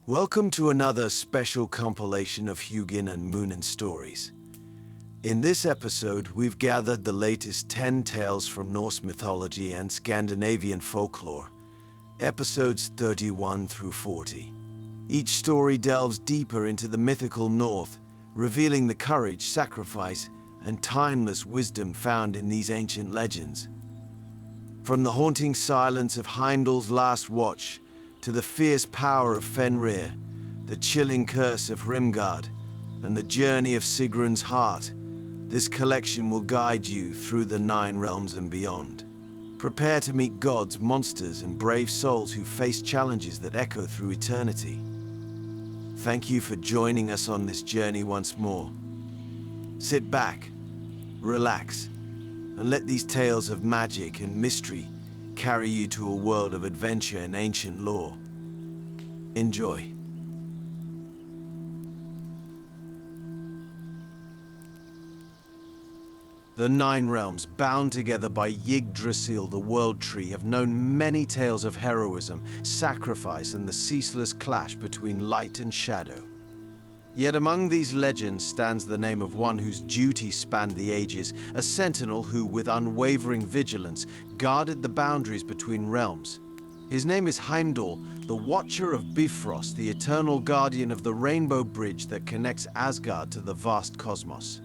Welcome to another special compilation of Hugin and Munin Stories. In this episode, we've gathered the latest 10 tales from Norse mythology and Scandinavian folklore, episodes 31 through 40. Each story delves deeper into the mythical North, revealing the courage, sacrifice, and timeless wisdom found in these ancient legends. From the haunting silence of Heimdall's last watch, to the fierce power of Fenrir, the chilling curse of Hrimgard, and the journey of Sigrun's heart, this collection will guide you through the 9 realms and beyond. Prepare to meet gods, monsters, and brave souls who face challenges that echo through eternity. Thank you for joining us on this journey once more. Sit back, relax, and let these tales of magic and mystery carry you to a world of adventure and ancient lore. Enjoy. The 9 realms, bound together by Yggdrasil, the World Tree, have known many tales of heroism, sacrifice, and the ceaseless clash between light and shadow. Yet among these legends stands the name of one whose duty spanned the ages, a sentinel who, with unwavering vigilance, guarded the boundaries between realms. His name is Heimdall, the Watcher of Bifrost, the eternal guardian of the rainbow bridge that connects Asgard to the vast cosmos.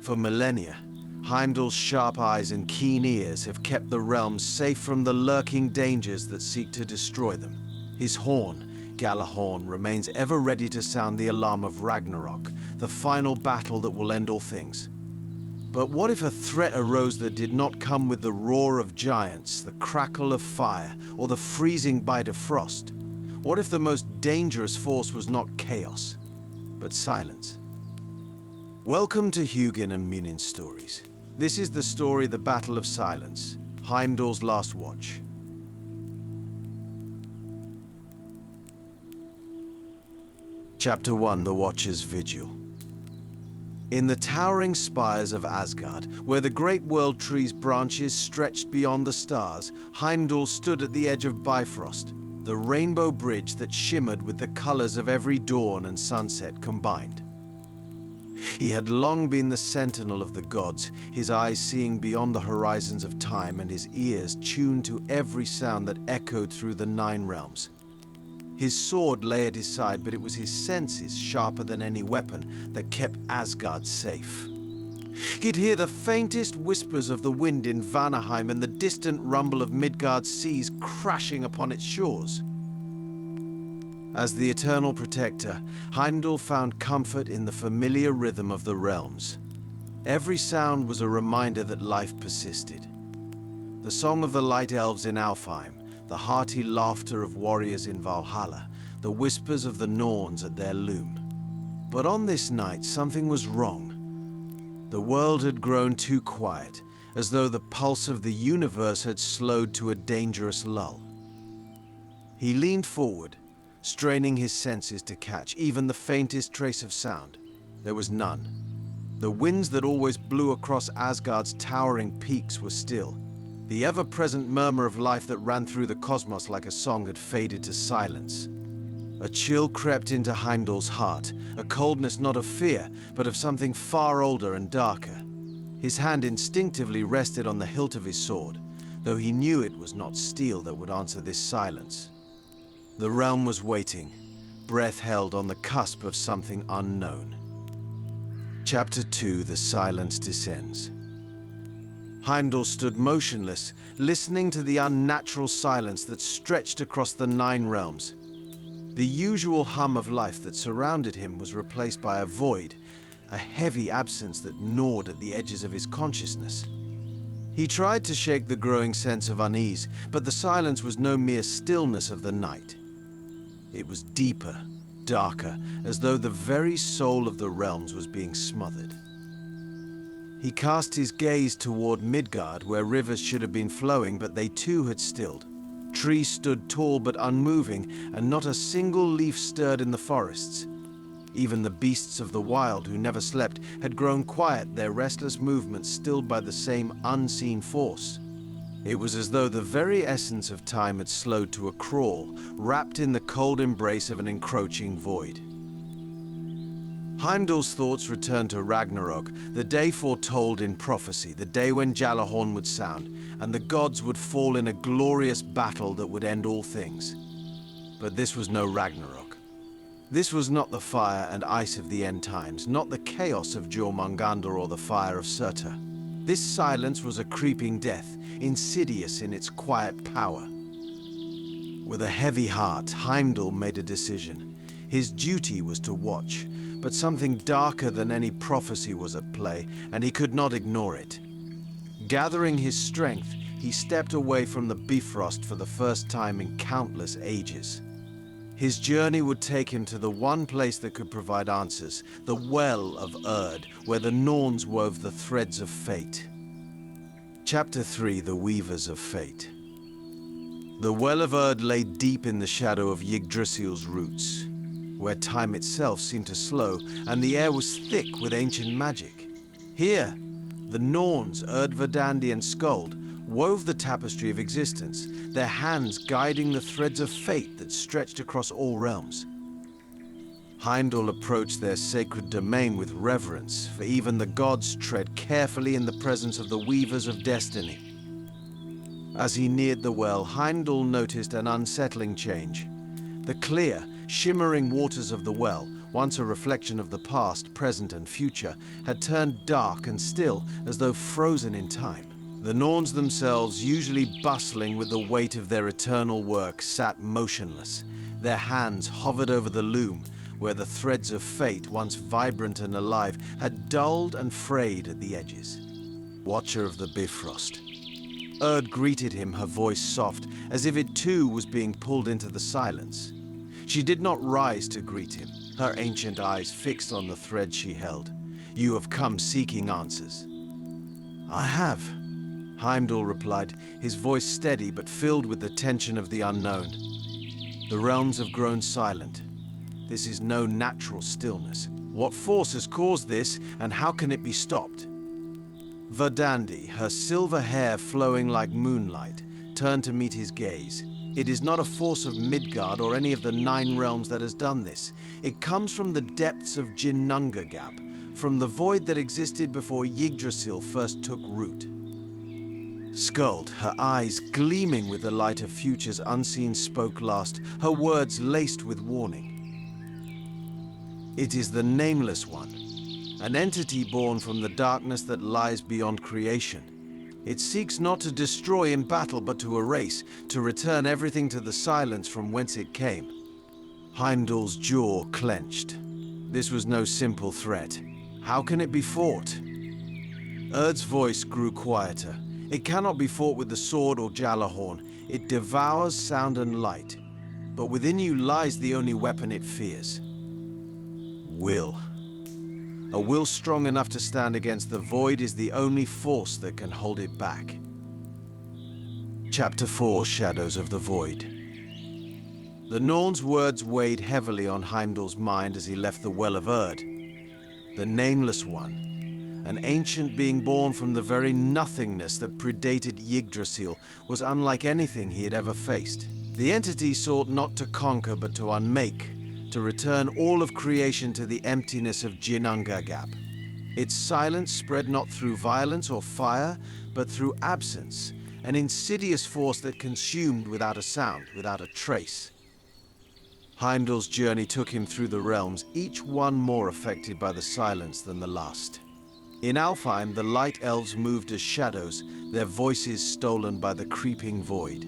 For millennia, Heimdall's sharp eyes and keen ears have kept the realms safe from the lurking dangers that seek to destroy them. His horn, Galahorn, remains ever ready to sound the alarm of Ragnarok, the final battle that will end all things. But what if a threat arose that did not come with the roar of giants, the crackle of fire, or the freezing bite of frost? What if the most dangerous force was not chaos, but silence? Welcome to Hugin and Munin Stories. This is the story The Battle of Silence, Heimdall's Last Watch. Chapter 1, The Watcher's Vigil. In the towering spires of Asgard, where the great world tree's branches stretched beyond the stars, Heimdall stood at the edge of Bifrost, the rainbow bridge that shimmered with the colors of every dawn and sunset combined. He had long been the sentinel of the gods, his eyes seeing beyond the horizons of time and his ears tuned to every sound that echoed through the 9 realms. His sword lay at his side, but it was his senses, sharper than any weapon, that kept Asgard safe. He'd hear the faintest whispers of the wind in Vanaheim and the distant rumble of Midgard's seas crashing upon its shores. As the eternal protector, Heimdall found comfort in the familiar rhythm of the realms. Every sound was a reminder that life persisted. The song of the light elves in Alfheim, the hearty laughter of warriors in Valhalla, the whispers of the Norns at their loom. But on this night, something was wrong. The world had grown too quiet, as though the pulse of the universe had slowed to a dangerous lull. He leaned forward, straining his senses to catch even the faintest trace of sound. There was none. The winds that always blew across Asgard's towering peaks were still. The ever-present murmur of life that ran through the cosmos like a song had faded to silence. A chill crept into Heimdall's heart, a coldness not of fear, but of something far older and darker. His hand instinctively rested on the hilt of his sword, though he knew it was not steel that would answer this silence. The realm was waiting, breath held on the cusp of something unknown. Chapter 2, The Silence Descends. Heimdall stood motionless, listening to the unnatural silence that stretched across the 9 realms. The usual hum of life that surrounded him was replaced by a void, a heavy absence that gnawed at the edges of his consciousness. He tried to shake the growing sense of unease, but the silence was no mere stillness of the night. It was deeper, darker, as though the very soul of the realms was being smothered. He cast his gaze toward Midgard, where rivers should have been flowing, but they too had stilled. Trees stood tall but unmoving, and not a single leaf stirred in the forests. Even the beasts of the wild, who never slept, had grown quiet, their restless movements stilled by the same unseen force. It was as though the very essence of time had slowed to a crawl, wrapped in the cold embrace of an encroaching void. Heimdall's thoughts returned to Ragnarok, the day foretold in prophecy, the day when Gjallarhorn would sound, and the gods would fall in a glorious battle that would end all things. But this was no Ragnarok. This was not the fire and ice of the end times, not the chaos of Jormungandr or the fire of Surtur. This silence was a creeping death, insidious in its quiet power. With a heavy heart, Heimdall made a decision. His duty was to watch, but something darker than any prophecy was at play, and he could not ignore it. Gathering his strength, he stepped away from the Bifrost for the first time in countless ages. His journey would take him to the one place that could provide answers, the Well of Urd, where the Norns wove the threads of fate. Chapter 3: The Weavers of Fate. The Well of Urd lay deep in the shadow of Yggdrasil's roots, where time itself seemed to slow, and the air was thick with ancient magic. Here, the Norns, Verdandi and Skuld, wove the tapestry of existence, their hands guiding the threads of fate that stretched across all realms. Heimdall approached their sacred domain with reverence, for even the gods tread carefully in the presence of the weavers of destiny. As he neared the well, Heimdall noticed an unsettling change. The clear, shimmering waters of the well, once a reflection of the past, present and future, had turned dark and still, as though frozen in time. The Norns themselves, usually bustling with the weight of their eternal work, sat motionless. Their hands hovered over the loom, where the threads of fate, once vibrant and alive, had dulled and frayed at the edges. Watcher of the Bifrost. Urd greeted him, her voice soft, as if it too was being pulled into the silence. She did not rise to greet him, her ancient eyes fixed on the thread she held. "You have come seeking answers." "I have," Heimdall replied, his voice steady but filled with the tension of the unknown. "The realms have grown silent. This is no natural stillness. What force has caused this, and how can it be stopped?" Verdandi, her silver hair flowing like moonlight, turned to meet his gaze. "It is not a force of Midgard or any of the 9 realms that has done this. It comes from the depths of Ginnungagap, from the void that existed before Yggdrasil first took root." Skuld, her eyes gleaming with the light of futures unseen, spoke last, her words laced with warning. "It is the Nameless One, an entity born from the darkness that lies beyond creation. It seeks not to destroy in battle, but to erase, to return everything to the silence from whence it came." Heimdall's jaw clenched. This was no simple threat. How can it be fought? Urd's voice grew quieter. "It cannot be fought with the sword or Gjallarhorn. It devours sound and light. But within you lies the only weapon it fears. Will. A will strong enough to stand against the void is the only force that can hold it back." Chapter 4: Shadows of the Void. The Norn's words weighed heavily on Heimdall's mind as he left the Well of Urd. The Nameless One, an ancient being born from the very nothingness that predated Yggdrasil, was unlike anything he had ever faced. The entity sought not to conquer but to unmake, to return all of creation to the emptiness of Ginnungagap. Its silence spread not through violence or fire, but through absence, an insidious force that consumed without a sound, without a trace. Heimdall's journey took him through the realms, each one more affected by the silence than the last. In Alfheim, the light elves moved as shadows, their voices stolen by the creeping void.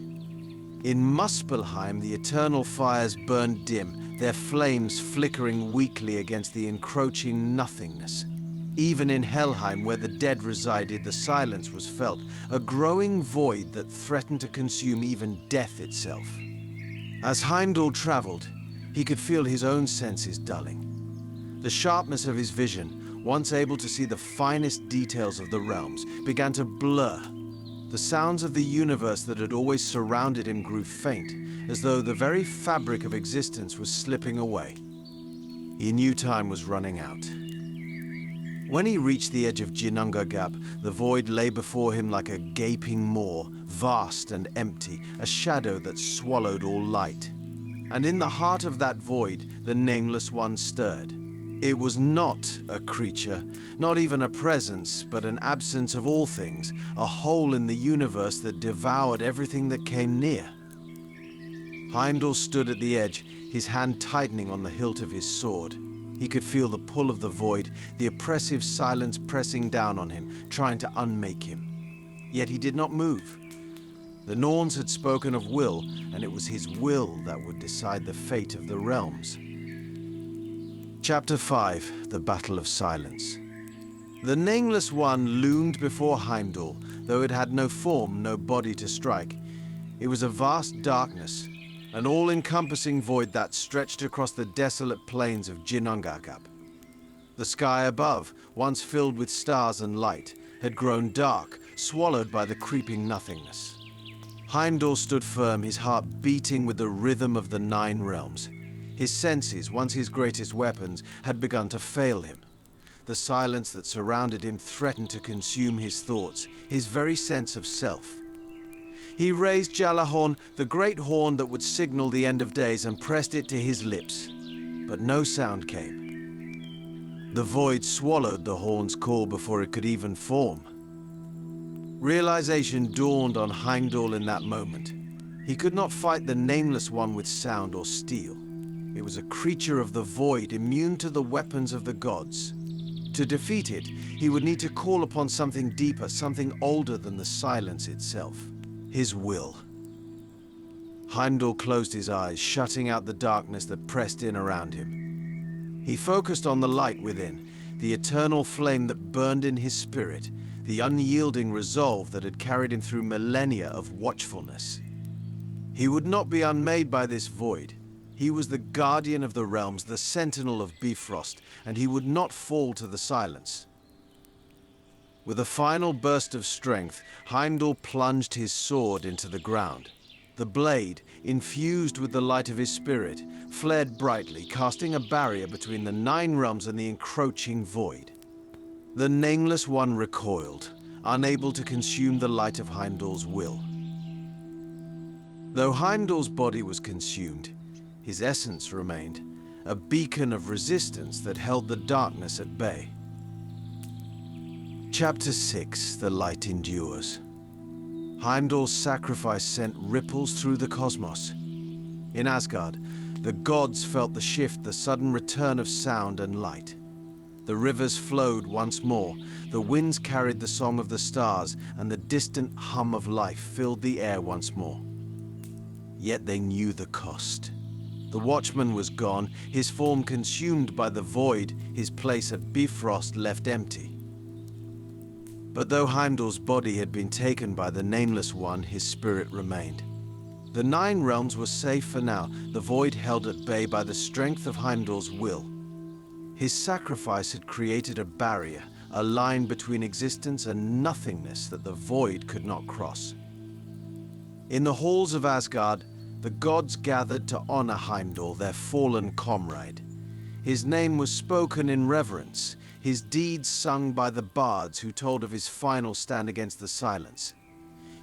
In Muspelheim, the eternal fires burned dim, their flames flickering weakly against the encroaching nothingness. Even in Helheim, where the dead resided, the silence was felt, a growing void that threatened to consume even death itself. As Heimdall traveled, he could feel his own senses dulling. The sharpness of his vision, once able to see the finest details of the realms, began to blur. The sounds of the universe that had always surrounded him grew faint, as though the very fabric of existence was slipping away. He knew time was running out. When he reached the edge of Ginnungagap, the void lay before him like a gaping maw, vast and empty, a shadow that swallowed all light. And in the heart of that void, the Nameless One stirred. It was not a creature, not even a presence, but an absence of all things, a hole in the universe that devoured everything that came near. Heimdall stood at the edge, his hand tightening on the hilt of his sword. He could feel the pull of the void, the oppressive silence pressing down on him, trying to unmake him. Yet he did not move. The Norns had spoken of will, and it was his will that would decide the fate of the realms. Chapter 5: The Battle of Silence. The Nameless One loomed before Heimdall, though it had no form, no body to strike. It was a vast darkness, an all-encompassing void that stretched across the desolate plains of Ginnungagap. The sky above, once filled with stars and light, had grown dark, swallowed by the creeping nothingness. Heimdall stood firm, his heart beating with the rhythm of the 9 realms. His senses, once his greatest weapons, had begun to fail him. The silence that surrounded him threatened to consume his thoughts, his very sense of self. He raised Jalahorn, the great horn that would signal the end of days, and pressed it to his lips. But no sound came. The void swallowed the horn's call before it could even form. Realization dawned on Heimdall in that moment. He could not fight the Nameless One with sound or steel. It was a creature of the void, immune to the weapons of the gods. To defeat it, he would need to call upon something deeper, something older than the silence itself. His will. Heimdall closed his eyes, shutting out the darkness that pressed in around him. He focused on the light within, the eternal flame that burned in his spirit, the unyielding resolve that had carried him through millennia of watchfulness. He would not be unmade by this void. He was the guardian of the realms, the sentinel of Bifrost, and he would not fall to the silence. With a final burst of strength, Heimdall plunged his sword into the ground. The blade, infused with the light of his spirit, flared brightly, casting a barrier between the 9 realms and the encroaching void. The Nameless One recoiled, unable to consume the light of Heimdall's will. Though Heimdall's body was consumed, his essence remained, a beacon of resistance that held the darkness at bay. Chapter 6: The Light Endures. Heimdall's sacrifice sent ripples through the cosmos. In Asgard, the gods felt the shift, the sudden return of sound and light. The rivers flowed once more, the winds carried the song of the stars, and the distant hum of life filled the air once more. Yet they knew the cost. The Watchman was gone, his form consumed by the void, his place at Bifrost left empty. But though Heimdall's body had been taken by the Nameless One, his spirit remained. The 9 realms were safe for now, the void held at bay by the strength of Heimdall's will. His sacrifice had created a barrier, a line between existence and nothingness that the void could not cross. In the halls of Asgard, the gods gathered to honor Heimdall, their fallen comrade. His name was spoken in reverence, his deeds sung by the bards who told of his final stand against the silence.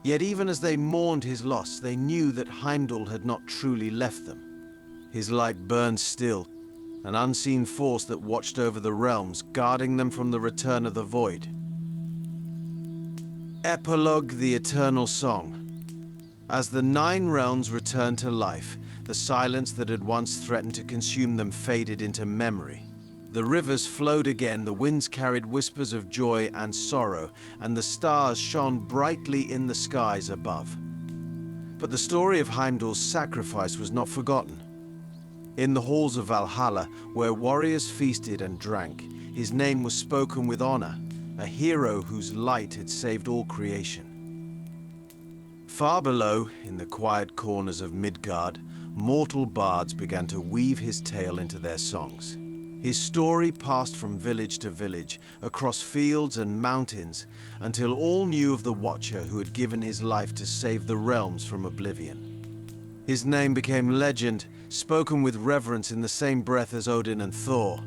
Yet even as they mourned his loss, they knew that Heimdall had not truly left them. His light burned still, an unseen force that watched over the realms, guarding them from the return of the void. Epilogue: The Eternal Song. As the 9 realms returned to life, the silence that had once threatened to consume them faded into memory. The rivers flowed again, the winds carried whispers of joy and sorrow, and the stars shone brightly in the skies above. But the story of Heimdall's sacrifice was not forgotten. In the halls of Valhalla, where warriors feasted and drank, his name was spoken with honor, a hero whose light had saved all creation. Far below, in the quiet corners of Midgard, mortal bards began to weave his tale into their songs. His story passed from village to village, across fields and mountains, until all knew of the Watcher who had given his life to save the realms from oblivion. His name became legend, spoken with reverence in the same breath as Odin and Thor.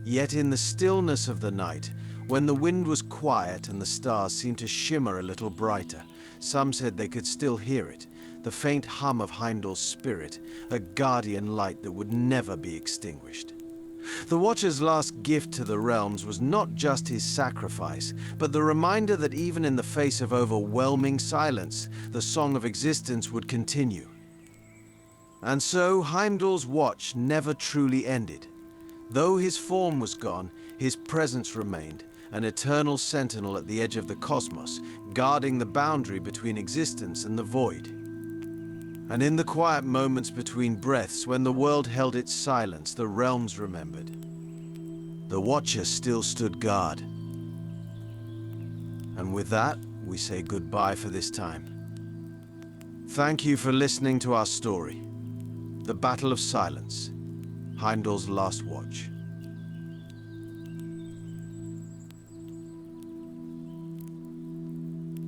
Yet in the stillness of the night, when the wind was quiet and the stars seemed to shimmer a little brighter, some said they could still hear it, the faint hum of Heimdall's spirit, a guardian light that would never be extinguished. The Watcher's last gift to the realms was not just his sacrifice, but the reminder that even in the face of overwhelming silence, the song of existence would continue. And so Heimdall's watch never truly ended. Though his form was gone, his presence remained, an eternal sentinel at the edge of the cosmos, guarding the boundary between existence and the void. And in the quiet moments between breaths, when the world held its silence, the realms remembered. The Watcher still stood guard. And with that, we say goodbye for this time. Thank you for listening to our story, The Battle of Silence, Heimdall's Last Watch.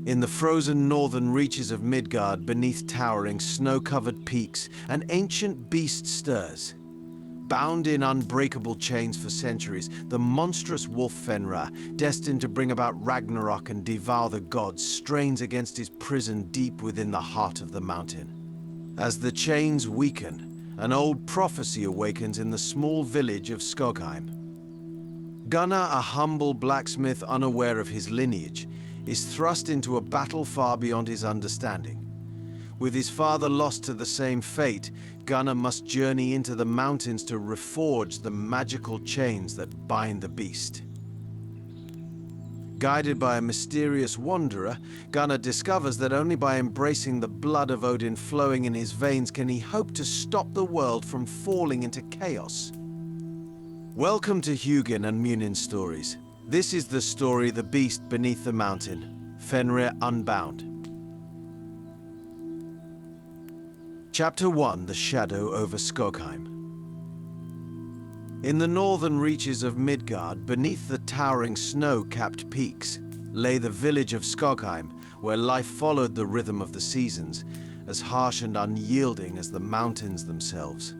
In the frozen northern reaches of Midgard, beneath towering, snow-covered peaks, an ancient beast stirs. Bound in unbreakable chains for centuries, the monstrous wolf Fenrir, destined to bring about Ragnarok and devour the gods, strains against his prison deep within the heart of the mountain. As the chains weaken, an old prophecy awakens in the small village of Skogheim. Gunnar, a humble blacksmith unaware of his lineage, is thrust into a battle far beyond his understanding. With his father lost to the same fate, Gunnar must journey into the mountains to reforge the magical chains that bind the beast. Guided by a mysterious wanderer, Gunnar discovers that only by embracing the blood of Odin flowing in his veins can he hope to stop the world from falling into chaos. Welcome to Hugin and Munin Stories. This is the story The Beast Beneath the Mountain, Fenrir Unbound. Chapter 1, The Shadow over Skogheim. In the northern reaches of Midgard, beneath the towering snow-capped peaks, lay the village of Skogheim, where life followed the rhythm of the seasons, as harsh and unyielding as the mountains themselves.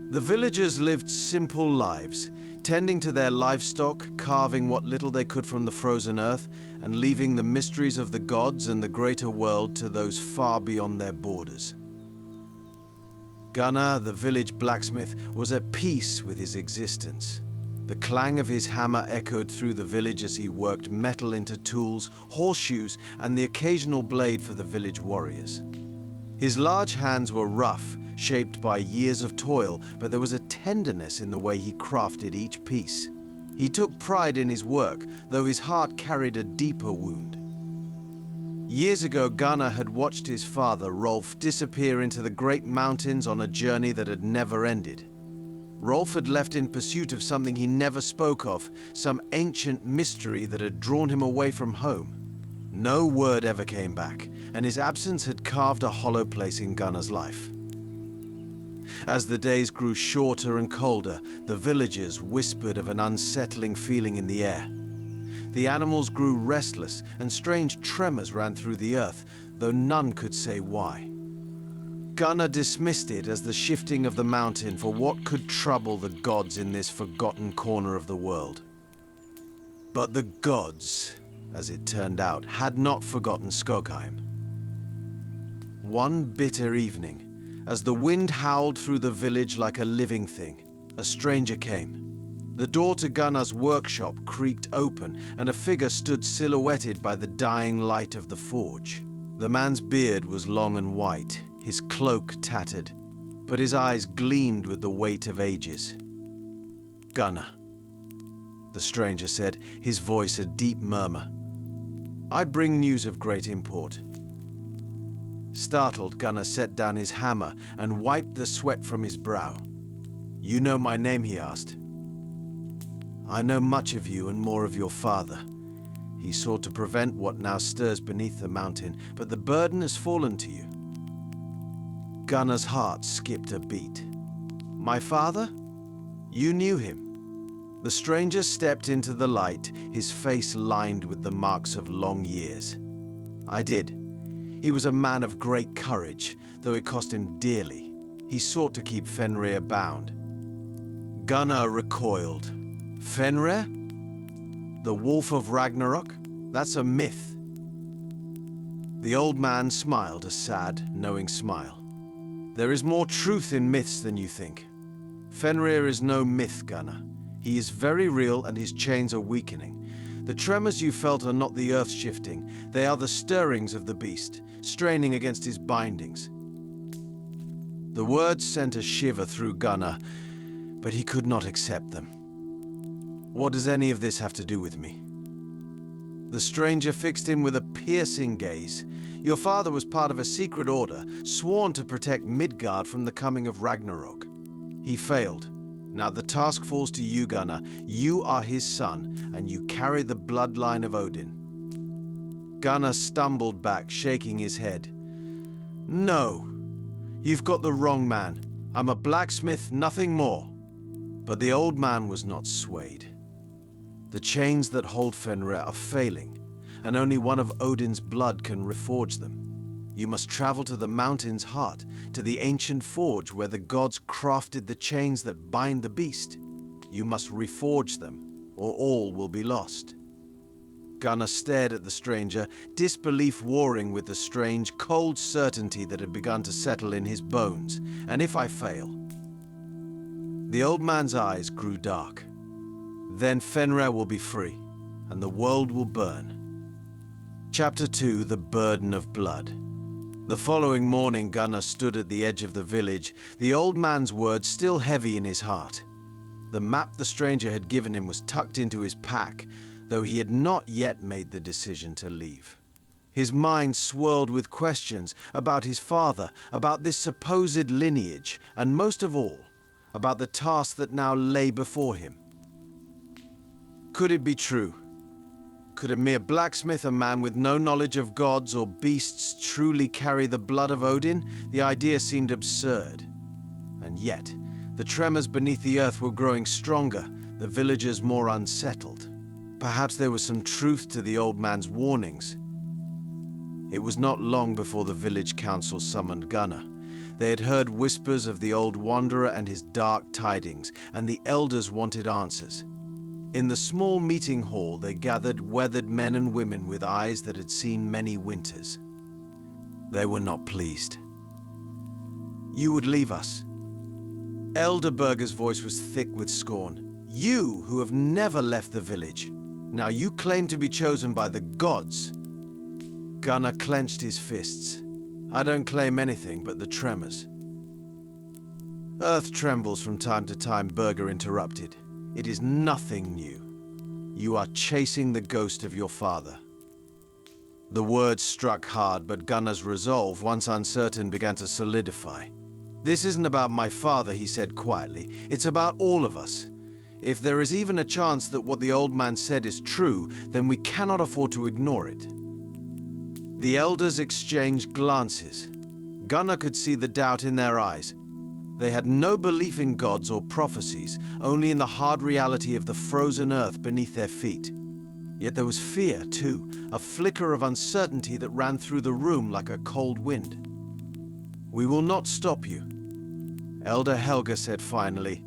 The villagers lived simple lives, tending to their livestock, carving what little they could from the frozen earth, and leaving the mysteries of the gods and the greater world to those far beyond their borders. Gunnar, the village blacksmith, was at peace with his existence. The clang of his hammer echoed through the village as he worked metal into tools, horseshoes, and the occasional blade for the village warriors. His large hands were rough, shaped by years of toil, but there was a tenderness in the way he crafted each piece. He took pride in his work, though his heart carried a deeper wound. Years ago, Gunnar had watched his father, Rolf, disappear into the great mountains on a journey that had never ended. Rolf had left in pursuit of something he never spoke of, some ancient mystery that had drawn him away from home. No word ever came back, and his absence had carved a hollow place in Gunnar's life. As the days grew shorter and colder, the villagers whispered of an unsettling feeling in the air. The animals grew restless, and strange tremors ran through the earth, though none could say why. Gunnar dismissed it as the shifting of the mountain for what could trouble the gods in this forgotten corner of the world. But the gods, as it turned out, had not forgotten Skogheim. One bitter evening, as the wind howled through the village like a living thing, a stranger came. The door to Gunnar's workshop creaked open, and a figure stood silhouetted by the dying light of the forge. The man's beard was long and white, his cloak tattered, but his eyes gleamed with the weight of ages. "Gunnar," the stranger said, his voice a deep murmur. "I bring news of great import." Startled, Gunnar set down his hammer and wiped the sweat from his brow. "You know my name?" he asked. "I know much of you and more of your father. He sought to prevent what now stirs beneath the mountain, but the burden has fallen to you." Gunnar's heart skipped a beat. "My father? You knew him?" The stranger stepped into the light, his face lined with the marks of long years. "I did. He was a man of great courage, though it cost him dearly. He sought to keep Fenrir bound." Gunnar recoiled. Fenrir? The wolf of Ragnarok? That's a myth. The old man smiled a sad, knowing smile. There is more truth in myths than you think. Fenrir is no myth, Gunnar. He is very real and his chains are weakening. The tremors you felt are not the earth shifting. They are the stirrings of the beast, straining against his bindings. The words sent a shiver through Gunnar, but he could not accept them. What does any of this have to do with me? The stranger fixed him with a piercing gaze. Your father was part of a secret order, sworn to protect Midgard from the coming of Ragnarok. He failed. Now the task falls to you, Gunnar. You are his son, and you carry the bloodline of Odin. Gunnar stumbled back, shaking his head. No, you've got the wrong man. I'm a blacksmith, nothing more. But the old man was not swayed. The chains that hold Fenrir are failing, and only one of Odin's blood can reforge them. You must travel to the mountain's heart, to the ancient forge where the gods crafted the chains that bind the beast. You must reforge them, or all will be lost. Gunnar stared at the stranger, disbelief warring with the strange, cold certainty that had begun to settle in his bones. And if I fail? The old man's eyes grew dark. Then Fenrir will be free, and the world will burn. Chapter 2: The Burden of Blood. The following morning, Gunnar stood at the edge of the village, the old man's words still heavy in his heart. The map the stranger had given him was tucked into his pack, though he had not yet made the decision to leave. His mind swirled with questions about his father, about this supposed lineage, and most of all, about the task that now lay before him. Could it be true? Could a mere blacksmith, a man with no knowledge of gods or beasts, truly carry the blood of Odin? The idea seemed absurd. And yet, the tremors beneath the earth were growing stronger, the villagers more unsettled. Perhaps there was some truth to the old man's warnings. It was not long before the village council summoned Gunnar. They had heard whispers of the old wanderer and his dark tidings, and the elders wanted answers. In the small meeting hall, they gathered weathered men and women with eyes that had seen many winters. They were not pleased. You would leave us. Elder Berger's voice was thick with scorn. You, who have never left the village. Now you claim to be chosen by the gods. Gunnar clenched his fists. I don't claim anything but the tremors. Earth trembles from time to time, Berger interrupted. It is nothing new. You are chasing the ghost of your father. The words struck hard, but Gunnar's resolve, once uncertain, began to solidify. This isn't about my father, he said quietly. It's about all of us. If there is even a chance that what the old man said is true, then we cannot afford to ignore it. The elders exchanged glances. Gunnar could see the doubt in their eyes. They had no belief in gods or prophecies, only in the hard reality of the frozen earth beneath their feet. Yet there was fear, too, a flicker of uncertainty that ran through the room like a cold wind. We will not stop you, Elder Helga said finally,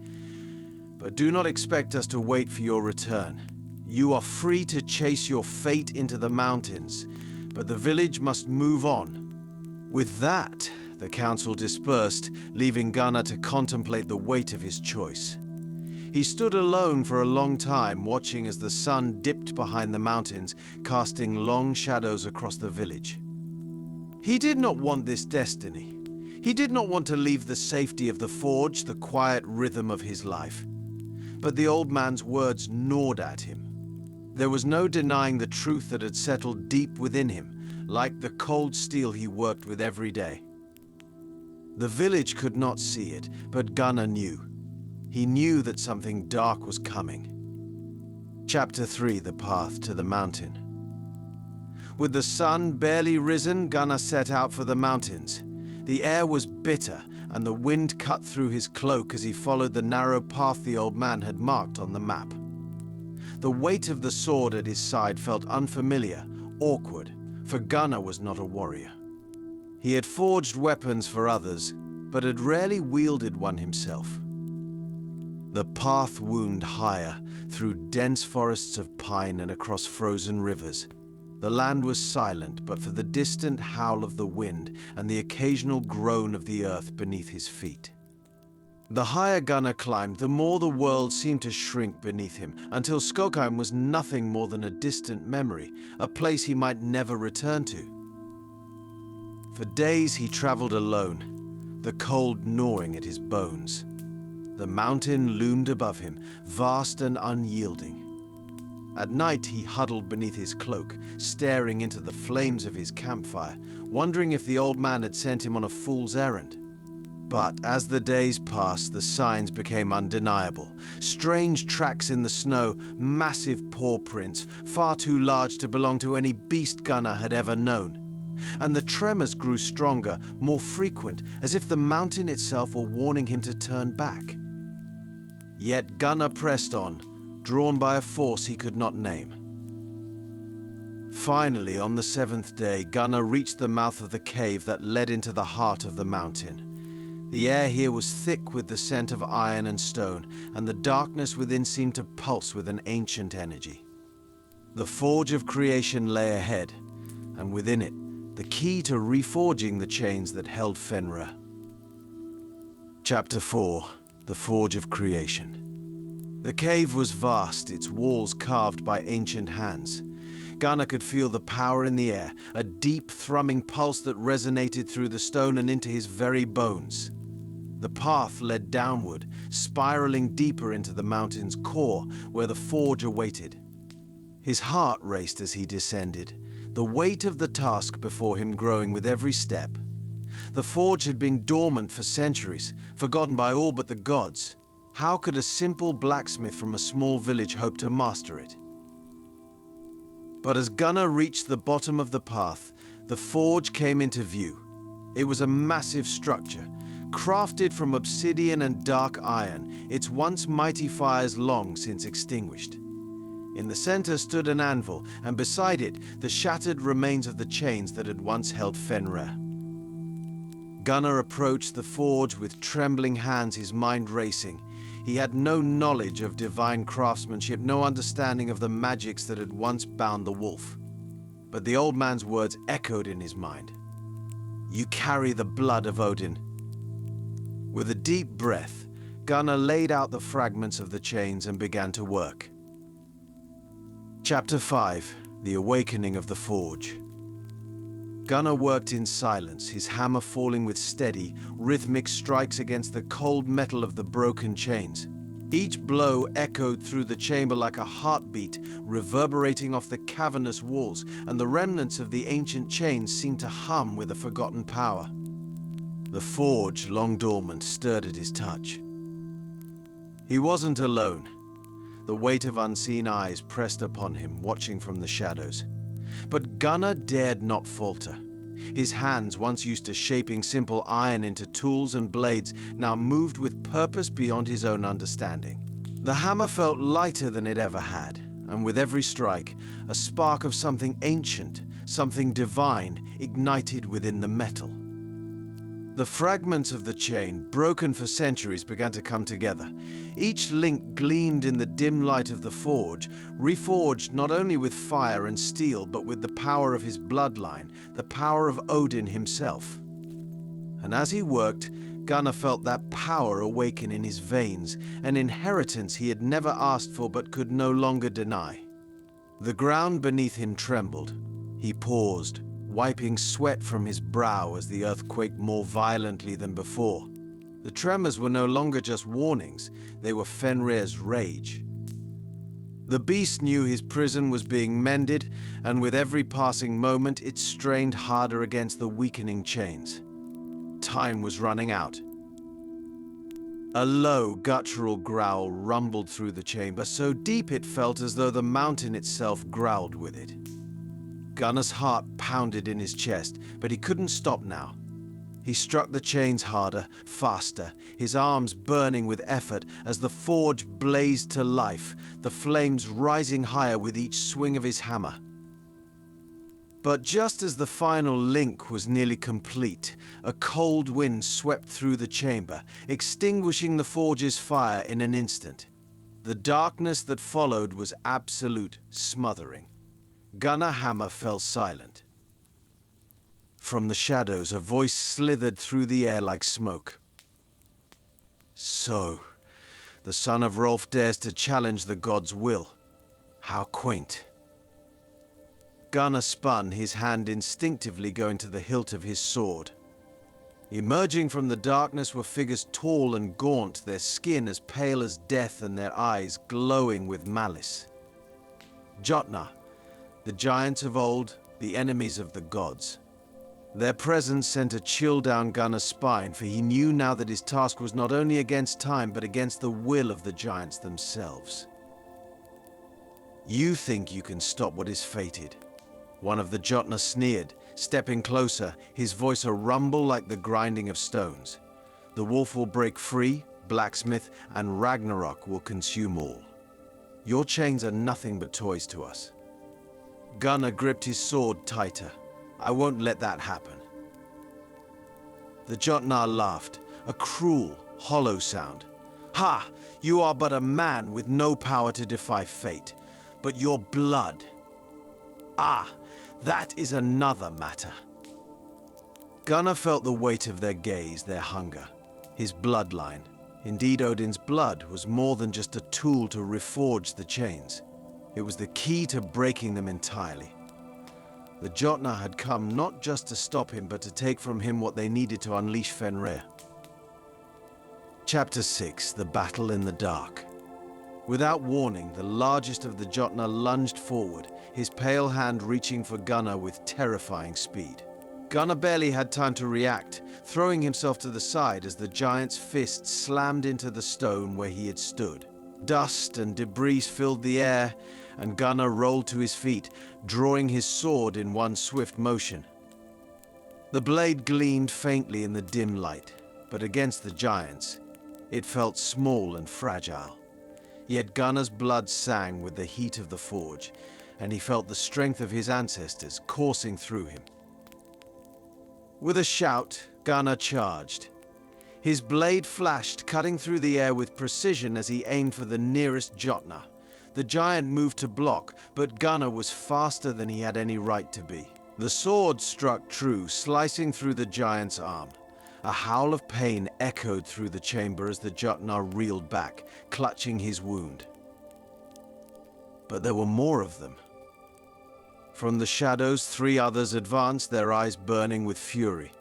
but do not expect us to wait for your return. You are free to chase your fate into the mountains, but the village must move on. With that, the council dispersed, leaving Gunnar to contemplate the weight of his choice. He stood alone for a long time, watching as the sun dipped behind the mountains, casting long shadows across the village. He did not want this destiny. He did not want to leave the safety of the forge, the quiet rhythm of his life. But the old man's words gnawed at him. There was no denying the truth that had settled deep within him, like the cold steel he worked with every day. The village could not see it, but Gunnar knew. He knew that something dark was coming. Chapter 3: The Path to the Mountain. With the sun barely risen, Gunnar set out for the mountains. The air was bitter, and the wind cut through his cloak as he followed the narrow path the old man had marked on the map. The weight of the sword at his side felt unfamiliar, awkward, for Gunnar was not a warrior. He had forged weapons for others, but had rarely wielded one himself. The path wound higher, through dense forests of pine and across frozen rivers. The land was silent but for the distant howl of the wind and the occasional groan of the earth beneath his feet. The higher Gunnar climbed, the more the world seemed to shrink beneath him, until Skogheim was nothing more than a distant memory, a place he might never return to. For days he traveled alone, the cold gnawing at his bones. The mountain loomed above him, vast and unyielding. At night he huddled beneath his cloak, staring into the flames of his campfire, wondering if the old man had sent him on a fool's errand. But as the days passed, the signs became undeniable. Strange tracks in the snow, massive paw prints, far too large to belong to any beast Gunnar had ever known. And the tremors grew stronger, more frequent, as if the mountain itself were warning him to turn back. Yet Gunnar pressed on, drawn by a force he could not name. Finally, on the seventh day, Gunnar reached the mouth of the cave that led into the heart of the mountain. The air here was thick with the scent of iron and stone, and the darkness within seemed to pulse with an ancient energy. The forge of creation lay ahead, and within it, the key to reforging the chains that held Fenrir. Chapter 4: The Forge of Creation. The cave was vast, its walls carved by ancient hands. Gunnar could feel the power in the air, a deep thrumming pulse that resonated through the stone and into his very bones. The path led downward, spiraling deeper into the mountain's core, where the forge awaited. His heart raced as he descended, the weight of the task before him growing with every step. The forge had been dormant for centuries, forgotten by all but the gods. How could a simple blacksmith from a small village hope to master it? But as Gunnar reached the bottom of the path, the forge came into view. It was a massive structure, crafted from obsidian and dark iron, its once mighty fires long since extinguished. In the center stood an anvil, and beside it, the shattered remains of the chains that had once held Fenrir. Gunnar approached the forge with trembling hands, his mind racing. He had no knowledge of divine craftsmanship, no understanding of the magics that had once bound the wolf. But the old man's words echoed in his mind. "You carry the blood of Odin." With a deep breath, Gunnar laid out the fragments of the chains and began to work. Chapter 5: The Awakening of the Forge. Gunnar worked in silence, his hammer falling with steady, rhythmic strikes against the cold metal of the broken chains. Each blow echoed through the chamber like a heartbeat, reverberating off the cavernous walls, and the remnants of the ancient chains seemed to hum with a forgotten power. The forge, long dormant, stirred at his touch. He wasn't alone. The weight of unseen eyes pressed upon him, watching from the shadows. But Gunnar dared not falter. His hands, once used to shaping simple iron into tools and blades, now moved with purpose beyond his own understanding. The hammer felt lighter than it ever had, and with every strike, a spark of something ancient, something divine, ignited within the metal. The fragments of the chain, broken for centuries, began to come together. Each link gleamed in the dim light of the forge, reforged not only with fire and steel, but with the power of his bloodline, the power of Odin himself. And as he worked, Gunnar felt that power awaken in his veins, an inheritance he had never asked for but could no longer deny. The ground beneath him trembled. He paused, wiping sweat from his brow as the earth quaked more violently than before. The tremors were no longer just warnings, they were Fenrir's rage. The beast knew his prison was being mended, and with every passing moment it strained harder against the weakening chains. Time was running out. A low, guttural growl rumbled through the chamber, so deep it felt as though the mountain itself growled with it. Gunnar's heart pounded in his chest, but he couldn't stop now. He struck the chains harder, faster, his arms burning with effort as the forge blazed to life, the flames rising higher with each swing of his hammer. But just as the final link was nearly complete, a cold wind swept through the chamber, extinguishing the forge's fire in an instant. The darkness that followed was absolute smothering. Gunnar Hammer fell silent. From the shadows, a voice slithered through the air like smoke. So, the son of Rolf dares to challenge the god's will. How quaint. Gunnar spun, his hand instinctively going to the hilt of his sword. Emerging from the darkness were figures tall and gaunt, their skin as pale as death and their eyes glowing with malice. Jotnar, the giants of old, the enemies of the gods. Their presence sent a chill down Gunnar's spine, for he knew now that his task was not only against time, but against the will of the giants themselves. You think you can stop what is fated? One of the Jotnar sneered, stepping closer, his voice a rumble like the grinding of stones. The wolf will break free, blacksmith, and Ragnarok will consume all. Your chains are nothing but toys to us. Gunnar gripped his sword tighter. I won't let that happen. The Jotnar laughed, a cruel, hollow sound. Ha! You are but a man with no power to defy fate, but your blood. Ah! That is another matter. Gunnar felt the weight of their gaze, their hunger, his bloodline. Indeed, Odin's blood was more than just a tool to reforge the chains. It was the key to breaking them entirely. The Jotnar had come not just to stop him, but to take from him what they needed to unleash Fenrir. Chapter 6: The Battle in the Dark. Without warning, the largest of the Jotnar lunged forward, his pale hand reaching for Gunnar with terrifying speed. Gunnar barely had time to react, throwing himself to the side as the giant's fist slammed into the stone where he had stood. Dust and debris filled the air, and Gunnar rolled to his feet, drawing his sword in one swift motion. The blade gleamed faintly in the dim light, but against the giants, it felt small and fragile. Yet Gunnar's blood sang with the heat of the forge, and he felt the strength of his ancestors coursing through him. With a shout, Gunnar charged. His blade flashed, cutting through the air with precision as he aimed for the nearest Jotnar. The giant moved to block, but Gunnar was faster than he had any right to be. The sword struck true, slicing through the giant's arm. A howl of pain echoed through the chamber as the Jotnar reeled back, clutching his wound. But there were more of them. From the shadows, 3 others advanced, their eyes burning with fury.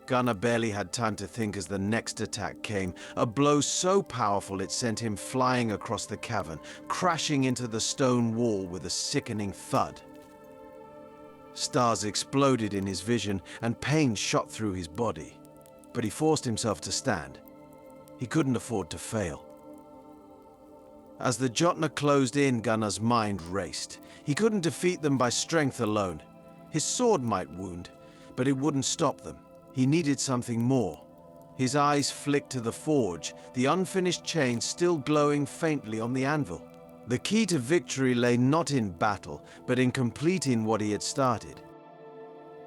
Gunnar barely had time to think as the next attack came, a blow so powerful it sent him flying across the cavern, crashing into the stone wall with a sickening thud. Stars exploded in his vision, and pain shot through his body. But he forced himself to stand. He couldn't afford to fail. As the Jotnar closed in, Gunnar's mind raced. He couldn't defeat them by strength alone. His sword might wound, but it wouldn't stop them. He needed something more. His eyes flicked to the forge, the unfinished chain still glowing faintly on the anvil. The key to victory lay not in battle, but in completing what he had started.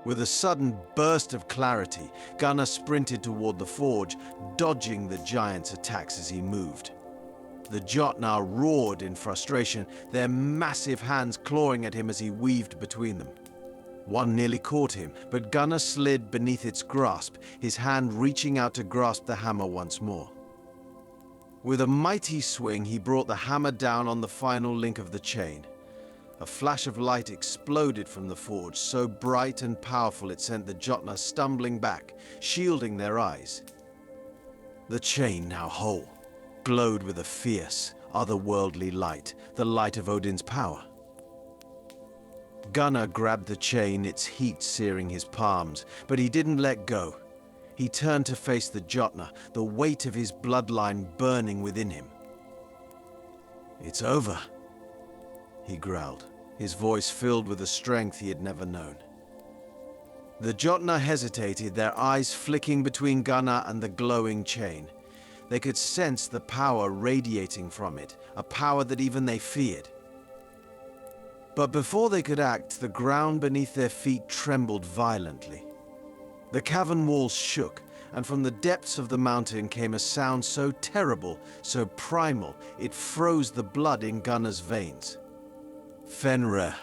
With a sudden burst of clarity, Gunnar sprinted toward the forge, dodging the giant's attacks as he moved. The Jotnar roared in frustration, their massive hands clawing at him as he weaved between them. One nearly caught him, but Gunnar slid beneath its grasp, his hand reaching out to grasp the hammer once more. With a mighty swing, he brought the hammer down on the final link of the chain. A flash of light exploded from the forge, so bright and powerful it sent the Jotnar stumbling back, shielding their eyes. The chain, now whole, glowed with a fierce, otherworldly light, the light of Odin's power. Gunnar grabbed the chain, its heat searing his palms, but he didn't let go. He turned to face the Jotnar, the weight of his bloodline burning within him. "It's over," he growled, his voice filled with a strength he had never known. The Jotnar hesitated, their eyes flicking between Gunnar and the glowing chain. They could sense the power radiating from it, a power that even they feared. But before they could act, the ground beneath their feet trembled violently. The cavern walls shook, and from the depths of the mountain came a sound so terrible, so primal, it froze the blood in Gunnar's veins. Fenrir.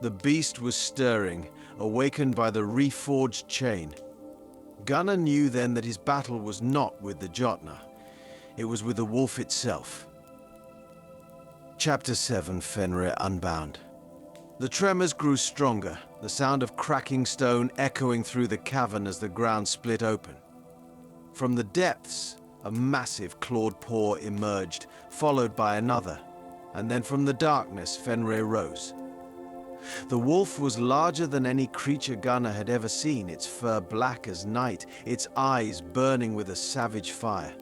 The beast was stirring, awakened by the reforged chain. Gunnar knew then that his battle was not with the Jotnar. It was with the wolf itself. Chapter 7, Fenrir Unbound. The tremors grew stronger, the sound of cracking stone echoing through the cavern as the ground split open. From the depths, a massive clawed paw emerged, followed by another, and then from the darkness Fenrir rose. The wolf was larger than any creature Gunnar had ever seen, its fur black as night, its eyes burning with a savage fire.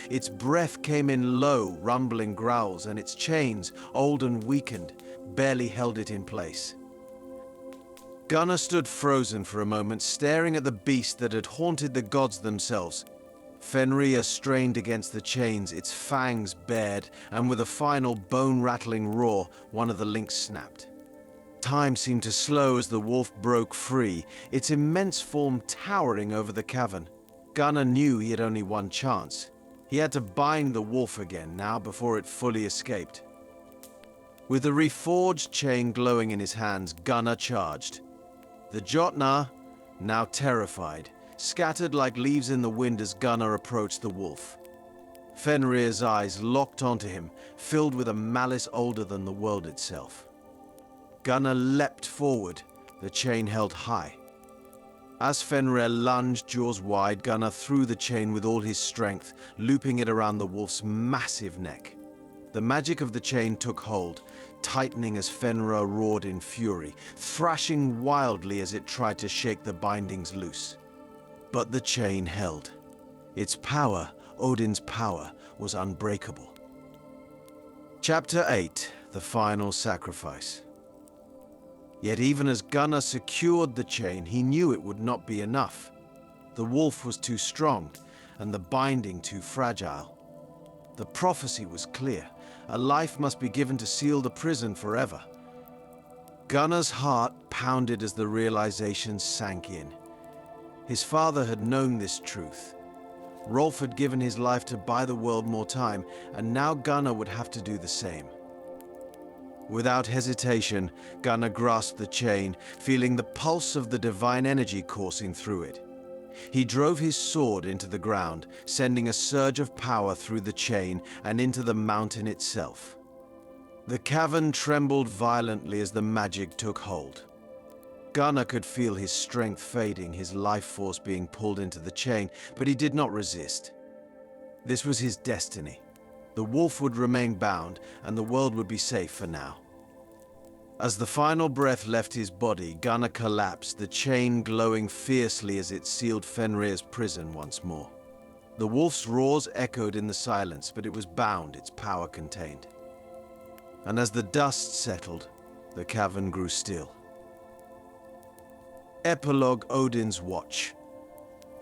Its breath came in low, rumbling growls, and its chains, old and weakened, barely held it in place. Gunnar stood frozen for a moment, staring at the beast that had haunted the gods themselves. Fenrir strained against the chains, its fangs bared, and with a final bone-rattling roar, one of the links snapped. Time seemed to slow as the wolf broke free, its immense form towering over the cavern. Gunnar knew he had only one chance. He had to bind the wolf again now before it fully escaped. With the reforged chain glowing in his hands, Gunnar charged. The Jotnar, now terrified, scattered like leaves in the wind as Gunnar approached the wolf. Fenrir's eyes locked onto him, filled with a malice older than the world itself. Gunnar leapt forward, the chain held high. As Fenrir lunged, jaws wide, Gunnar threw the chain with all his strength, looping it around the wolf's massive neck. The magic of the chain took hold, tightening as Fenrir roared in fury, thrashing wildly as it tried to shake the bindings loose. But the chain held. Its power, Odin's power, was unbreakable. Chapter 8, The Final Sacrifice. Yet even as Gunnar secured the chain, he knew it would not be enough. The wolf was too strong, and the binding too fragile. The prophecy was clear. A life must be given to seal the prison forever. Gunnar's heart pounded as the realization sank in. His father had known this truth. Rolf had given his life to buy the world more time, and now Gunnar would have to do the same. Without hesitation, Gunnar grasped the chain, feeling the pulse of the divine energy coursing through it. He drove his sword into the ground, sending a surge of power through the chain and into the mountain itself. The cavern trembled violently as the magic took hold. Gunnar could feel his strength fading, his life force being pulled into the chain, but he did not resist. This was his destiny. The wolf would remain bound, and the world would be safe for now. As the final breath left his body, Gunnar collapsed, the chain glowing fiercely as it sealed Fenrir's prison once more. The wolf's roars echoed in the silence, but it was bound, its power contained. And as the dust settled, the cavern grew still. Epilogue: Odin's Watch.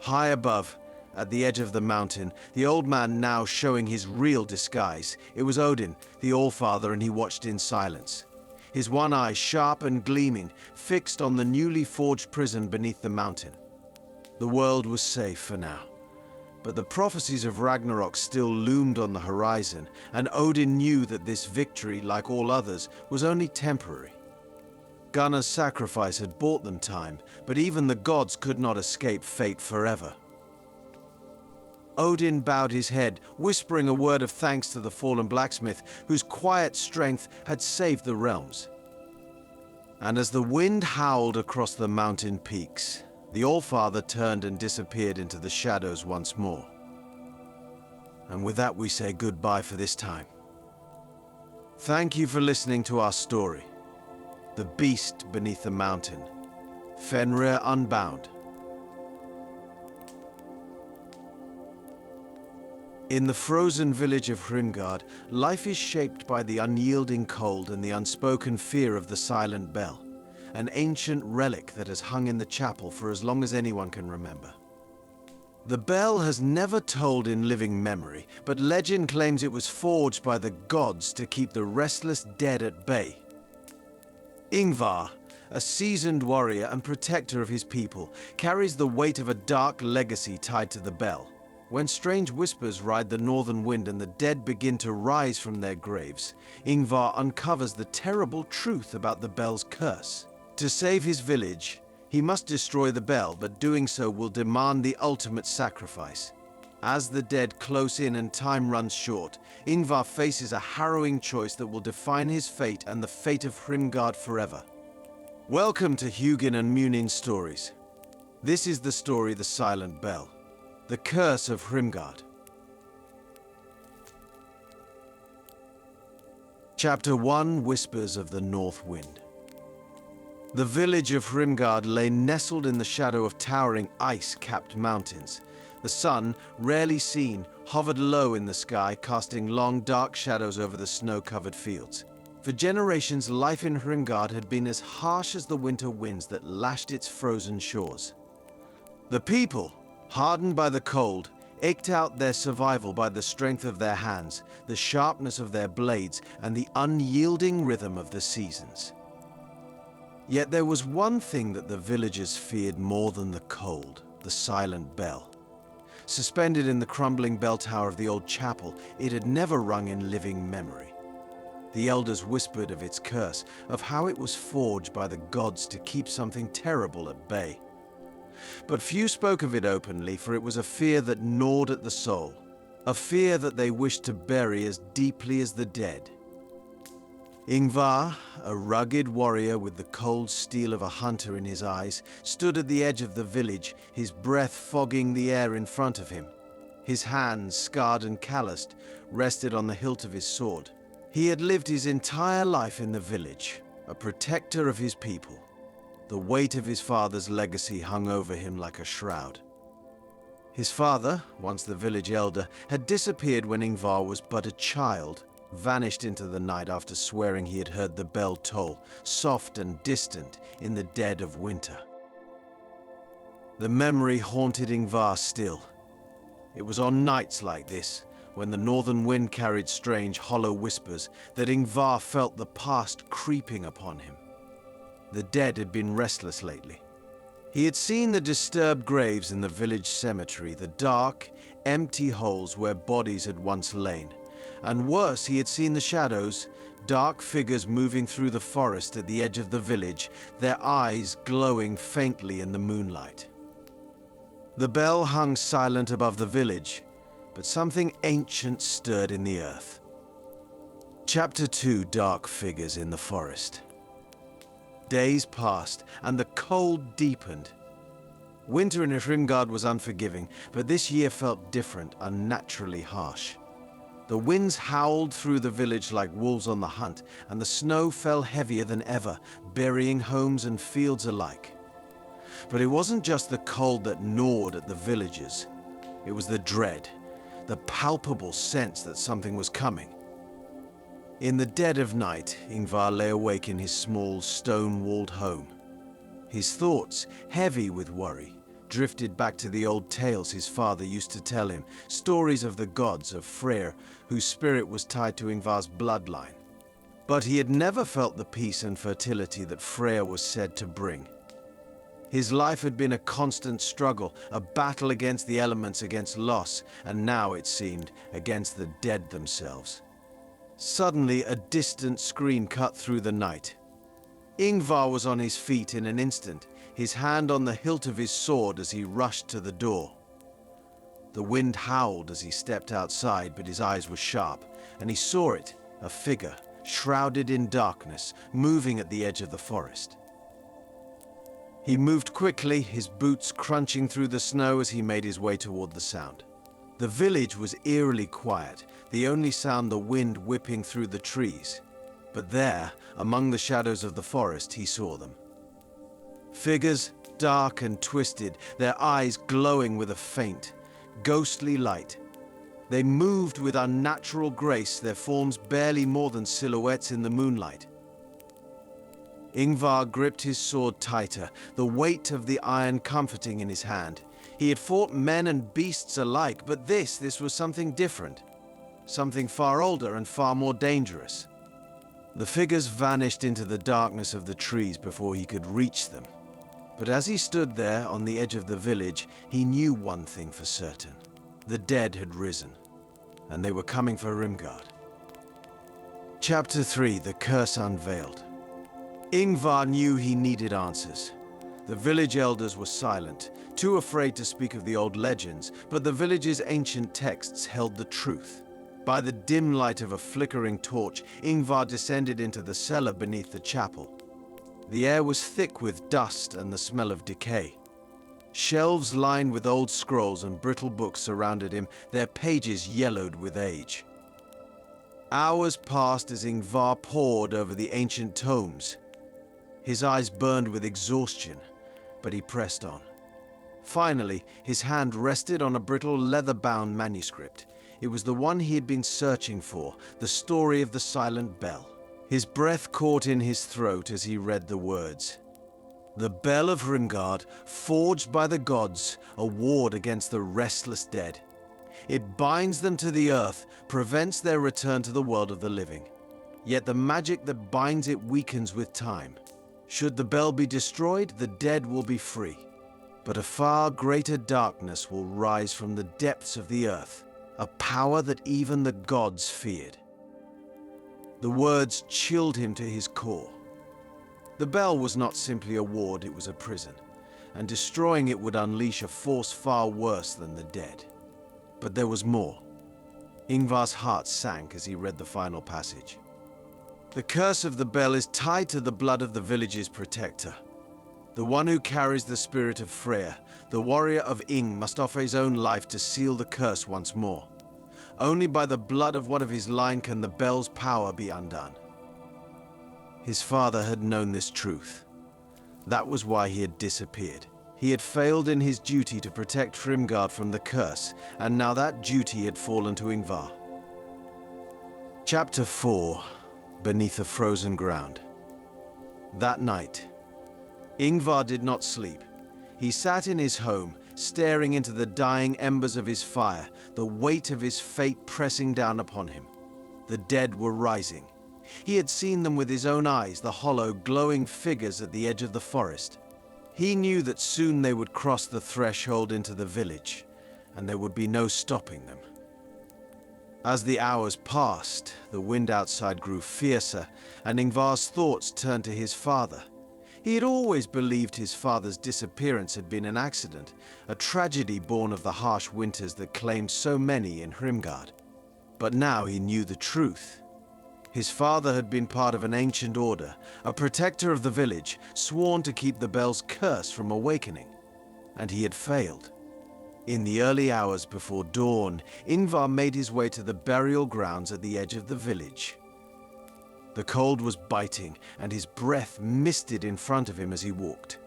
High above, at the edge of the mountain, the old man now showing his real disguise. It was Odin, the Allfather, and he watched in silence. His one eye sharp and gleaming, fixed on the newly forged prison beneath the mountain. The world was safe for now. But the prophecies of Ragnarok still loomed on the horizon, and Odin knew that this victory, like all others, was only temporary. Gunnar's sacrifice had bought them time, but even the gods could not escape fate forever. Odin bowed his head, whispering a word of thanks to the fallen blacksmith, whose quiet strength had saved the realms. And as the wind howled across the mountain peaks, the Allfather turned and disappeared into the shadows once more. And with that we say goodbye for this time. Thank you for listening to our story. The Beast Beneath the Mountain. Fenrir Unbound. In the frozen village of Hrimgard, life is shaped by the unyielding cold and the unspoken fear of the silent bell, an ancient relic that has hung in the chapel for as long as anyone can remember. The bell has never tolled in living memory, but legend claims it was forged by the gods to keep the restless dead at bay. Ingvar, a seasoned warrior and protector of his people, carries the weight of a dark legacy tied to the bell. When strange whispers ride the northern wind and the dead begin to rise from their graves, Ingvar uncovers the terrible truth about the bell's curse. To save his village, he must destroy the bell, but doing so will demand the ultimate sacrifice. As the dead close in and time runs short, Ingvar faces a harrowing choice that will define his fate and the fate of Hrimgard forever. Welcome to Hugin and Munin Stories. This is the story The Silent Bell, the curse of Hrimgard. Chapter 1, Whispers of the North Wind. The village of Hrimgard lay nestled in the shadow of towering ice-capped mountains. The sun, rarely seen, hovered low in the sky, casting long, dark shadows over the snow-covered fields. For generations, life in Hrimgard had been as harsh as the winter winds that lashed its frozen shores. The people, hardened by the cold, eked out their survival by the strength of their hands, the sharpness of their blades, and the unyielding rhythm of the seasons. Yet there was one thing that the villagers feared more than the cold: the silent bell. Suspended in the crumbling bell tower of the old chapel, it had never rung in living memory. The elders whispered of its curse, of how it was forged by the gods to keep something terrible at bay. But few spoke of it openly, for it was a fear that gnawed at the soul, a fear that they wished to bury as deeply as the dead. Ingvar, a rugged warrior with the cold steel of a hunter in his eyes, stood at the edge of the village, his breath fogging the air in front of him. His hands, scarred and calloused, rested on the hilt of his sword. He had lived his entire life in the village, a protector of his people. The weight of his father's legacy hung over him like a shroud. His father, once the village elder, had disappeared when Ingvar was but a child, vanished into the night after swearing he had heard the bell toll, soft and distant, in the dead of winter. The memory haunted Ingvar still. It was on nights like this, when the northern wind carried strange, hollow whispers, that Ingvar felt the past creeping upon him. The dead had been restless lately. He had seen the disturbed graves in the village cemetery, the dark, empty holes where bodies had once lain. And worse, he had seen the shadows, dark figures moving through the forest at the edge of the village, their eyes glowing faintly in the moonlight. The bell hung silent above the village, but something ancient stirred in the earth. Chapter 2, Dark Figures in the Forest. Days passed, and the cold deepened. Winter in Hrimgard was unforgiving, but this year felt different, unnaturally harsh. The winds howled through the village like wolves on the hunt, and the snow fell heavier than ever, burying homes and fields alike. But it wasn't just the cold that gnawed at the villagers. It was the dread, the palpable sense that something was coming. In the dead of night, Ingvar lay awake in his small, stone-walled home. His thoughts, heavy with worry, drifted back to the old tales his father used to tell him, stories of the gods, of Fenrir, whose spirit was tied to Ingvar's bloodline. But he had never felt the peace and fertility that Fenrir was said to bring. His life had been a constant struggle, a battle against the elements, against loss, and now, it seemed, against the dead themselves. Suddenly, a distant scream cut through the night. Ingvar was on his feet in an instant, his hand on the hilt of his sword as he rushed to the door. The wind howled as he stepped outside, but his eyes were sharp, and he saw it, a figure, shrouded in darkness, moving at the edge of the forest. He moved quickly, his boots crunching through the snow as he made his way toward the sound. The village was eerily quiet, the only sound the wind whipping through the trees. But there, among the shadows of the forest, he saw them. Figures, dark and twisted, their eyes glowing with a faint, ghostly light. They moved with unnatural grace, their forms barely more than silhouettes in the moonlight. Ingvar gripped his sword tighter, the weight of the iron comforting in his hand. He had fought men and beasts alike, but this was something different. Something far older and far more dangerous. The figures vanished into the darkness of the trees before he could reach them. But as he stood there on the edge of the village, he knew one thing for certain. The dead had risen, and they were coming for Hrimgard. Chapter 3: The Curse Unveiled. Ingvar knew he needed answers. The village elders were silent, too afraid to speak of the old legends, but the village's ancient texts held the truth. By the dim light of a flickering torch, Ingvar descended into the cellar beneath the chapel. The air was thick with dust and the smell of decay. Shelves lined with old scrolls and brittle books surrounded him, their pages yellowed with age. Hours passed as Ingvar pored over the ancient tomes. His eyes burned with exhaustion, but he pressed on. Finally, his hand rested on a brittle, leather-bound manuscript. It was the one he had been searching for, the story of the silent bell. His breath caught in his throat as he read the words. The Bell of Hrimgard, forged by the gods, a ward against the restless dead. It binds them to the earth, prevents their return to the world of the living. Yet the magic that binds it weakens with time. Should the bell be destroyed, the dead will be free. But a far greater darkness will rise from the depths of the earth, a power that even the gods feared. The words chilled him to his core. The bell was not simply a ward, it was a prison, and destroying it would unleash a force far worse than the dead. But there was more. Ingvar's heart sank as he read the final passage. The curse of the bell is tied to the blood of the village's protector. The one who carries the spirit of Freyr, the warrior of Ing, must offer his own life to seal the curse once more. Only by the blood of one of his line can the bell's power be undone. His father had known this truth. That was why he had disappeared. He had failed in his duty to protect Hrimgard from the curse, and now that duty had fallen to Ingvar. Chapter 4: Beneath the Frozen Ground. That night, Ingvar did not sleep. He sat in his home, staring into the dying embers of his fire, the weight of his fate pressing down upon him. The dead were rising. He had seen them with his own eyes, the hollow, glowing figures at the edge of the forest. He knew that soon they would cross the threshold into the village, and there would be no stopping them. As the hours passed, the wind outside grew fiercer, and Ingvar's thoughts turned to his father. He had always believed his father's disappearance had been an accident, a tragedy born of the harsh winters that claimed so many in Hrimgard. But now he knew the truth. His father had been part of an ancient order, a protector of the village, sworn to keep the bell's curse from awakening. And he had failed. In the early hours before dawn, Ingvar made his way to the burial grounds at the edge of the village. The cold was biting, and his breath misted in front of him as he walked.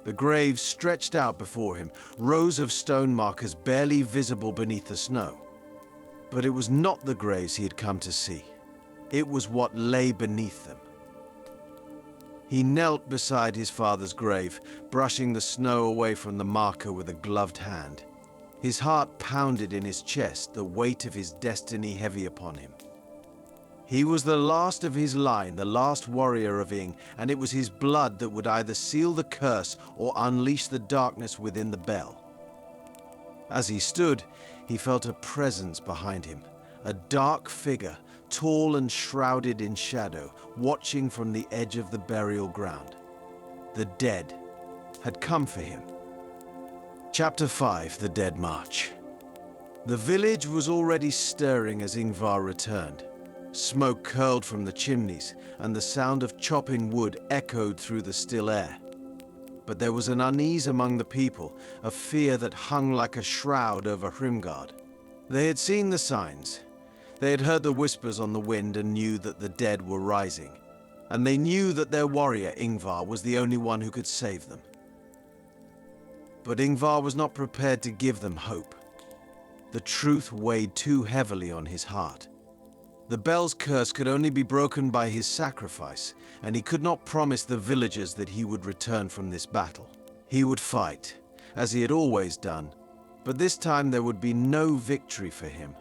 The graves stretched out before him, rows of stone markers barely visible beneath the snow. But it was not the graves he had come to see. It was what lay beneath them. He knelt beside his father's grave, brushing the snow away from the marker with a gloved hand. His heart pounded in his chest, the weight of his destiny heavy upon him. He was the last of his line, the last warrior of Ing, and it was his blood that would either seal the curse or unleash the darkness within the bell. As he stood, he felt a presence behind him, a dark figure, tall and shrouded in shadow, watching from the edge of the burial ground. The dead had come for him. Chapter 5: The Dead March. The village was already stirring as Ingvar returned. Smoke curled from the chimneys, and the sound of chopping wood echoed through the still air. But there was an unease among the people, a fear that hung like a shroud over Hrimgard. They had seen the signs. They had heard the whispers on the wind and knew that the dead were rising. And they knew that their warrior, Ingvar, was the only one who could save them. But Ingvar was not prepared to give them hope. The truth weighed too heavily on his heart. The bell's curse could only be broken by his sacrifice, and he could not promise the villagers that he would return from this battle. He would fight, as he had always done, but this time there would be no victory for him.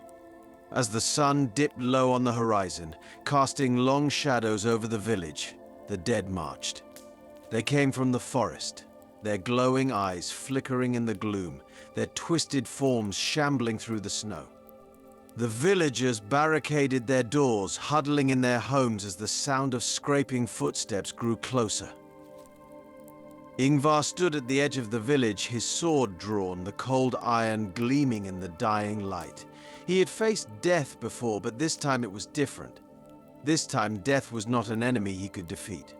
As the sun dipped low on the horizon, casting long shadows over the village, the dead marched. They came from the forest, their glowing eyes flickering in the gloom, their twisted forms shambling through the snow. The villagers barricaded their doors, huddling in their homes as the sound of scraping footsteps grew closer. Ingvar stood at the edge of the village, his sword drawn, the cold iron gleaming in the dying light. He had faced death before, but this time it was different. This time death was not an enemy he could defeat.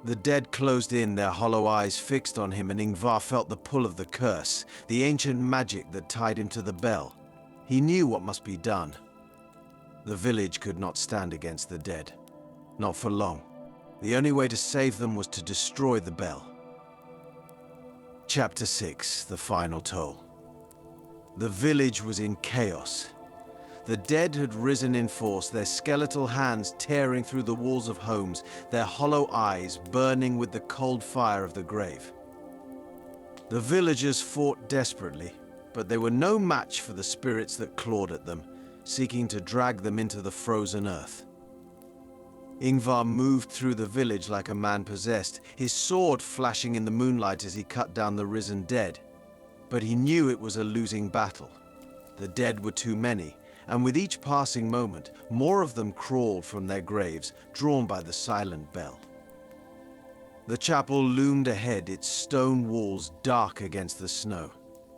The dead closed in, their hollow eyes fixed on him, and Ingvar felt the pull of the curse, the ancient magic that tied him to the bell. He knew what must be done. The village could not stand against the dead. Not for long. The only way to save them was to destroy the bell. Chapter 6, The Final Toll. The village was in chaos. The dead had risen in force, their skeletal hands tearing through the walls of homes, their hollow eyes burning with the cold fire of the grave. The villagers fought desperately, but they were no match for the spirits that clawed at them, seeking to drag them into the frozen earth. Ingvar moved through the village like a man possessed, his sword flashing in the moonlight as he cut down the risen dead. But he knew it was a losing battle. The dead were too many, and with each passing moment, more of them crawled from their graves, drawn by the silent bell. The chapel loomed ahead, its stone walls dark against the snow.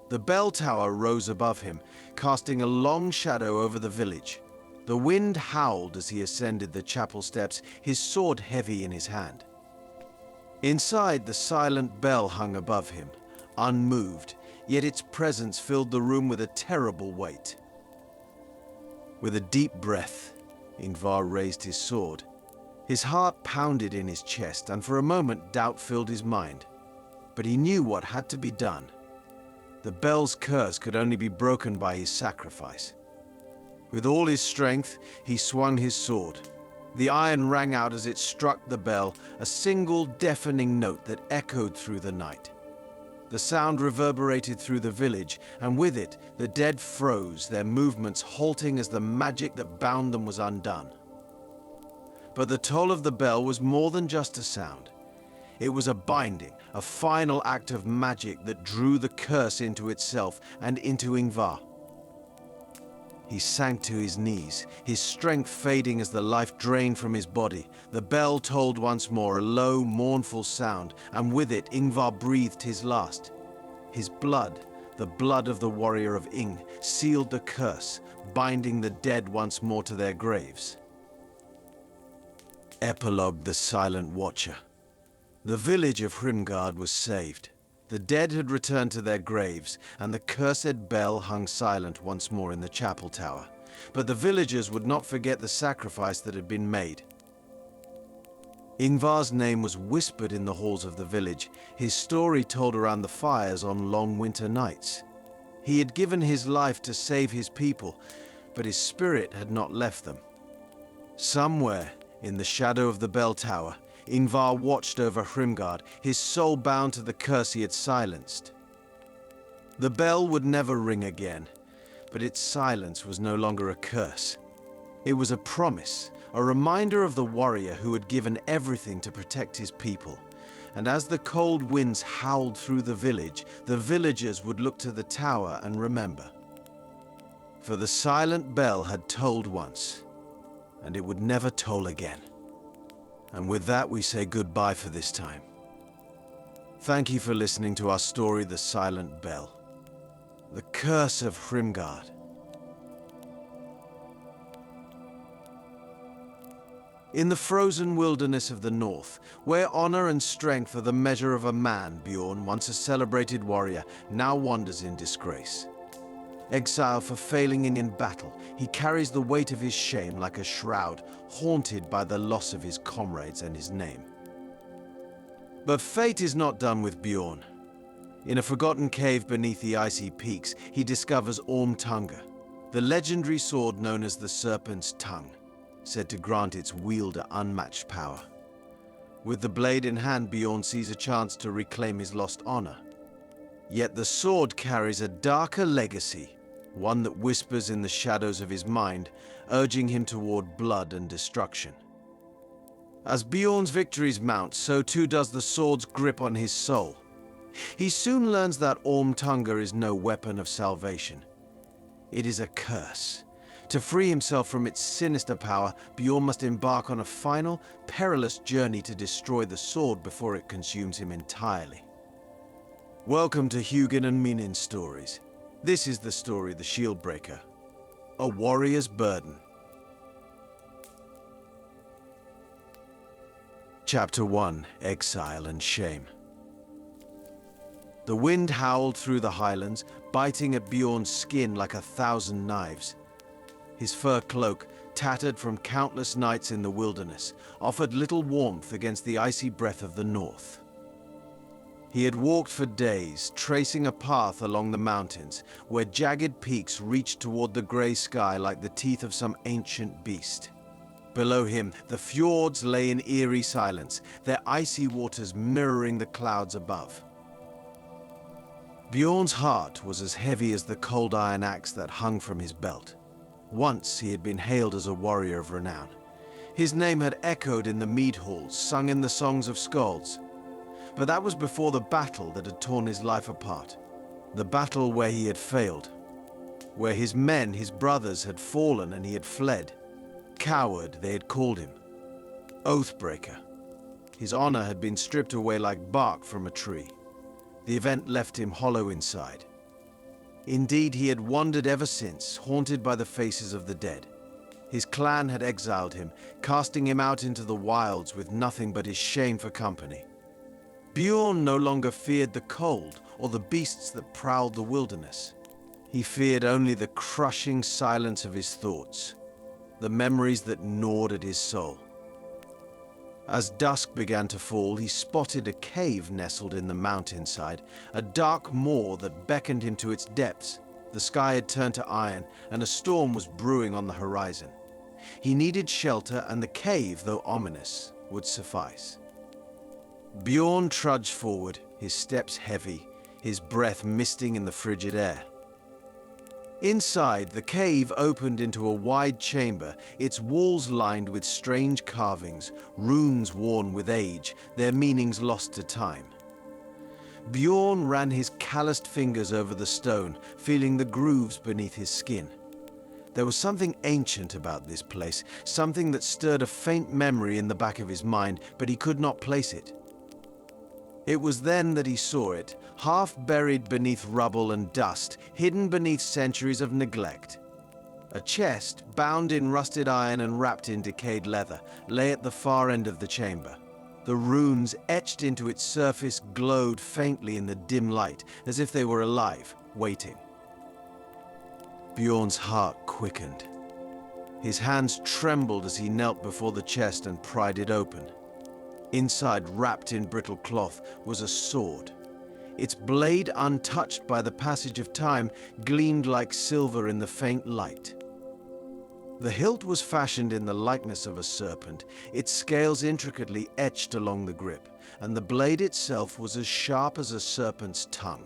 The bell tower rose above him, casting a long shadow over the village. The wind howled as he ascended the chapel steps, his sword heavy in his hand. Inside, the silent bell hung above him, unmoved, yet its presence filled the room with a terrible weight. With a deep breath, Ingvar raised his sword. His heart pounded in his chest, and for a moment doubt filled his mind. But he knew what had to be done. The bell's curse could only be broken by his sacrifice. With all his strength, he swung his sword. The iron rang out as it struck the bell, a single deafening note that echoed through the night. The sound reverberated through the village, and with it, the dead froze, their movements halting as the magic that bound them was undone. But the toll of the bell was more than just a sound. It was a binding, a final act of magic that drew the curse into itself and into Ingvar. He sank to his knees, his strength fading as the life drained from his body. The bell tolled once more, a low, mournful sound, and with it Ingvar breathed his last. His blood, the blood of the warrior of Ing, sealed the curse, binding the dead once more to their graves. Epilogue: The Silent Watcher. The village of Hrimgard was saved. The dead had returned to their graves, and the cursed bell hung silent once more in the chapel tower. But the villagers would not forget the sacrifice that had been made. Ingvar's name was whispered in the halls of the village, his story told around the fires on long winter nights. He had given his life to save his people, but his spirit had not left them. Somewhere, in the shadow of the bell tower, Ingvar watched over Hrimgard, his soul bound to the curse he had silenced. The bell would never ring again, but its silence was no longer a curse. It was a promise, a reminder of the warrior who had given everything to protect his people. And as the cold winds howled through the village, the villagers would look to the tower and remember. For the silent bell had tolled once, and it would never toll again. And with that, we say goodbye for this time. Thank you for listening to our story, The Silent Bell. The Curse of Hrimgard. In the frozen wilderness of the north, where honor and strength are the measure of a man, Bjorn, once a celebrated warrior, now wanders in disgrace. Exiled for failing in battle, he carries the weight of his shame like a shroud, haunted by the loss of his comrades and his name. But fate is not done with Bjorn. In a forgotten cave beneath the icy peaks, he discovers Ormtunga, the legendary sword known as the Serpent's Tongue, said to grant its wielder unmatched power. With the blade in hand, Bjorn sees a chance to reclaim his lost honor. Yet the sword carries a darker legacy. one that whispers in the shadows of his mind, urging him toward blood and destruction. As Bjorn's victories mount, so too does the sword's grip on his soul. He soon learns that Ormtunga is no weapon of salvation. It is a curse. To free himself from its sinister power, Bjorn must embark on a final, perilous journey to destroy the sword before it consumes him entirely. Welcome to Hugin and Munin Stories. This is the story The Shieldbreaker, a warrior's burden. Chapter 1, Exile and Shame. The wind howled through the highlands, biting at Bjorn's skin like 1,000 knives. His fur cloak, tattered from countless nights in the wilderness, offered little warmth against the icy breath of the north. He had walked for days, tracing a path along the mountains, where jagged peaks reached toward the grey sky like the teeth of some ancient beast. Below him, the fjords lay in eerie silence, their icy waters mirroring the clouds above. Bjorn's heart was as heavy as the cold iron axe that hung from his belt. Once he had been hailed as a warrior of renown. His name had echoed in the mead halls, sung in the songs of skalds. But that was before the battle that had torn his life apart. The battle where he had failed. Where his men, his brothers, had fallen and he had fled. Coward, they had called him. Oathbreaker. His honor had been stripped away like bark from a tree. The event left him hollow inside. Indeed, he had wandered ever since, haunted by the faces of the dead. His clan had exiled him, casting him out into the wilds with nothing but his shame for company. Bjorn no longer feared the cold or the beasts that prowled the wilderness. He feared only the crushing silence of his thoughts, the memories that gnawed at his soul. As dusk began to fall, he spotted a cave nestled in the mountainside, a dark maw that beckoned him to its depths. The sky had turned to iron, and a storm was brewing on the horizon. He needed shelter, and the cave, though ominous, would suffice. Bjorn trudged forward, his steps heavy, his breath misting in the frigid air. Inside, the cave opened into a wide chamber, its walls lined with strange carvings, runes worn with age, their meanings lost to time. Bjorn ran his calloused fingers over the stone, feeling the grooves beneath his skin. There was something ancient about this place, something that stirred a faint memory in the back of his mind, but he could not place it. It was then that he saw it, half buried beneath rubble and dust, hidden beneath centuries of neglect. A chest, bound in rusted iron and wrapped in decayed leather, lay at the far end of the chamber. The runes etched into its surface glowed faintly in the dim light, as if they were alive, waiting. Bjorn's heart quickened. His hands trembled as he knelt before the chest and pried it open. Inside, wrapped in brittle cloth, was a sword. Its blade, untouched by the passage of time, gleamed like silver in the faint light. The hilt was fashioned in the likeness of a serpent, its scales intricately etched along the grip, and the blade itself was as sharp as a serpent's tongue.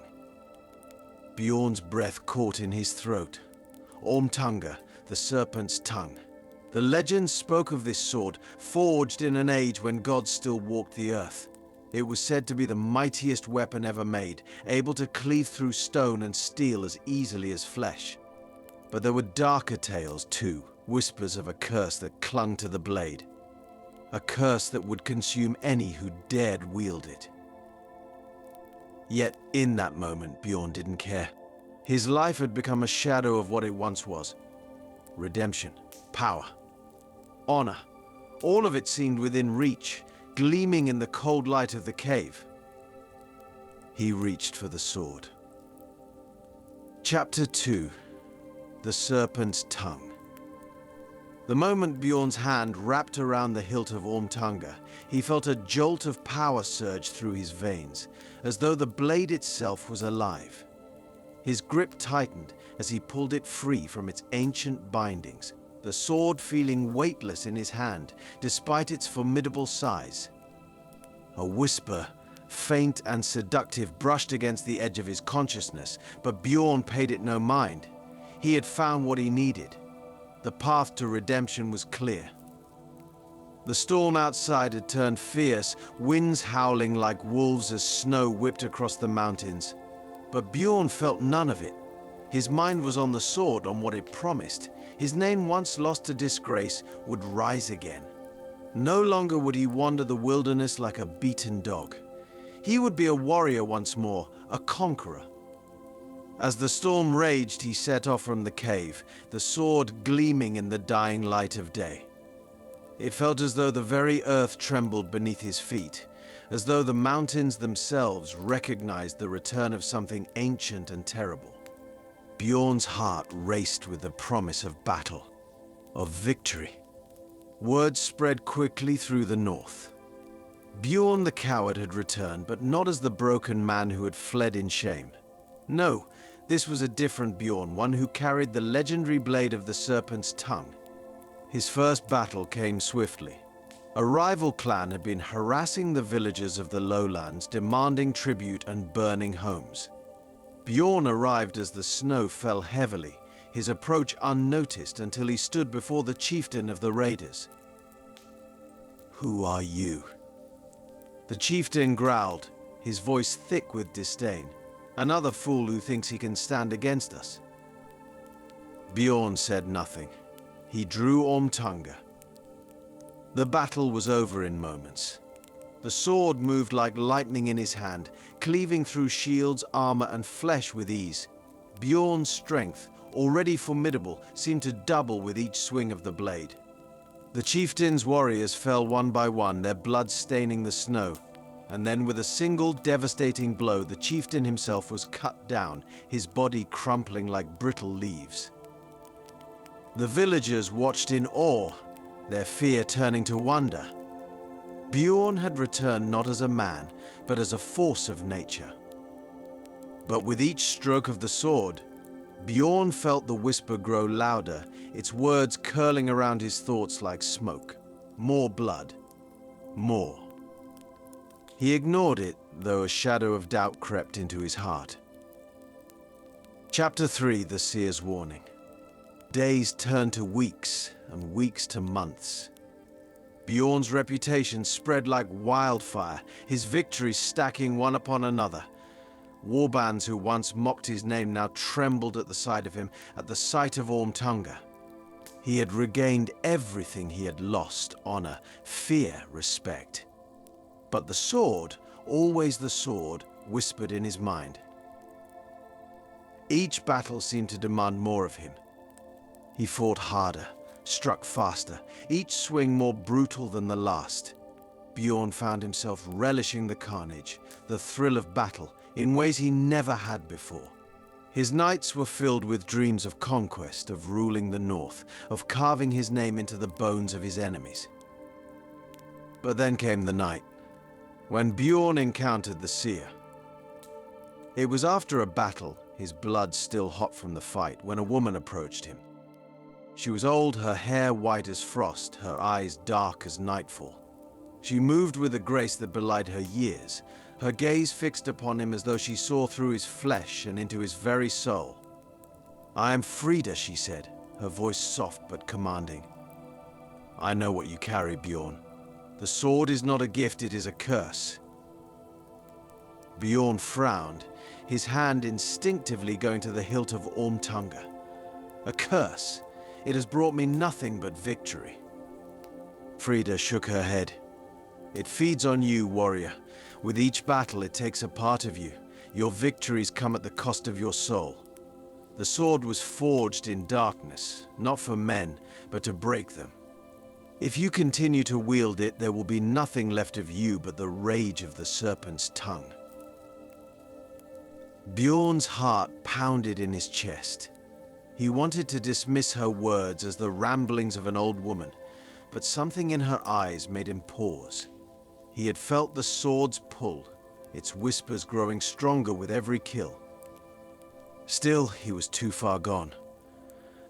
Bjorn's breath caught in his throat. Ormtunga, the serpent's tongue. The legends spoke of this sword, forged in an age when gods still walked the earth. It was said to be the mightiest weapon ever made, able to cleave through stone and steel as easily as flesh. But there were darker tales too, whispers of a curse that clung to the blade. A curse that would consume any who dared wield it. Yet in that moment, Bjorn didn't care. His life had become a shadow of what it once was. Redemption, power, honor, all of it seemed within reach, gleaming in the cold light of the cave. He reached for the sword. Chapter 2. The Serpent's Tongue. The moment Bjorn's hand wrapped around the hilt of Ormtunga, he felt a jolt of power surge through his veins, as though the blade itself was alive. His grip tightened as he pulled it free from its ancient bindings, the sword feeling weightless in his hand, despite its formidable size. A whisper, faint and seductive, brushed against the edge of his consciousness, but Bjorn paid it no mind. He had found what he needed. The path to redemption was clear. The storm outside had turned fierce, winds howling like wolves as snow whipped across the mountains. But Bjorn felt none of it. His mind was on the sword, on what it promised. His name, once lost to disgrace, would rise again. No longer would he wander the wilderness like a beaten dog. He would be a warrior once more, a conqueror. As the storm raged, he set off from the cave, the sword gleaming in the dying light of day. It felt as though the very earth trembled beneath his feet, as though the mountains themselves recognized the return of something ancient and terrible. Bjorn's heart raced with the promise of battle, of victory. Word spread quickly through the north. Bjorn the coward had returned, but not as the broken man who had fled in shame. No, this was a different Bjorn, one who carried the legendary blade of the serpent's tongue. His first battle came swiftly. A rival clan had been harassing the villagers of the lowlands, demanding tribute and burning homes. Bjorn arrived as the snow fell heavily, his approach unnoticed until he stood before the chieftain of the raiders. "Who are you?" The chieftain growled, his voice thick with disdain. "Another fool who thinks he can stand against us." Bjorn said nothing. He drew Ormtunga. The battle was over in moments. The sword moved like lightning in his hand, cleaving through shields, armor, and flesh with ease. Bjorn's strength, already formidable, seemed to double with each swing of the blade. The chieftain's warriors fell one by one, their blood staining the snow. And then with a single devastating blow, the chieftain himself was cut down, his body crumpling like brittle leaves. The villagers watched in awe, their fear turning to wonder. Bjorn had returned not as a man, but as a force of nature. But with each stroke of the sword, Bjorn felt the whisper grow louder, its words curling around his thoughts like smoke. More blood. More. He ignored it, though a shadow of doubt crept into his heart. Chapter 3, The Seer's Warning. Days turned to weeks, and weeks to months. Bjorn's reputation spread like wildfire, his victories stacking one upon another. Warbands who once mocked his name now trembled at the sight of him, at the sight of Ormtunga. He had regained everything he had lost: honor, fear, respect. But the sword, always the sword, whispered in his mind. Each battle seemed to demand more of him. He fought harder, struck faster, each swing more brutal than the last. Bjorn found himself relishing the carnage, the thrill of battle, in ways he never had before. His nights were filled with dreams of conquest, of ruling the north, of carving his name into the bones of his enemies. But then came the night, when Bjorn encountered the seer. It was after a battle, his blood still hot from the fight, when a woman approached him. She was old, her hair white as frost, her eyes dark as nightfall. She moved with a grace that belied her years, her gaze fixed upon him as though she saw through his flesh and into his very soul. "I am Frida," she said, her voice soft but commanding. "I know what you carry, Bjorn. The sword is not a gift, it is a curse." Bjorn frowned, his hand instinctively going to the hilt of Ormtunga. "A curse? It has brought me nothing but victory." Frida shook her head. "It feeds on you, warrior. With each battle it takes a part of you. Your victories come at the cost of your soul. The sword was forged in darkness, not for men, but to break them. If you continue to wield it, there will be nothing left of you but the rage of the serpent's tongue." Bjorn's heart pounded in his chest. He wanted to dismiss her words as the ramblings of an old woman, but something in her eyes made him pause. He had felt the sword's pull, its whispers growing stronger with every kill. Still, he was too far gone.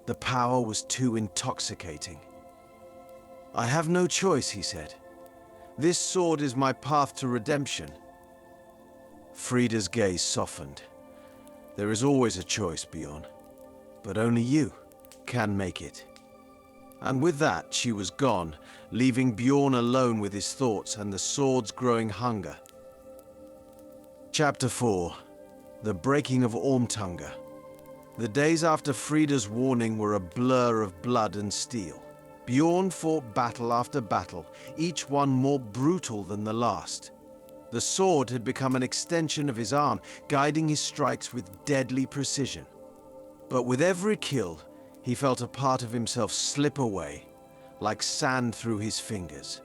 The power was too intoxicating. "I have no choice," he said. "This sword is my path to redemption." Frida's gaze softened. "There is always a choice, Bjorn. but only you can make it." And with that, she was gone, leaving Bjorn alone with his thoughts and the sword's growing hunger. Chapter 4. The Breaking of Ormtunga. The days after Frida's warning were a blur of blood and steel. Bjorn fought battle after battle, each one more brutal than the last. The sword had become an extension of his arm, guiding his strikes with deadly precision. But with every kill, he felt a part of himself slip away, like sand through his fingers.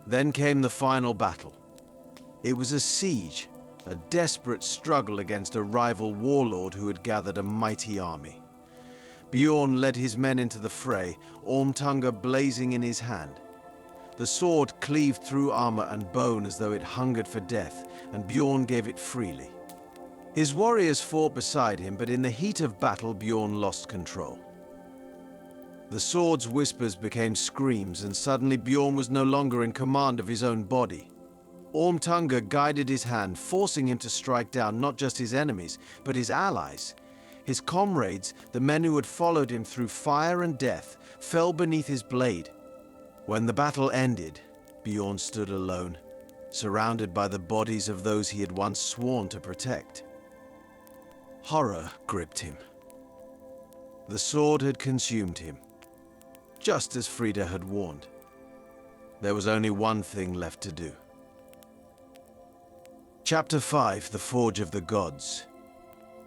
Then came the final battle. It was a siege, a desperate struggle against a rival warlord who had gathered a mighty army. Bjorn led his men into the fray, Ormtunga blazing in his hand. The sword cleaved through armor and bone as though it hungered for death, and Bjorn gave it freely. His warriors fought beside him, but in the heat of battle, Bjorn lost control. The sword's whispers became screams, and suddenly Bjorn was no longer in command of his own body. Ormtunga guided his hand, forcing him to strike down not just his enemies, but his allies. His comrades, the men who had followed him through fire and death, fell beneath his blade. When the battle ended, Bjorn stood alone, surrounded by the bodies of those he had once sworn to protect. Horror gripped him. The sword had consumed him, just as Frida had warned. There was only one thing left to do. Chapter 5. The Forge of the Gods.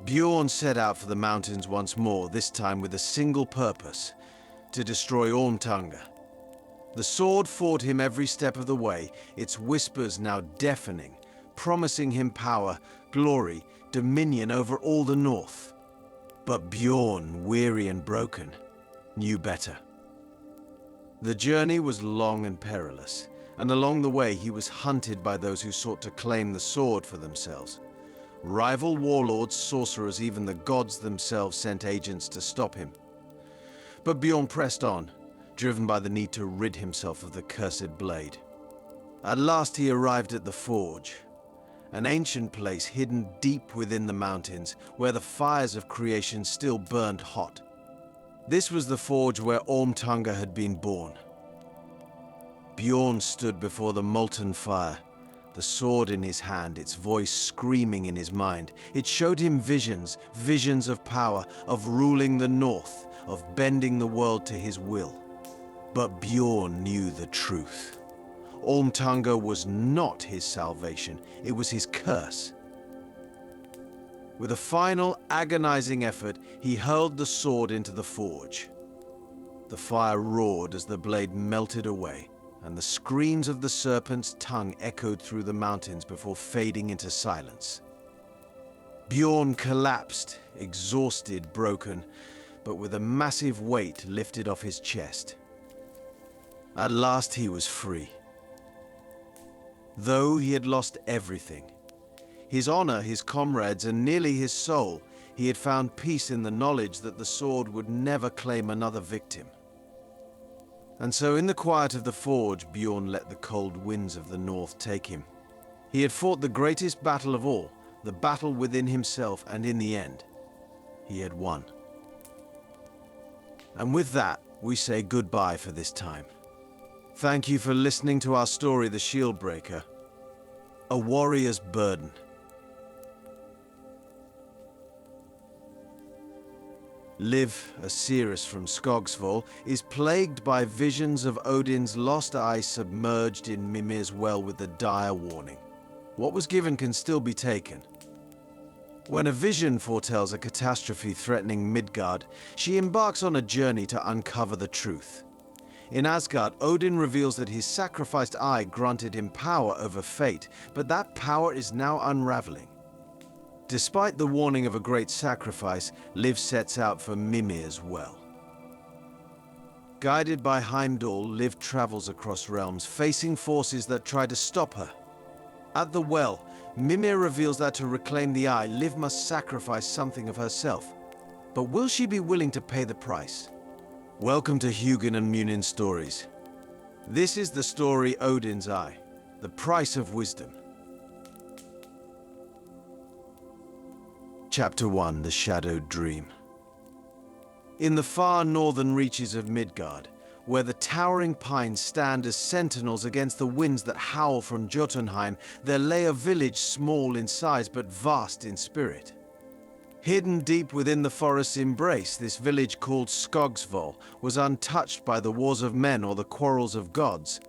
Bjorn set out for the mountains once more, this time with a single purpose: to destroy Ormtunga. The sword fought him every step of the way, its whispers now deafening, promising him power, glory, dominion over all the north. But Bjorn, weary and broken, knew better. The journey was long and perilous, and along the way he was hunted by those who sought to claim the sword for themselves. Rival warlords, sorcerers, even the gods themselves sent agents to stop him. But Bjorn pressed on, driven by the need to rid himself of the cursed blade. At last he arrived at the forge, an ancient place hidden deep within the mountains, where the fires of creation still burned hot. This was the forge where Ormtunga had been born. Bjorn stood before the molten fire, the sword in his hand, its voice screaming in his mind. It showed him visions, visions of power, of ruling the north, of bending the world to his will. But Bjorn knew the truth. Ormtunga was not his salvation, it was his curse. With a final, agonizing effort, he hurled the sword into the forge. The fire roared as the blade melted away, and the screams of the serpent's tongue echoed through the mountains before fading into silence. Bjorn collapsed, exhausted, broken, but with a massive weight lifted off his chest. At last he was free. Though he had lost everything, his honor, his comrades, and nearly his soul, he had found peace in the knowledge that the sword would never claim another victim. And so in the quiet of the forge, Bjorn let the cold winds of the north take him. He had fought the greatest battle of all, the battle within himself, and in the end, he had won. And with that, we say goodbye for this time. Thank you for listening to our story, The Shieldbreaker, A Warrior's Burden. Liv, a seeress from Skogsvoll, is plagued by visions of Odin's lost eye submerged in Mimir's well with a dire warning. What was given can still be taken. When a vision foretells a catastrophe threatening Midgard, she embarks on a journey to uncover the truth. In Asgard, Odin reveals that his sacrificed eye granted him power over fate, but that power is now unraveling. Despite the warning of a great sacrifice, Liv sets out for Mimir's well. Guided by Heimdall, Liv travels across realms, facing forces that try to stop her. At the well, Mimir reveals that to reclaim the eye, Liv must sacrifice something of herself. But will she be willing to pay the price? Welcome to Hugin and Munin Stories. This is the story Odin's Eye, the price of wisdom. Chapter 1, The Shadowed Dream. In the far northern reaches of Midgard, where the towering pines stand as sentinels against the winds that howl from Jotunheim, there lay a village small in size but vast in spirit. Hidden deep within the forest's embrace, this village called Skogsvoll was untouched by the wars of men or the quarrels of gods.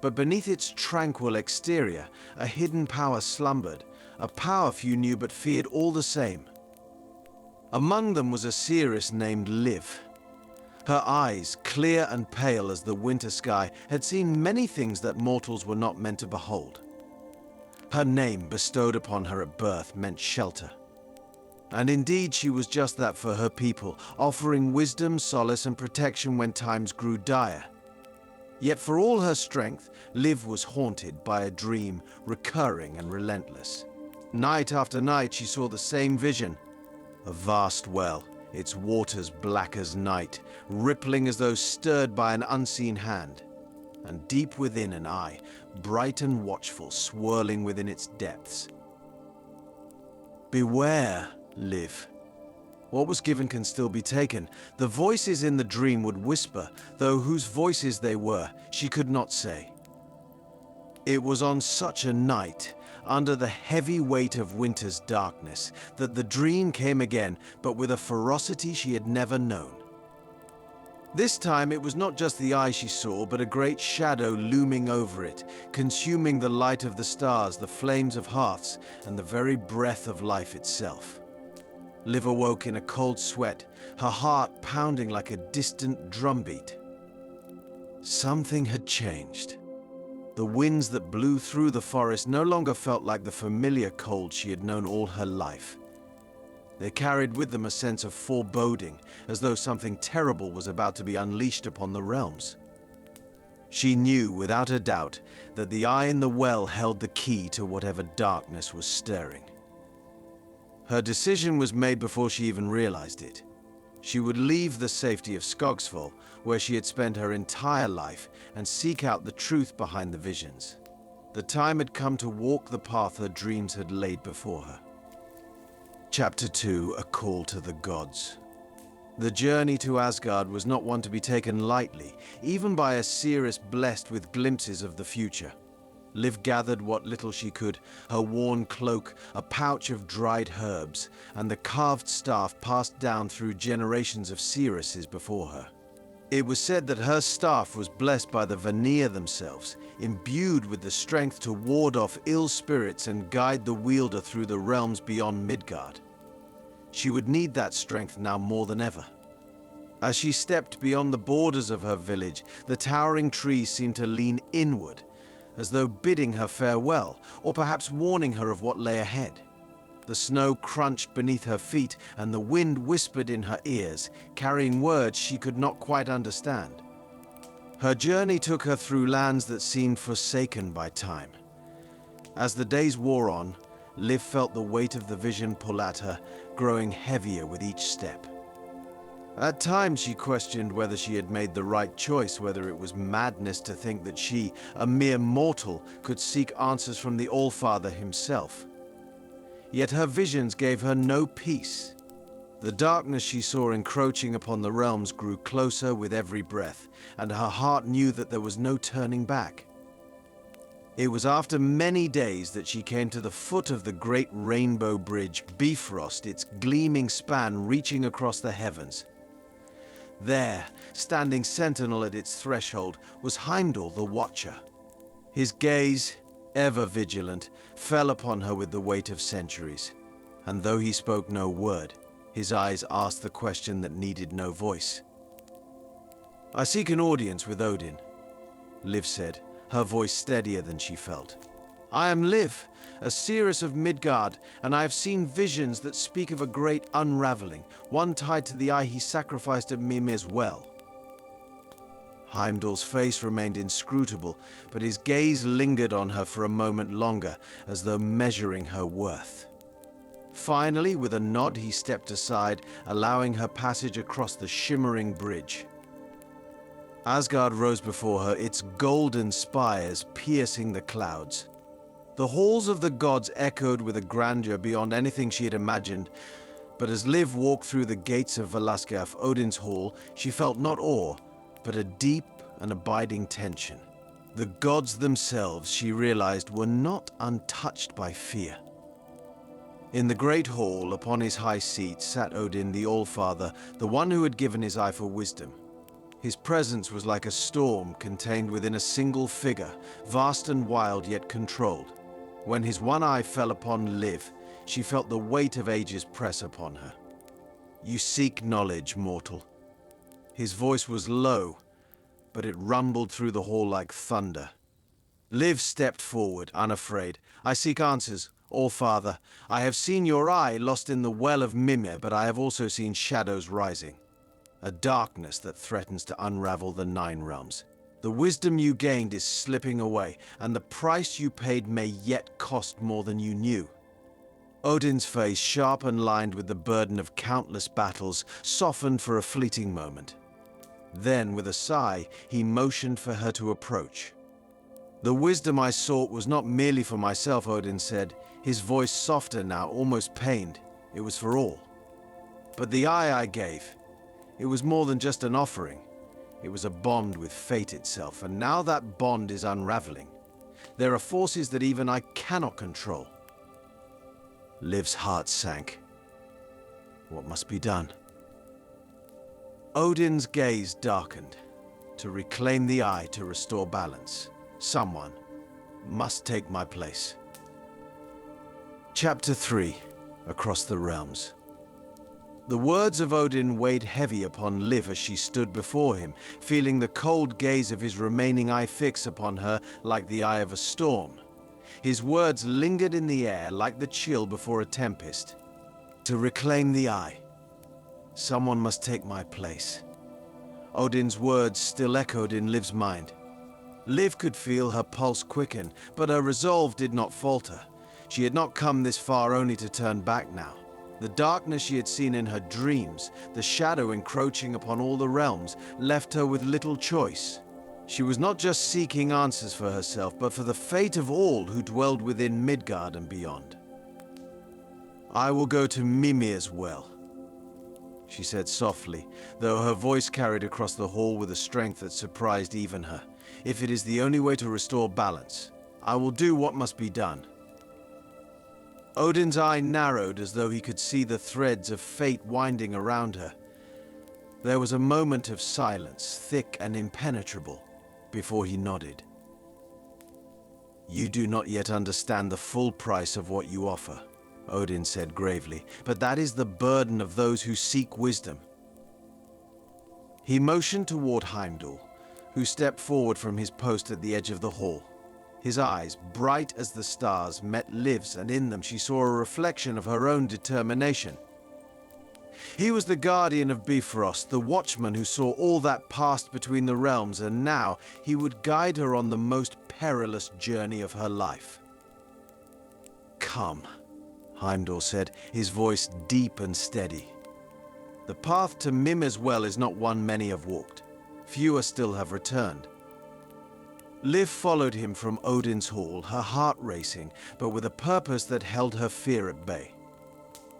But beneath its tranquil exterior, a hidden power slumbered, a power few knew but feared all the same. Among them was a seeress named Liv. Her eyes, clear and pale as the winter sky, had seen many things that mortals were not meant to behold. Her name, bestowed upon her at birth, meant shelter. And indeed she was just that for her people, offering wisdom, solace and protection when times grew dire. Yet for all her strength, Liv was haunted by a dream, recurring and relentless. Night after night she saw the same vision. A vast well, its waters black as night, rippling as though stirred by an unseen hand. And deep within an eye, bright and watchful, swirling within its depths. Beware, Liv. What was given can still be taken. The voices in the dream would whisper, though whose voices they were, she could not say. It was on such a night, under the heavy weight of winter's darkness, that the dream came again, but with a ferocity she had never known. This time it was not just the eye she saw, but a great shadow looming over it, consuming the light of the stars, the flames of hearths, and the very breath of life itself. Liv awoke in a cold sweat, her heart pounding like a distant drumbeat. Something had changed. The winds that blew through the forest no longer felt like the familiar cold she had known all her life. They carried with them a sense of foreboding, as though something terrible was about to be unleashed upon the realms. She knew, without a doubt, that the eye in the well held the key to whatever darkness was stirring. Her decision was made before she even realized it. She would leave the safety of Skogsvoll, where she had spent her entire life, and seek out the truth behind the visions. The time had come to walk the path her dreams had laid before her. Chapter 2: A Call to the Gods. The journey to Asgard was not one to be taken lightly, even by a seeress blessed with glimpses of the future. Liv gathered what little she could, her worn cloak, a pouch of dried herbs, and the carved staff passed down through generations of seeresses before her. It was said that her staff was blessed by the Vanir themselves, imbued with the strength to ward off ill spirits and guide the wielder through the realms beyond Midgard. She would need that strength now more than ever. As she stepped beyond the borders of her village, the towering trees seemed to lean inward, as though bidding her farewell, or perhaps warning her of what lay ahead. The snow crunched beneath her feet, and the wind whispered in her ears, carrying words she could not quite understand. Her journey took her through lands that seemed forsaken by time. As the days wore on, Liv felt the weight of the vision pull at her, growing heavier with each step. At times she questioned whether she had made the right choice, whether it was madness to think that she, a mere mortal, could seek answers from the Allfather himself. Yet her visions gave her no peace. The darkness she saw encroaching upon the realms grew closer with every breath, and her heart knew that there was no turning back. It was after many days that she came to the foot of the great rainbow bridge, Bifrost, its gleaming span reaching across the heavens. There, standing sentinel at its threshold, was Heimdall the Watcher. His gaze, ever vigilant, fell upon her with the weight of centuries, and though he spoke no word, his eyes asked the question that needed no voice. "I seek an audience with Odin," Liv said, her voice steadier than she felt. "I am Liv, a seeress of Midgard, and I have seen visions that speak of a great unraveling, one tied to the eye he sacrificed at Mimir's well." Heimdall's face remained inscrutable, but his gaze lingered on her for a moment longer, as though measuring her worth. Finally, with a nod, he stepped aside, allowing her passage across the shimmering bridge. Asgard rose before her, its golden spires piercing the clouds. The halls of the gods echoed with a grandeur beyond anything she had imagined, But as Liv walked through the gates of Valaskaf, Odin's hall, she felt not awe, but a deep and abiding tension. The gods themselves, she realized, were not untouched by fear. In the great hall, upon his high seat, sat Odin the Allfather, the one who had given his eye for wisdom. His presence was like a storm contained within a single figure, vast and wild yet controlled. When his one eye fell upon Liv, she felt the weight of ages press upon her. "You seek knowledge, mortal." His voice was low, but it rumbled through the hall like thunder. Liv stepped forward, unafraid. "I seek answers, All-Father. I have seen your eye lost in the well of Mimir, but I have also seen shadows rising. A darkness that threatens to unravel the Nine Realms. The wisdom you gained is slipping away, and the price you paid may yet cost more than you knew." Odin's face, sharp and lined with the burden of countless battles, softened for a fleeting moment. Then, with a sigh, he motioned for her to approach. "The wisdom I sought was not merely for myself," Odin said, his voice softer now, almost pained. "It was for all. But the eye I gave, it was more than just an offering. It was a bond with fate itself, and now that bond is unraveling. There are forces that even I cannot control." Liv's heart sank. What must be done? Odin's gaze darkened. To reclaim the eye, to restore balance, someone must take my place. Chapter 3. Across the Realms. The words of Odin weighed heavy upon Liv as she stood before him, feeling the cold gaze of his remaining eye fix upon her like the eye of a storm. His words lingered in the air like the chill before a tempest. To reclaim the eye, someone must take my place. Odin's words still echoed in Liv's mind. Liv could feel her pulse quicken, but her resolve did not falter. She had not come this far only to turn back now. The darkness she had seen in her dreams, the shadow encroaching upon all the realms, left her with little choice. She was not just seeking answers for herself, but for the fate of all who dwelled within Midgard and beyond. "I will go to Mimir's well," she said softly, though her voice carried across the hall with a strength that surprised even her. "If it is the only way to restore balance, I will do what must be done." Odin's eye narrowed as though he could see the threads of fate winding around her. There was a moment of silence, thick and impenetrable, before he nodded. "You do not yet understand the full price of what you offer," Odin said gravely, "but that is the burden of those who seek wisdom." He motioned toward Heimdall, who stepped forward from his post at the edge of the hall. His eyes, bright as the stars, met Liv's, and in them she saw a reflection of her own determination. He was the guardian of Bifrost, the watchman who saw all that passed between the realms, and now he would guide her on the most perilous journey of her life. "Come," Heimdall said, his voice deep and steady. "The path to Mimir's well is not one many have walked. Fewer still have returned." Liv followed him from Odin's hall, her heart racing, but with a purpose that held her fear at bay.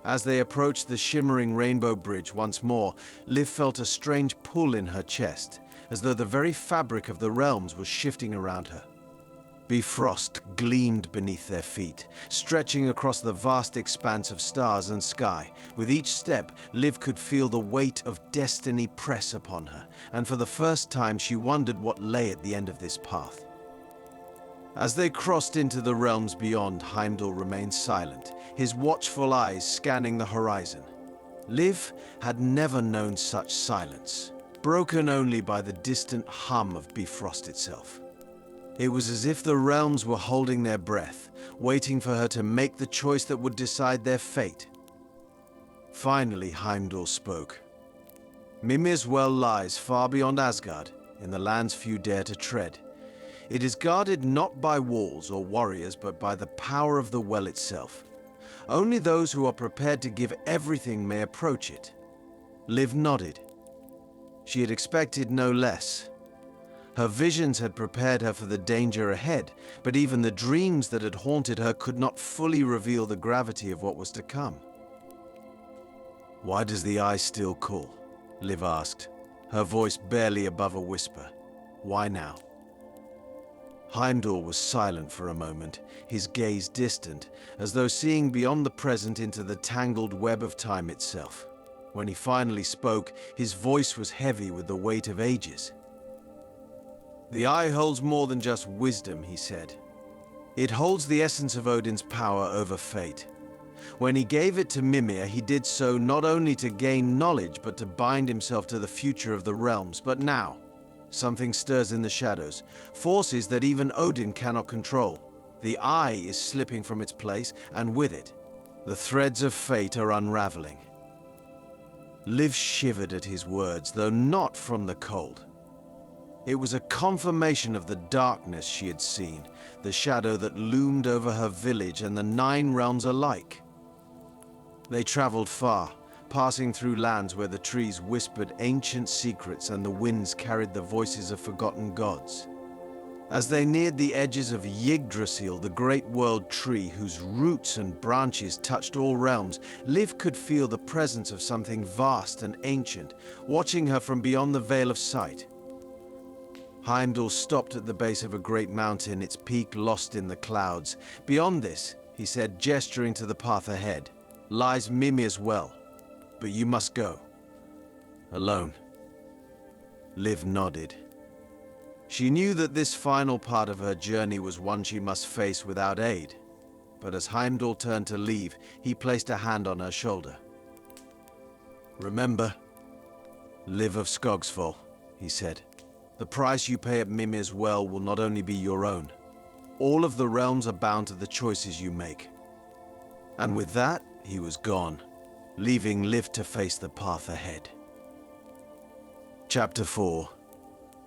As they approached the shimmering rainbow bridge once more, Liv felt a strange pull in her chest, as though the very fabric of the realms was shifting around her. Bifrost gleamed beneath their feet, stretching across the vast expanse of stars and sky. With each step, Liv could feel the weight of destiny press upon her, and for the first time she wondered what lay at the end of this path. As they crossed into the realms beyond, Heimdall remained silent, his watchful eyes scanning the horizon. Liv had never known such silence, broken only by the distant hum of Bifrost itself. It was as if the realms were holding their breath, waiting for her to make the choice that would decide their fate. Finally, Heimdall spoke. "Mimir's well lies far beyond Asgard, in the lands few dare to tread. It is guarded not by walls or warriors, but by the power of the well itself. Only those who are prepared to give everything may approach it." Liv nodded. She had expected no less. Her visions had prepared her for the danger ahead, but even the dreams that had haunted her could not fully reveal the gravity of what was to come. Why does the eye still call? Liv asked, her voice barely above a whisper. Why now? Heimdall was silent for a moment, his gaze distant, as though seeing beyond the present into the tangled web of time itself. When he finally spoke, his voice was heavy with the weight of ages. The eye holds more than just wisdom, he said. It holds the essence of Odin's power over fate. When he gave it to Mimir, he did so not only to gain knowledge, but to bind himself to the future of the realms. But now, something stirs in the shadows, forces that even Odin cannot control. The eye is slipping from its place, and with it, the threads of fate are unraveling. Liv shivered at his words, though not from the cold. It was a confirmation of the darkness she had seen, the shadow that loomed over her village and the 9 realms alike. They traveled far, passing through lands where the trees whispered ancient secrets and the winds carried the voices of forgotten gods. As they neared the edges of Yggdrasil, the great world tree whose roots and branches touched all realms, Liv could feel the presence of something vast and ancient, watching her from beyond the veil of sight. Heimdall stopped at the base of a great mountain, its peak lost in the clouds. Beyond this, he said, gesturing to the path ahead, lies Mimir's well. But you must go. Alone. Liv nodded. She knew that this final part of her journey was one she must face without aid. But as Heimdall turned to leave, he placed a hand on her shoulder. Remember, Liv of Skogsvoll, he said. The price you pay at Mimir's well will not only be your own. All of the realms are bound to the choices you make. And with that, he was gone, leaving Liv to face the path ahead. Chapter 4.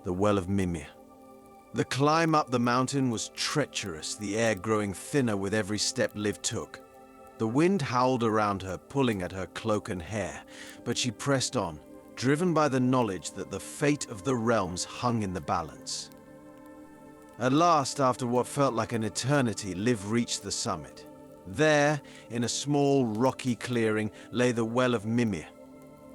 The Well of Mimir. The climb up the mountain was treacherous, the air growing thinner with every step Liv took. The wind howled around her, pulling at her cloak and hair, but she pressed on, driven by the knowledge that the fate of the realms hung in the balance. At last, after what felt like an eternity, Liv reached the summit. There, in a small, rocky clearing, lay the Well of Mimir.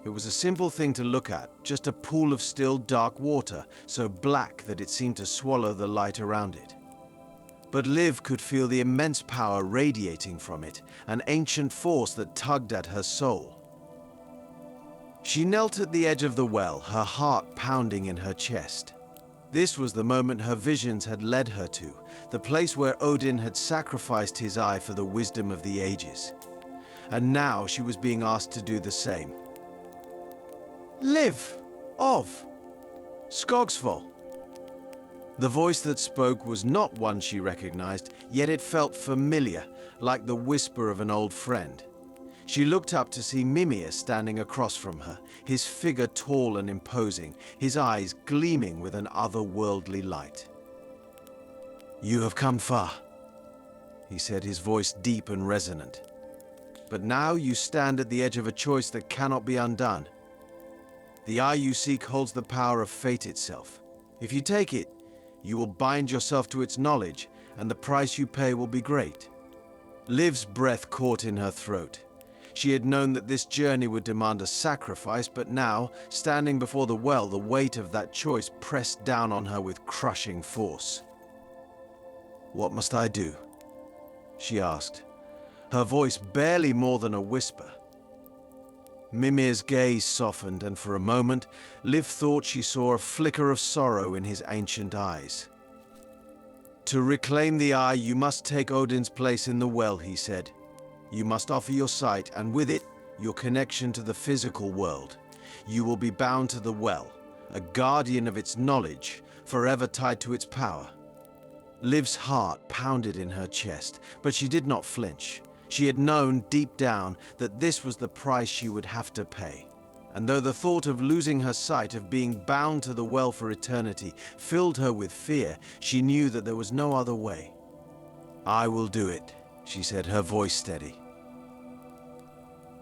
It was a simple thing to look at, just a pool of still, dark water, so black that it seemed to swallow the light around it. But Liv could feel the immense power radiating from it, an ancient force that tugged at her soul. She knelt at the edge of the well, her heart pounding in her chest. This was the moment her visions had led her to, the place where Odin had sacrificed his eye for the wisdom of the ages. And now she was being asked to do the same. Liv of Skogsvoll. The voice that spoke was not one she recognized, yet it felt familiar, like the whisper of an old friend. She looked up to see Mimir standing across from her, his figure tall and imposing, his eyes gleaming with an otherworldly light. You have come far, he said, his voice deep and resonant. But now you stand at the edge of a choice that cannot be undone. The eye you seek holds the power of fate itself. If you take it, you will bind yourself to its knowledge, and the price you pay will be great. Liv's breath caught in her throat. She had known that this journey would demand a sacrifice, but now, standing before the well, the weight of that choice pressed down on her with crushing force. What must I do? She asked, her voice barely more than a whisper. Mimir's gaze softened, and for a moment, Liv thought she saw a flicker of sorrow in his ancient eyes. To reclaim the eye, you must take Odin's place in the well, he said. You must offer your sight, and with it, your connection to the physical world. You will be bound to the well, a guardian of its knowledge, forever tied to its power. Liv's heart pounded in her chest, but she did not flinch. She had known deep down that this was the price she would have to pay. And though the thought of losing her sight, of being bound to the well for eternity, filled her with fear, she knew that there was no other way. I will do it, she said, her voice steady.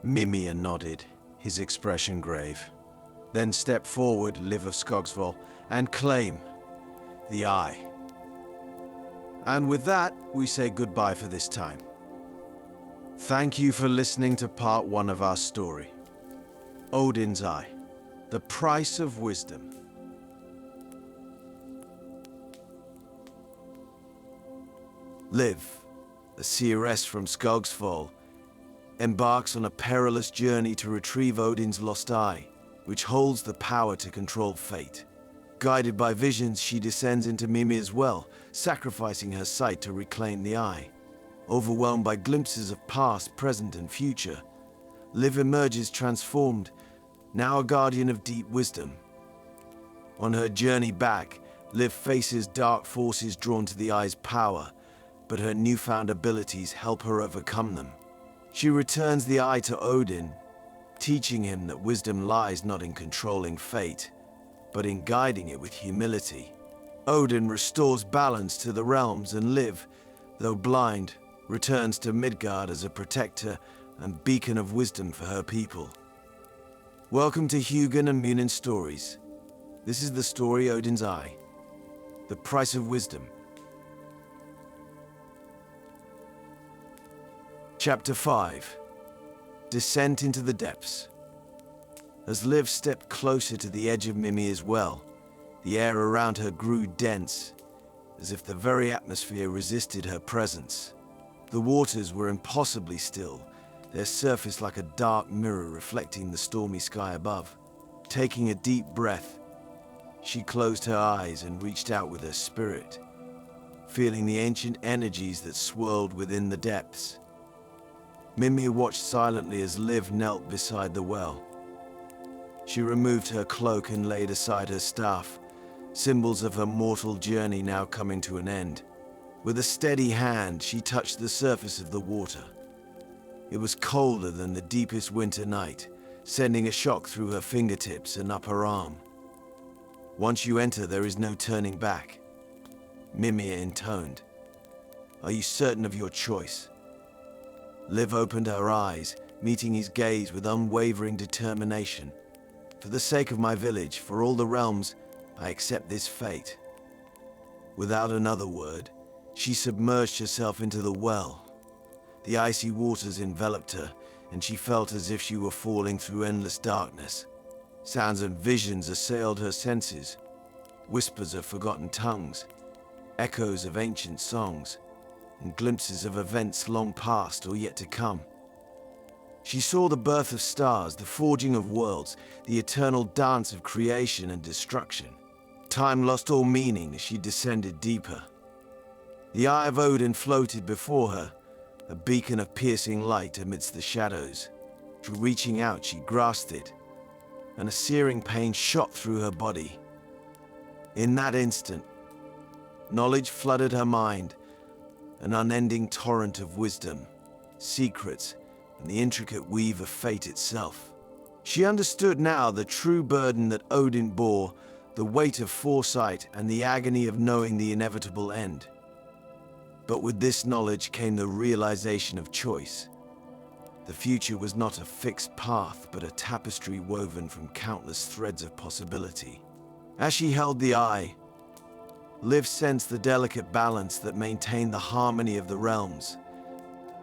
Mimir nodded, his expression grave. Then stepped forward, Liv of Skogsvoll, and claim the eye. And with that, we say goodbye for this time. Thank you for listening to part 1 of our story. Odin's Eye, the price of wisdom. Liv, a seeress from Skogsfall, embarks on a perilous journey to retrieve Odin's lost eye, which holds the power to control fate. Guided by visions, she descends into Mimir's well, sacrificing her sight to reclaim the eye. Overwhelmed by glimpses of past, present, and future, Liv emerges transformed, now a guardian of deep wisdom. On her journey back, Liv faces dark forces drawn to the eye's power, but her newfound abilities help her overcome them. She returns the eye to Odin, teaching him that wisdom lies not in controlling fate, but in guiding it with humility. Odin restores balance to the realms, and Liv, though blind, returns to Midgard as a protector and beacon of wisdom for her people. Welcome to Hugin and Munin Stories. This is the story Odin's Eye, the price of wisdom. Chapter 5. Descent into the Depths. As Liv stepped closer to the edge of Mimir's well, the air around her grew dense, as if the very atmosphere resisted her presence. The waters were impossibly still, their surface like a dark mirror reflecting the stormy sky above. Taking a deep breath, she closed her eyes and reached out with her spirit, feeling the ancient energies that swirled within the depths. Mimir watched silently as Liv knelt beside the well. She removed her cloak and laid aside her staff, symbols of her mortal journey now coming to an end. With a steady hand, she touched the surface of the water. It was colder than the deepest winter night, sending a shock through her fingertips and up her arm. "Once you enter, there is no turning back," Mimir intoned. "Are you certain of your choice?" Liv opened her eyes, meeting his gaze with unwavering determination. "For the sake of my village, for all the realms, I accept this fate." Without another word, she submerged herself into the well. The icy waters enveloped her, and she felt as if she were falling through endless darkness. Sounds and visions assailed her senses, whispers of forgotten tongues, echoes of ancient songs, and glimpses of events long past or yet to come. She saw the birth of stars, the forging of worlds, the eternal dance of creation and destruction. Time lost all meaning as she descended deeper. The Eye of Odin floated before her, a beacon of piercing light amidst the shadows. Reaching out, she grasped it, and a searing pain shot through her body. In that instant, knowledge flooded her mind, an unending torrent of wisdom, secrets, and the intricate weave of fate itself. She understood now the true burden that Odin bore, the weight of foresight and the agony of knowing the inevitable end. But with this knowledge came the realization of choice. The future was not a fixed path, but a tapestry woven from countless threads of possibility. As she held the eye, Liv sensed the delicate balance that maintained the harmony of the realms,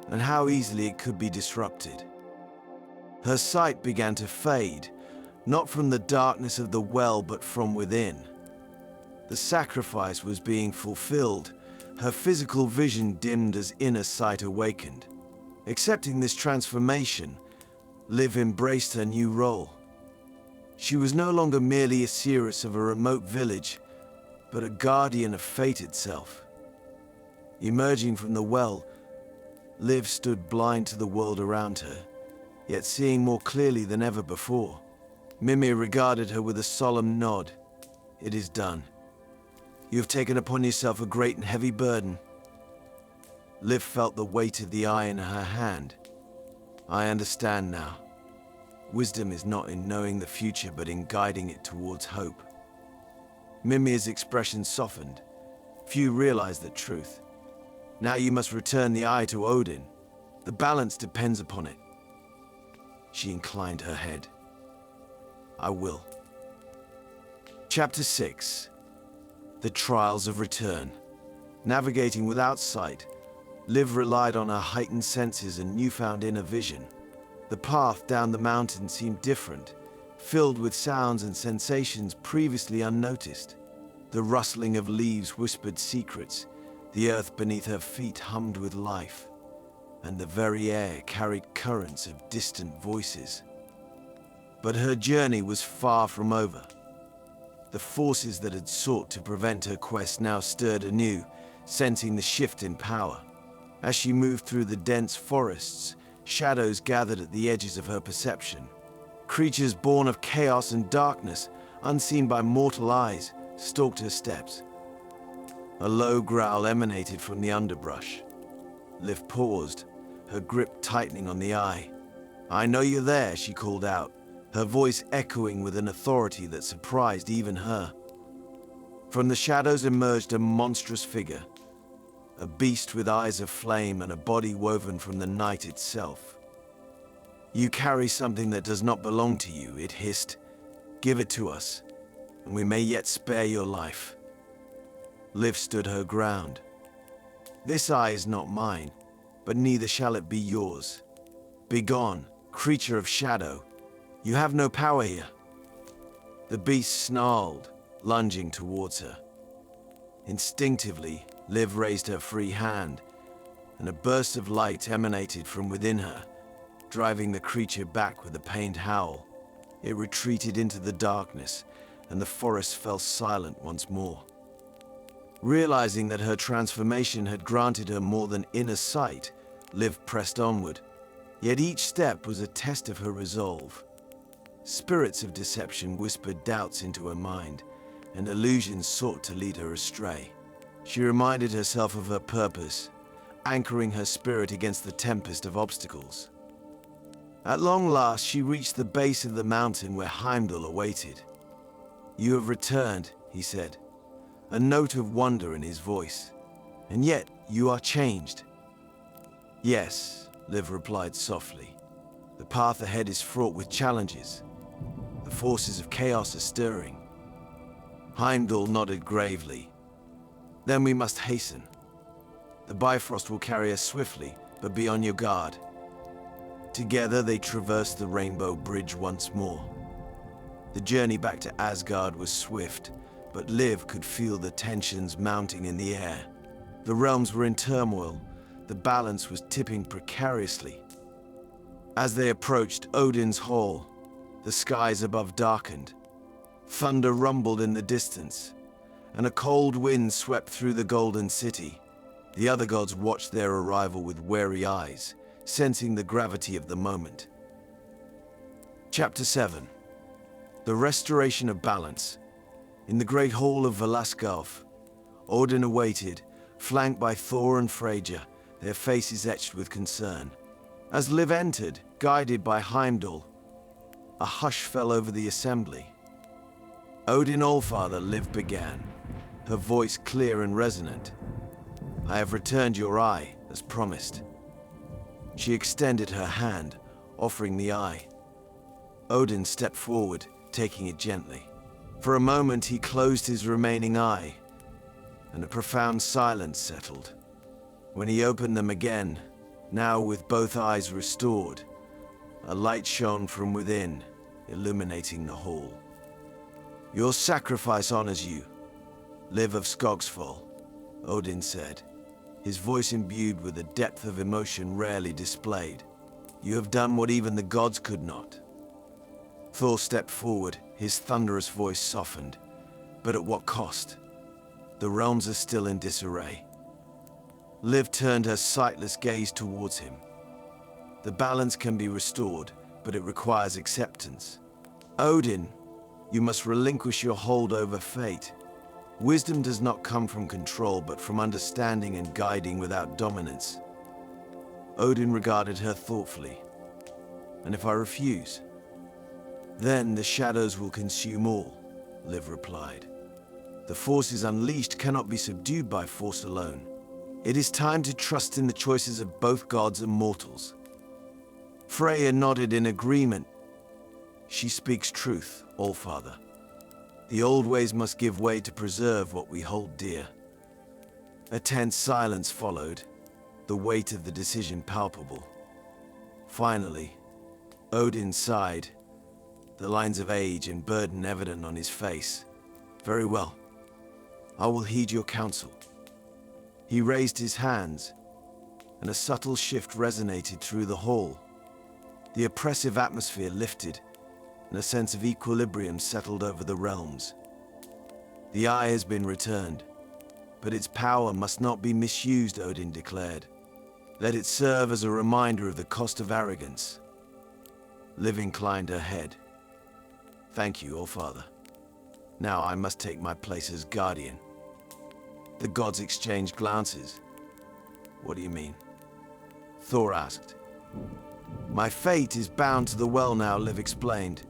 and how easily it could be disrupted. Her sight began to fade, not from the darkness of the well, but from within. The sacrifice was being fulfilled. Her physical vision dimmed as inner sight awakened. Accepting this transformation, Liv embraced her new role. She was no longer merely a seeress of a remote village, but a guardian of fate itself. Emerging from the well, Liv stood blind to the world around her, yet seeing more clearly than ever before. Mimir regarded her with a solemn nod. "It is done. You have taken upon yourself a great and heavy burden." Liv felt the weight of the eye in her hand. "I understand now. Wisdom is not in knowing the future, but in guiding it towards hope." Mimir's expression softened. Few realized the truth. "Now you must return the eye to Odin. The balance depends upon it." She inclined her head. "I will." Chapter 6. The Trials of Return. Navigating without sight, Liv relied on her heightened senses and newfound inner vision. The path down the mountain seemed different, filled with sounds and sensations previously unnoticed. The rustling of leaves whispered secrets, the earth beneath her feet hummed with life, and the very air carried currents of distant voices. But her journey was far from over. The forces that had sought to prevent her quest now stirred anew, sensing the shift in power. As she moved through the dense forests, shadows gathered at the edges of her perception. Creatures born of chaos and darkness, unseen by mortal eyes, stalked her steps. A low growl emanated from the underbrush. Liv paused, her grip tightening on the eye. "I know you're there," she called out, her voice echoing with an authority that surprised even her. From the shadows emerged a monstrous figure, a beast with eyes of flame and a body woven from the night itself. "You carry something that does not belong to you," it hissed. "Give it to us, and we may yet spare your life." Liv stood her ground. "This eye is not mine, but neither shall it be yours. Begone, creature of shadow. You have no power here." The beast snarled, lunging towards her. Instinctively, Liv raised her free hand, and a burst of light emanated from within her, driving the creature back with a pained howl. It retreated into the darkness, and the forest fell silent once more. Realizing that her transformation had granted her more than inner sight, Liv pressed onward. Yet each step was a test of her resolve. Spirits of deception whispered doubts into her mind, and illusions sought to lead her astray. She reminded herself of her purpose, anchoring her spirit against the tempest of obstacles. At long last, she reached the base of the mountain where Heimdall awaited. "You have returned," he said, a note of wonder in his voice. "And yet, you are changed." "Yes," Liv replied softly. "The path ahead is fraught with challenges. The forces of chaos are stirring." Heimdall nodded gravely. "Then we must hasten. The Bifrost will carry us swiftly, but be on your guard." Together they traversed the Rainbow Bridge once more. The journey back to Asgard was swift, but Liv could feel the tensions mounting in the air. The realms were in turmoil, the balance was tipping precariously. As they approached Odin's hall, the skies above darkened. Thunder rumbled in the distance, and a cold wind swept through the Golden City. The other gods watched their arrival with wary eyes, sensing the gravity of the moment. Chapter 7. The Restoration of Balance. In the great hall of Valaskjalf, Odin awaited, flanked by Thor and Freyja, their faces etched with concern. As Liv entered, guided by Heimdall, a hush fell over the assembly. "Odin Allfather," Liv began, her voice clear and resonant. "I have returned your eye, as promised." She extended her hand, offering the eye. Odin stepped forward, taking it gently. For a moment he closed his remaining eye, and a profound silence settled. When he opened them again, now with both eyes restored, a light shone from within, illuminating the hall. "Your sacrifice honors you, Liv of Skogsfall," Odin said, his voice imbued with a depth of emotion rarely displayed. "You have done what even the gods could not." Thor stepped forward, his thunderous voice softened. "But at what cost? The realms are still in disarray." Liv turned her sightless gaze towards him. "The balance can be restored, but it requires acceptance. Odin, you must relinquish your hold over fate. Wisdom does not come from control, but from understanding and guiding without dominance." Odin regarded her thoughtfully. "And if I refuse?" "Then the shadows will consume all," Liv replied. "The forces unleashed cannot be subdued by force alone. It is time to trust in the choices of both gods and mortals." Freya nodded in agreement. "She speaks truth, Allfather. The old ways must give way to preserve what we hold dear." A tense silence followed, the weight of the decision palpable. Finally, Odin sighed. the lines of age and burden evident on his face. "Very well. I will heed your counsel." He raised his hands, and a subtle shift resonated through the hall. The oppressive atmosphere lifted, and a sense of equilibrium settled over the realms. "The eye has been returned, but its power must not be misused," Odin declared. "Let it serve as a reminder of the cost of arrogance." Liv inclined her head. "Thank you, All-Father. Now I must take my place as guardian." The gods exchanged glances. "What do you mean?" Thor asked. "My fate is bound to the well now," Liv explained.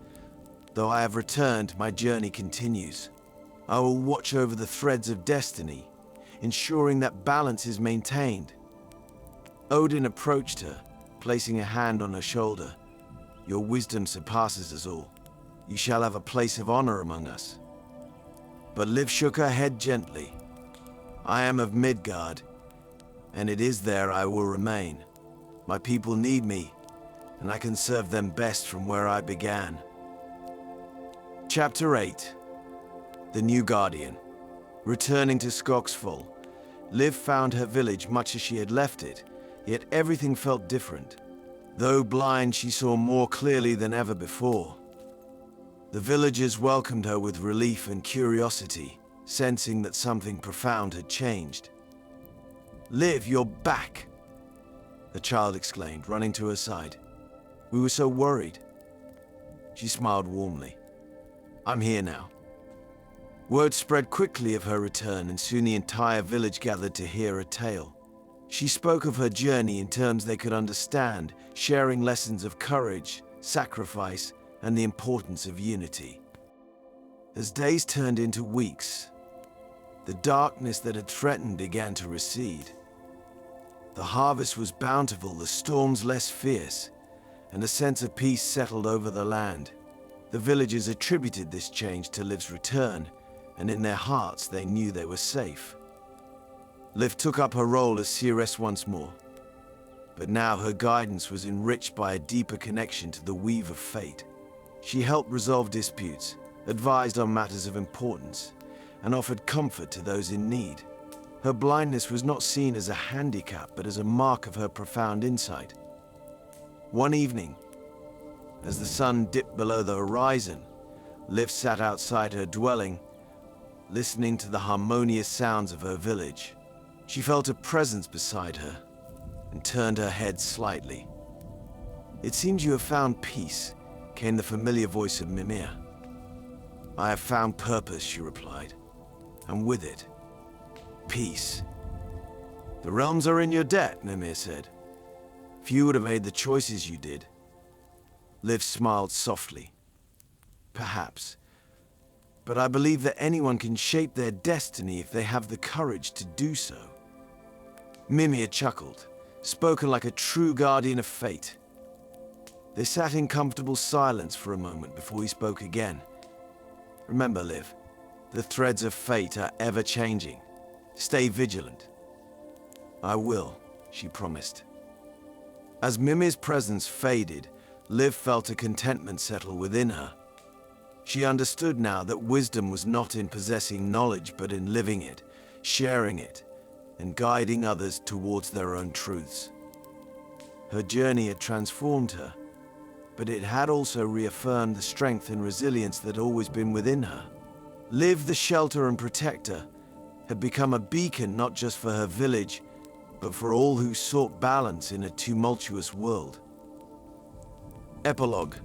"Though I have returned, my journey continues. I will watch over the threads of destiny, ensuring that balance is maintained." Odin approached her, placing a hand on her shoulder. "Your wisdom surpasses us all. You shall have a place of honor among us." But Liv shook her head gently. "I am of Midgard, and it is there I will remain. My people need me, and I can serve them best from where I began." Chapter 8. The New Guardian. Returning to Skogsfold, Liv found her village much as she had left it, yet everything felt different. Though blind, she saw more clearly than ever before. The villagers welcomed her with relief and curiosity, sensing that something profound had changed. "Liv, you're back!" the child exclaimed, running to her side. "We were so worried." She smiled warmly. "I'm here now." Word spread quickly of her return, and soon the entire village gathered to hear her tale. She spoke of her journey in terms they could understand, sharing lessons of courage, sacrifice, and the importance of unity. As days turned into weeks, the darkness that had threatened began to recede. The harvest was bountiful, the storms less fierce, and a sense of peace settled over the land. The villagers attributed this change to Liv's return, and in their hearts they knew they were safe. Liv took up her role as seeress once more, but now her guidance was enriched by a deeper connection to the weave of fate. She helped resolve disputes, advised on matters of importance, and offered comfort to those in need. Her blindness was not seen as a handicap, but as a mark of her profound insight. One evening, as the sun dipped below the horizon, Liv sat outside her dwelling, listening to the harmonious sounds of her village. She felt a presence beside her and turned her head slightly. "It seems you have found peace," came the familiar voice of Mimir. "I have found purpose," she replied, "and with it, peace." "The realms are in your debt," Mimir said. "Few would have made the choices you did." Liv smiled softly. "Perhaps. But I believe that anyone can shape their destiny if they have the courage to do so." Mimir chuckled, spoken like a true guardian of fate. They sat in comfortable silence for a moment before he spoke again. "Remember, Liv, the threads of fate are ever changing. Stay vigilant." "I will," she promised. As Mimir's presence faded, Liv felt a contentment settle within her. She understood now that wisdom was not in possessing knowledge, but in living it, sharing it, and guiding others towards their own truths. Her journey had transformed her, but it had also reaffirmed the strength and resilience that had always been within her. Liv, the shelter and protector, had become a beacon not just for her village, but for all who sought balance in a tumultuous world. Epilogue.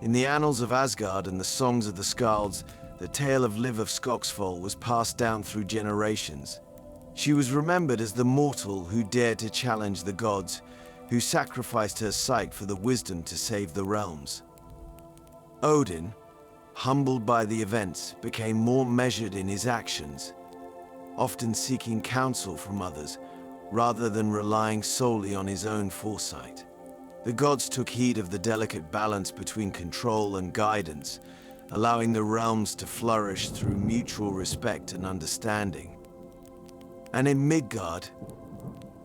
In the annals of Asgard and the songs of the Skalds, the tale of Liv of Skogsfold was passed down through generations. She was remembered as the mortal who dared to challenge the gods, who sacrificed her sight for the wisdom to save the realms. Odin, humbled by the events, became more measured in his actions, often seeking counsel from others, rather than relying solely on his own foresight. The gods took heed of the delicate balance between control and guidance, allowing the realms to flourish through mutual respect and understanding. And in Midgard,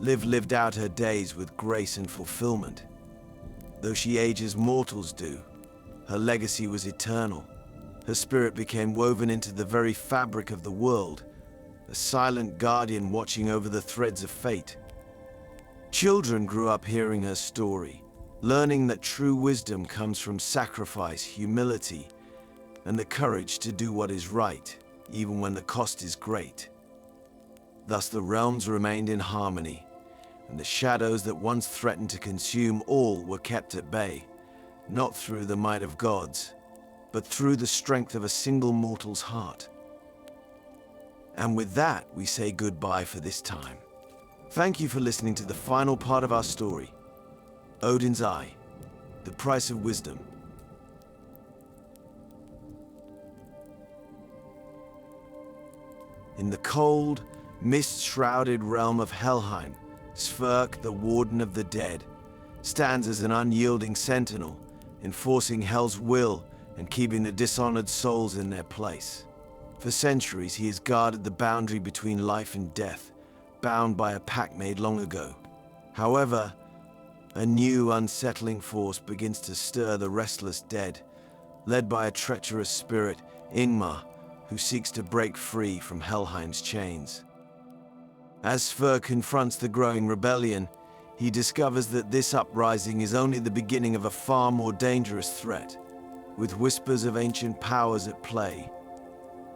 Liv lived out her days with grace and fulfillment. Though she aged as mortals do, Her legacy was eternal. Her spirit became woven into the very fabric of the world, a silent guardian watching over the threads of fate. Children grew up hearing her story, learning that true wisdom comes from sacrifice, humility, and the courage to do what is right, even when the cost is great. Thus the realms remained in harmony, and the shadows that once threatened to consume all were kept at bay, not through the might of gods, but through the strength of a single mortal's heart. And with that, we say goodbye for this time. Thank you for listening to the final part of our story, Odin's Eye, the price of wisdom. In the cold, mist-shrouded realm of Helheim, Sverk, the Warden of the Dead, stands as an unyielding sentinel, enforcing Hell's will and keeping the dishonored souls in their place. For centuries, he has guarded the boundary between life and death, bound by a pact made long ago. However, a new, unsettling force begins to stir the restless dead, led by a treacherous spirit, Ingmar, who seeks to break free from Helheim's chains. As Sverre confronts the growing rebellion, he discovers that this uprising is only the beginning of a far more dangerous threat, with whispers of ancient powers at play.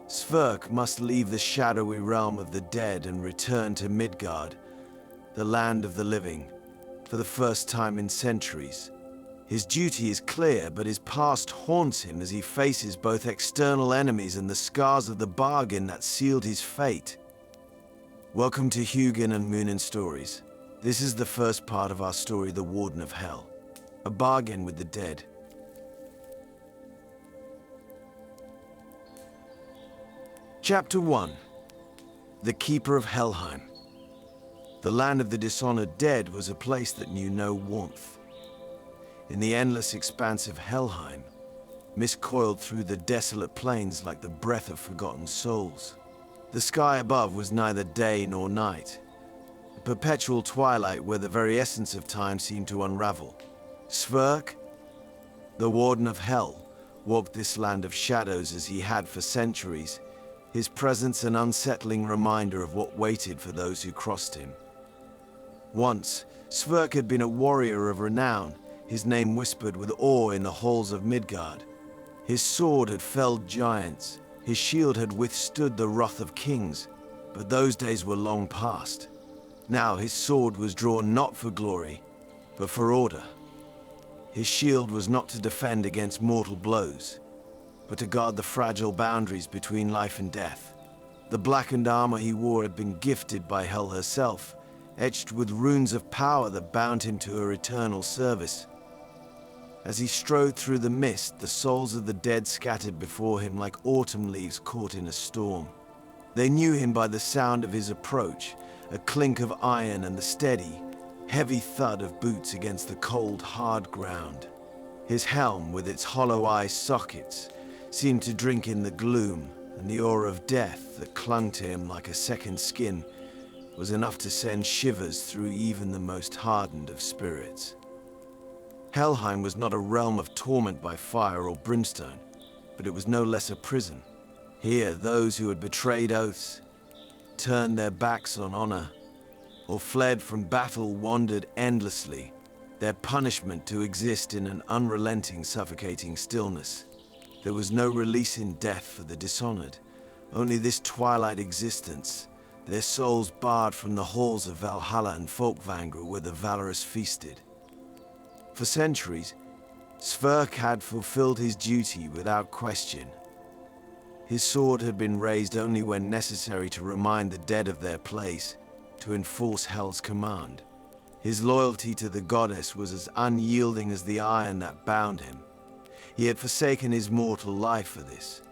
Sverre must leave the shadowy realm of the dead and return to Midgard, the land of the living, for the first time in centuries. His duty is clear, but his past haunts him as he faces both external enemies and the scars of the bargain that sealed his fate. Welcome to Hugin and Munin Stories. This is the first part of our story, The Warden of Hell, a bargain with the dead. Chapter 1. The Keeper of Helheim. The land of the dishonored dead was a place that knew no warmth. In the endless expanse of Helheim, mist coiled through the desolate plains like the breath of forgotten souls. The sky above was neither day nor night, a perpetual twilight where the very essence of time seemed to unravel. Sverre, the Warden of Hell, walked this land of shadows as he had for centuries, his presence an unsettling reminder of what waited for those who crossed him. Once, Sverre had been a warrior of renown, his name whispered with awe in the halls of Midgard. His sword had felled giants, his shield had withstood the wrath of kings, but those days were long past. Now his sword was drawn not for glory, but for order. His shield was not to defend against mortal blows, but to guard the fragile boundaries between life and death. The blackened armor he wore had been gifted by Hel herself, etched with runes of power that bound him to her eternal service. As he strode through the mist, the souls of the dead scattered before him like autumn leaves caught in a storm. They knew him by the sound of his approach, a clink of iron and the steady, heavy thud of boots against the cold, hard ground. His helm, with its hollow eye sockets, seemed to drink in the gloom, and the aura of death that clung to him like a second skin was enough to send shivers through even the most hardened of spirits. Helheim was not a realm of torment by fire or brimstone, but it was no less a prison. Here, those who had betrayed oaths, turned their backs on honor, or fled from battle wandered endlessly, their punishment to exist in an unrelenting, suffocating stillness. There was no release in death for the dishonored, only this twilight existence, their souls barred from the halls of Valhalla and Folkvangr where the valorous feasted. For centuries, Sverre had fulfilled his duty without question. His sword had been raised only when necessary to remind the dead of their place, to enforce Hel's command. His loyalty to the goddess was as unyielding as the iron that bound him. He had forsaken his mortal life for this,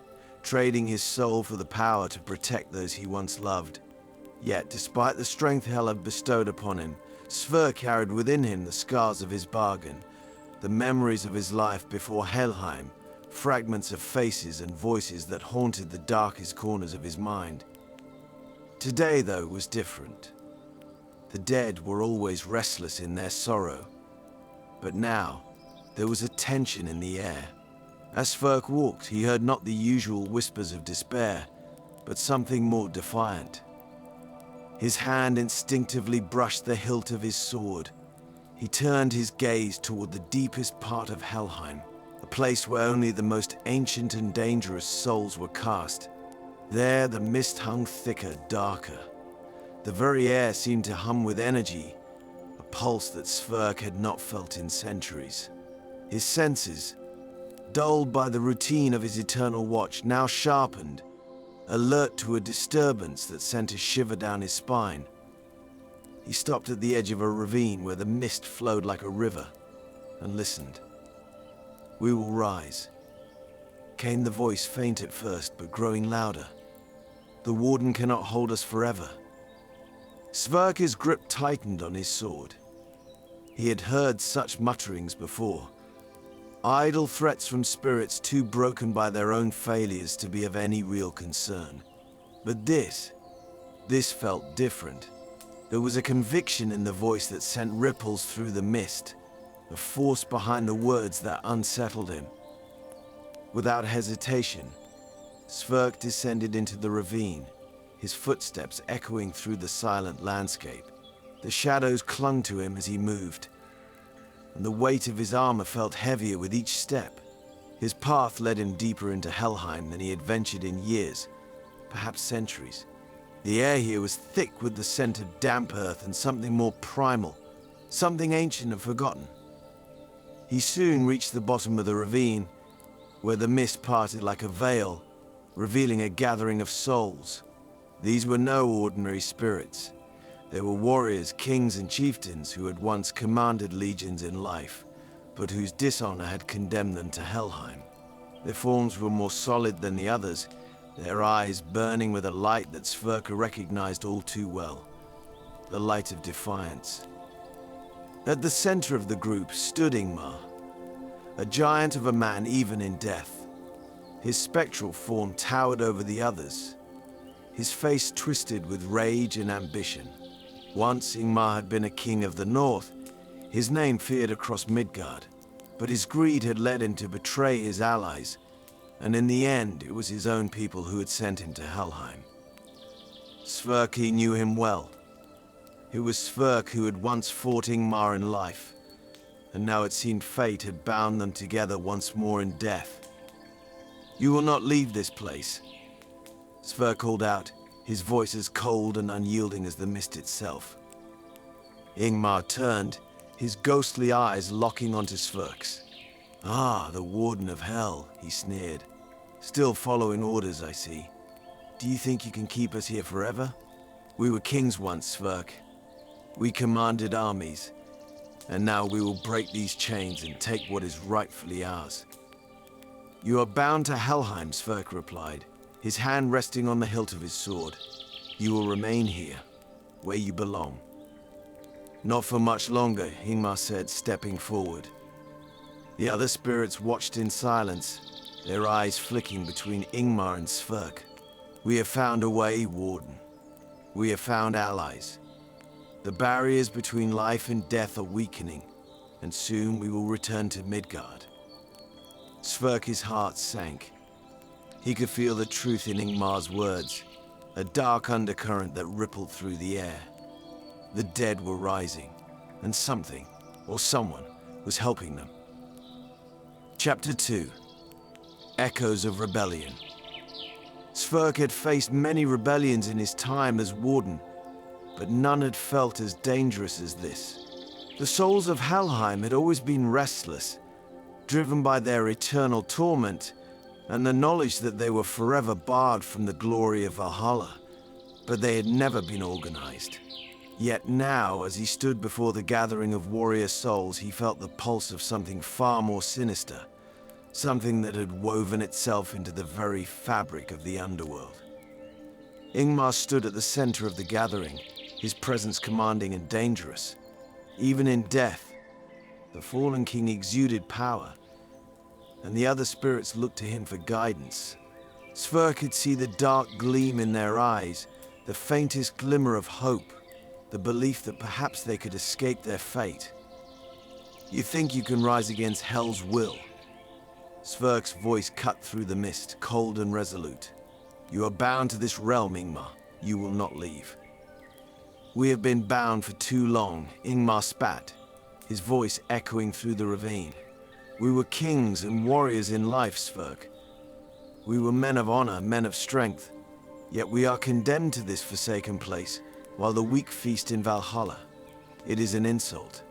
trading his soul for the power to protect those he once loved. Yet, despite the strength Hel had bestowed upon him, Sverre carried within him the scars of his bargain, the memories of his life before Helheim, fragments of faces and voices that haunted the darkest corners of his mind. Today, though, was different. The dead were always restless in their sorrow, but now there was a tension in the air, As Sverk walked, he heard not the usual whispers of despair, but something more defiant. His hand instinctively brushed the hilt of his sword. He turned his gaze toward the deepest part of Helheim, a place where only the most ancient and dangerous souls were cast. There the mist hung thicker, darker. The very air seemed to hum with energy, a pulse that Sverk had not felt in centuries. His senses, dulled by the routine of his eternal watch, now sharpened, alert to a disturbance that sent a shiver down his spine. He stopped at the edge of a ravine where the mist flowed like a river, and listened. "We will rise," came the voice, faint at first, but growing louder. "The Warden cannot hold us forever." Sverker's grip tightened on his sword. He had heard such mutterings before. Idle threats from spirits too broken by their own failures to be of any real concern. But this felt different. There was a conviction in the voice that sent ripples through the mist, a force behind the words that unsettled him. Without hesitation, Sverk descended into the ravine, his footsteps echoing through the silent landscape. The shadows clung to him as he moved, and the weight of his armor felt heavier with each step. His path led him deeper into Helheim than he had ventured in years, perhaps centuries. The air here was thick with the scent of damp earth and something more primal, something ancient and forgotten. He soon reached the bottom of the ravine, where the mist parted like a veil, revealing a gathering of souls. These were no ordinary spirits. They were warriors, kings, and chieftains who had once commanded legions in life, but whose dishonor had condemned them to Helheim. Their forms were more solid than the others, their eyes burning with a light that Sverker recognized all too well, the light of defiance. At the center of the group stood Ingmar, a giant of a man even in death. His spectral form towered over the others, his face twisted with rage and ambition. Once Ingmar had been a king of the north, his name feared across Midgard, but his greed had led him to betray his allies, and in the end it was his own people who had sent him to Helheim. Sverker knew him well. It was Sverk who had once fought Ingmar in life, and now it seemed fate had bound them together once more in death. "You will not leave this place," Sverk called out, his voice as cold and unyielding as the mist itself. Ingmar turned, his ghostly eyes locking onto Sverk's. "Ah, the Warden of Hell," he sneered. "Still following orders, I see. Do you think you can keep us here forever? We were kings once, Sverk. We commanded armies, and now we will break these chains and take what is rightfully ours." "You are bound to Helheim," Sverk replied, his hand resting on the hilt of his sword. "You will remain here, where you belong." "Not for much longer," Ingmar said, stepping forward. The other spirits watched in silence, their eyes flicking between Ingmar and Sverk. "We have found a way, Warden. We have found allies. The barriers between life and death are weakening, and soon we will return to Midgard." Sverker's heart sank. He could feel the truth in Ingmar's words, a dark undercurrent that rippled through the air. The dead were rising, and something, or someone, was helping them. Chapter 2. Echoes of Rebellion. Sverk had faced many rebellions in his time as Warden, but none had felt as dangerous as this. The souls of Helheim had always been restless, driven by their eternal torment and the knowledge that they were forever barred from the glory of Valhalla, but they had never been organized. Yet now, as he stood before the gathering of warrior souls, he felt the pulse of something far more sinister, something that had woven itself into the very fabric of the underworld. Ingmar stood at the center of the gathering, his presence commanding and dangerous. Even in death, the fallen king exuded power, and the other spirits looked to him for guidance. Sverk could see the dark gleam in their eyes, the faintest glimmer of hope, the belief that perhaps they could escape their fate. "You think you can rise against Hell's will?" Sverk's voice cut through the mist, cold and resolute. "You are bound to this realm, Ingmar. You will not leave." "We have been bound for too long," Ingmar spat, his voice echoing through the ravine. "We were kings and warriors in life, Sverk. We were men of honor, men of strength. Yet we are condemned to this forsaken place, while the weak feast in Valhalla. It is an insult.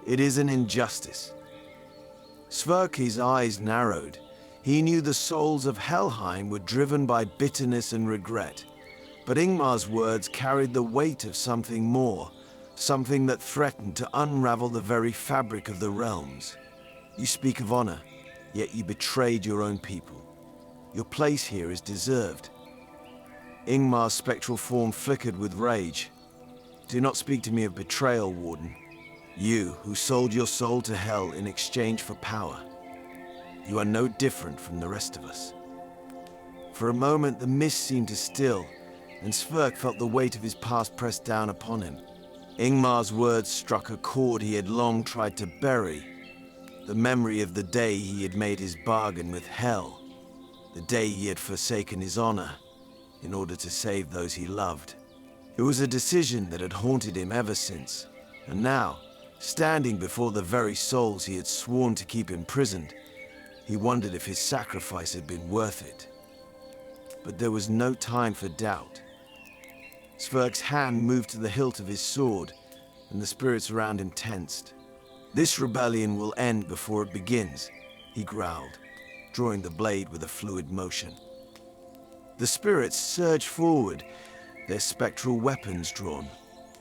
It is an injustice." Sverker's eyes narrowed. He knew the souls of Helheim were driven by bitterness and regret. But Ingmar's words carried the weight of something more, something that threatened to unravel the very fabric of the realms. "You speak of honor, yet you betrayed your own people. Your place here is deserved." Ingmar's spectral form flickered with rage. "Do not speak to me of betrayal, Warden. You, who sold your soul to hell in exchange for power. You are no different from the rest of us." For a moment, the mist seemed to still, and Sverk felt the weight of his past pressed down upon him. Ingmar's words struck a chord he had long tried to bury, the memory of the day he had made his bargain with hell, the day he had forsaken his honor in order to save those he loved. It was a decision that had haunted him ever since, and now, standing before the very souls he had sworn to keep imprisoned, he wondered if his sacrifice had been worth it. But there was no time for doubt. Sverk's hand moved to the hilt of his sword, and the spirits around him tensed. "This rebellion will end before it begins," he growled, drawing the blade with a fluid motion. The spirits surged forward, their spectral weapons drawn,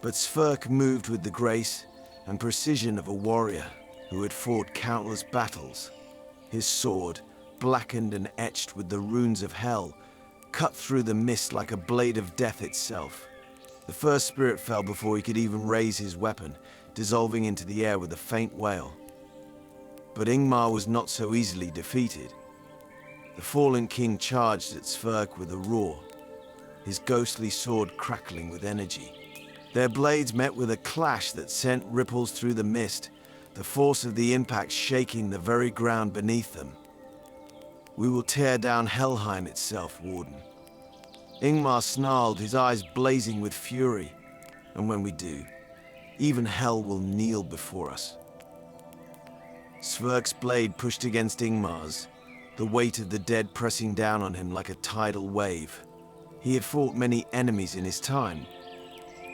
but Sverk moved with the grace and precision of a warrior who had fought countless battles. His sword, blackened and etched with the runes of hell, cut through the mist like a blade of death itself. The first spirit fell before he could even raise his weapon, dissolving into the air with a faint wail. But Ingmar was not so easily defeated. The fallen king charged at Sverk with a roar, his ghostly sword crackling with energy. Their blades met with a clash that sent ripples through the mist, the force of the impact shaking the very ground beneath them. "We will tear down Helheim itself, Warden." Ingmar snarled, his eyes blazing with fury. "And when we do, even hell will kneel before us." Sverk's blade pushed against Ingmar's, the weight of the dead pressing down on him like a tidal wave. He had fought many enemies in his time,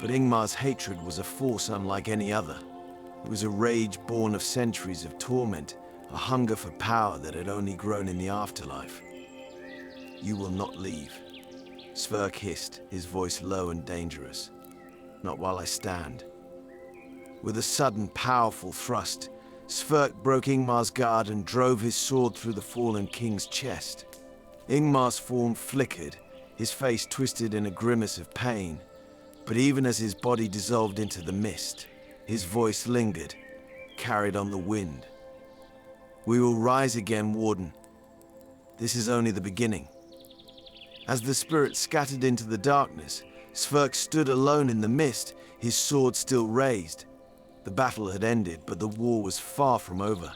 but Ingmar's hatred was a force unlike any other. It was a rage born of centuries of torment, a hunger for power that had only grown in the afterlife. "You will not leave," Sverk hissed, his voice low and dangerous. "Not while I stand." With a sudden, powerful thrust, Sverk broke Ingmar's guard and drove his sword through the fallen king's chest. Ingmar's form flickered, his face twisted in a grimace of pain. But even as his body dissolved into the mist, his voice lingered, carried on the wind. "We will rise again, Warden. This is only the beginning." As the spirit scattered into the darkness, Sverk stood alone in the mist, his sword still raised. The battle had ended, but the war was far from over.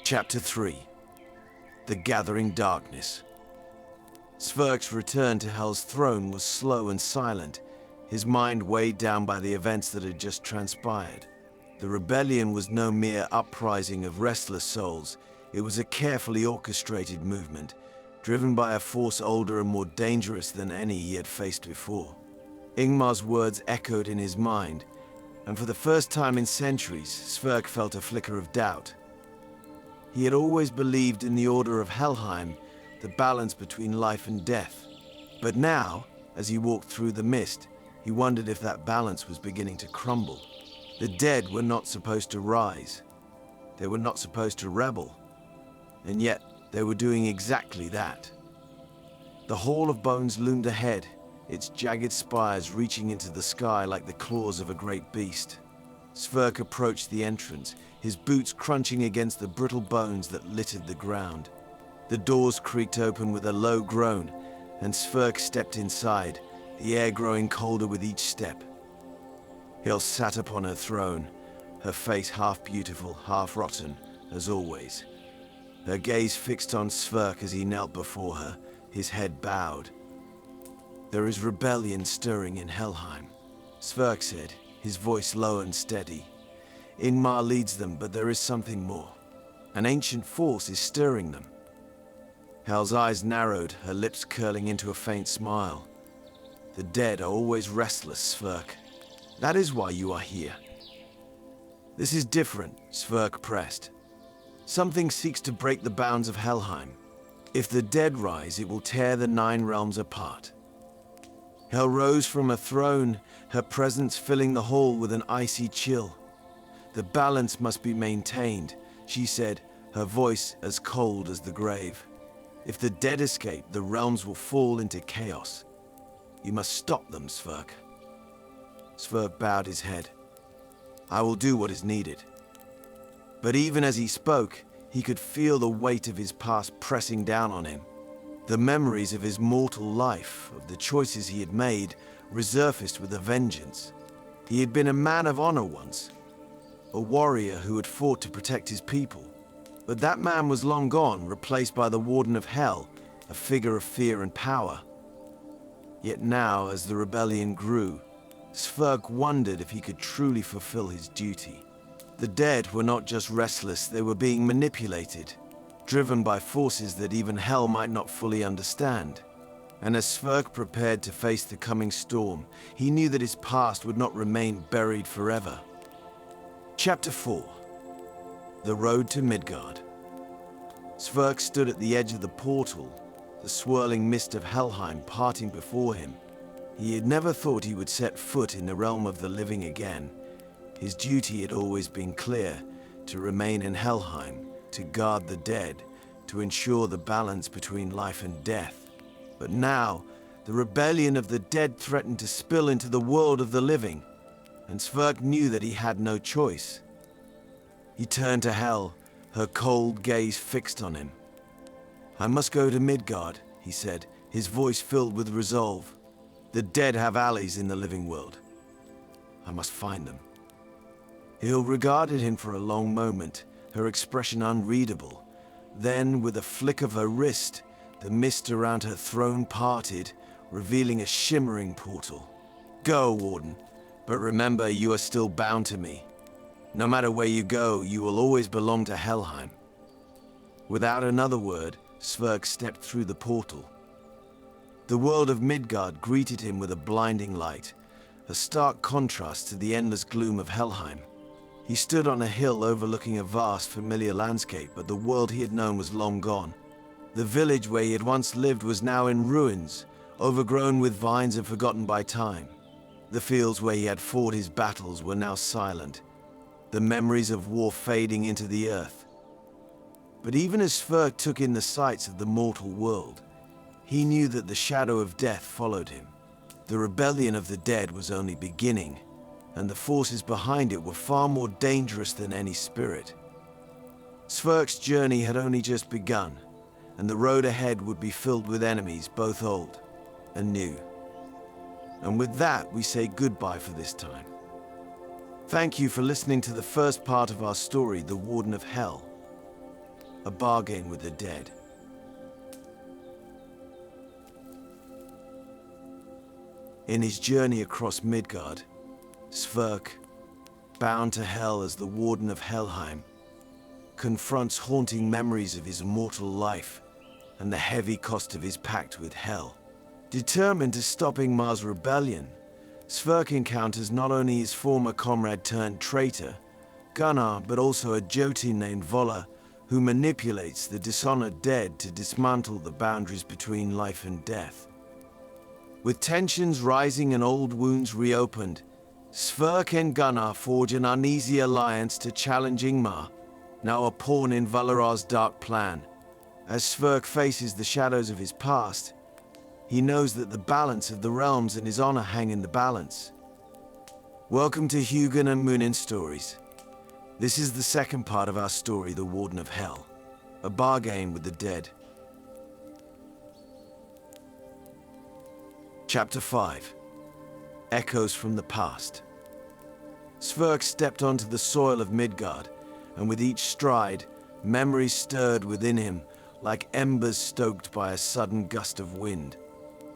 Chapter 3. The Gathering Darkness. Sverk's return to Hell's throne was slow and silent, his mind weighed down by the events that had just transpired. The rebellion was no mere uprising of restless souls, it was a carefully orchestrated movement, driven by a force older and more dangerous than any he had faced before. Ingmar's words echoed in his mind, and for the first time in centuries, Sverk felt a flicker of doubt. He had always believed in the order of Helheim, the balance between life and death. But now, as he walked through the mist, he wondered if that balance was beginning to crumble. The dead were not supposed to rise. They were not supposed to rebel. And yet, they were doing exactly that. The Hall of Bones loomed ahead, its jagged spires reaching into the sky like the claws of a great beast. Sverk approached the entrance, his boots crunching against the brittle bones that littered the ground. The doors creaked open with a low groan, and Sverk stepped inside, the air growing colder with each step. Hel sat upon her throne, her face half beautiful, half rotten, as always. her gaze fixed on Sverk as he knelt before her, his head bowed. "There is rebellion stirring in Helheim," Sverk said, his voice low and steady. "Ingmar leads them, but there is something more. An ancient force is stirring them." Hel's eyes narrowed, her lips curling into a faint smile. "The dead are always restless, Sverk. That is why you are here." "This is different," Sverk pressed. "Something seeks to break the bounds of Helheim. If the dead rise, it will tear the 9 realms apart." Hel rose from her throne, her presence filling the hall with an icy chill. "The balance must be maintained," she said, her voice as cold as the grave. "If the dead escape, the realms will fall into chaos. You must stop them, Sverk." Sverk bowed his head. "I will do what is needed." But even as he spoke, he could feel the weight of his past pressing down on him. The memories of his mortal life, of the choices he had made, resurfaced with a vengeance. He had been a man of honor once, a warrior who had fought to protect his people. But that man was long gone, replaced by the Warden of Hell, a figure of fear and power. Yet now, as the rebellion grew, Sverk wondered if he could truly fulfill his duty. The dead were not just restless, they were being manipulated, driven by forces that even Hell might not fully understand. And as Sverk prepared to face the coming storm, he knew that his past would not remain buried forever. Chapter 4. The Road to Midgard. Sverk stood at the edge of the portal, the swirling mist of Helheim parting before him. He had never thought he would set foot in the realm of the living again. His duty had always been clear: to remain in Helheim, to guard the dead, to ensure the balance between life and death. But now, the rebellion of the dead threatened to spill into the world of the living, and Sverk knew that he had no choice. He turned to Hel, her cold gaze fixed on him. "I must go to Midgard," he said, his voice filled with resolve. "The dead have allies in the living world. I must find them." Hel regarded him for a long moment, her expression unreadable. Then, with a flick of her wrist, the mist around her throne parted, revealing a shimmering portal. "Go, Warden, but remember you are still bound to me. No matter where you go, you will always belong to Helheim." Without another word, Sverk stepped through the portal. The world of Midgard greeted him with a blinding light, a stark contrast to the endless gloom of Helheim. He stood on a hill overlooking a vast, familiar landscape, but the world he had known was long gone. The village where he had once lived was now in ruins, overgrown with vines and forgotten by time. The fields where he had fought his battles were now silent, the memories of war fading into the earth. But even as Sverk took in the sights of the mortal world, he knew that the shadow of death followed him. The rebellion of the dead was only beginning, and the forces behind it were far more dangerous than any spirit. Sverk's journey had only just begun, and the road ahead would be filled with enemies, both old and new. And with that, we say goodbye for this time. Thank you for listening to the first part of our story, The Warden of Hell, a bargain with the dead. In his journey across Midgard, Sverk, bound to Hell as the Warden of Helheim, confronts haunting memories of his mortal life and the heavy cost of his pact with Hell. Determined to stop Ingmar's rebellion, Sverk encounters not only his former comrade turned traitor, Gunnar, but also a Jotun named Volla, who manipulates the dishonored dead to dismantle the boundaries between life and death. With tensions rising and old wounds reopened, Sverk and Gunnar forge an uneasy alliance to challenge Ingmar, now a pawn in Valarar's dark plan. As Sverk faces the shadows of his past, he knows that the balance of the realms and his honor hang in the balance. Welcome to Hugin and Munin Stories. This is the second part of our story, The Warden of Hell, a bargain with the dead. Chapter 5. Echoes from the Past. Sverk stepped onto the soil of Midgard, and with each stride, Memories stirred within him like embers stoked by a sudden gust of wind.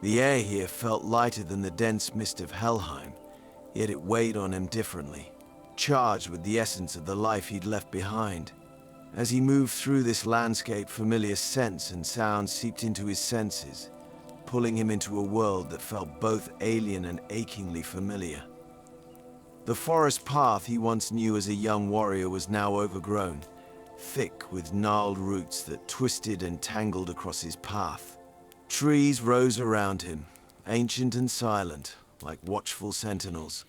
The air here felt lighter than the dense mist of Helheim, yet it weighed on him differently, charged with the essence of the life he'd left behind. As he moved through this landscape, familiar scents and sounds seeped into his senses, pulling him into a world that felt both alien and achingly familiar. The forest path he once knew as a young warrior was now overgrown, thick with gnarled roots that twisted and tangled across his path. Trees rose around him, ancient and silent, like watchful sentinels.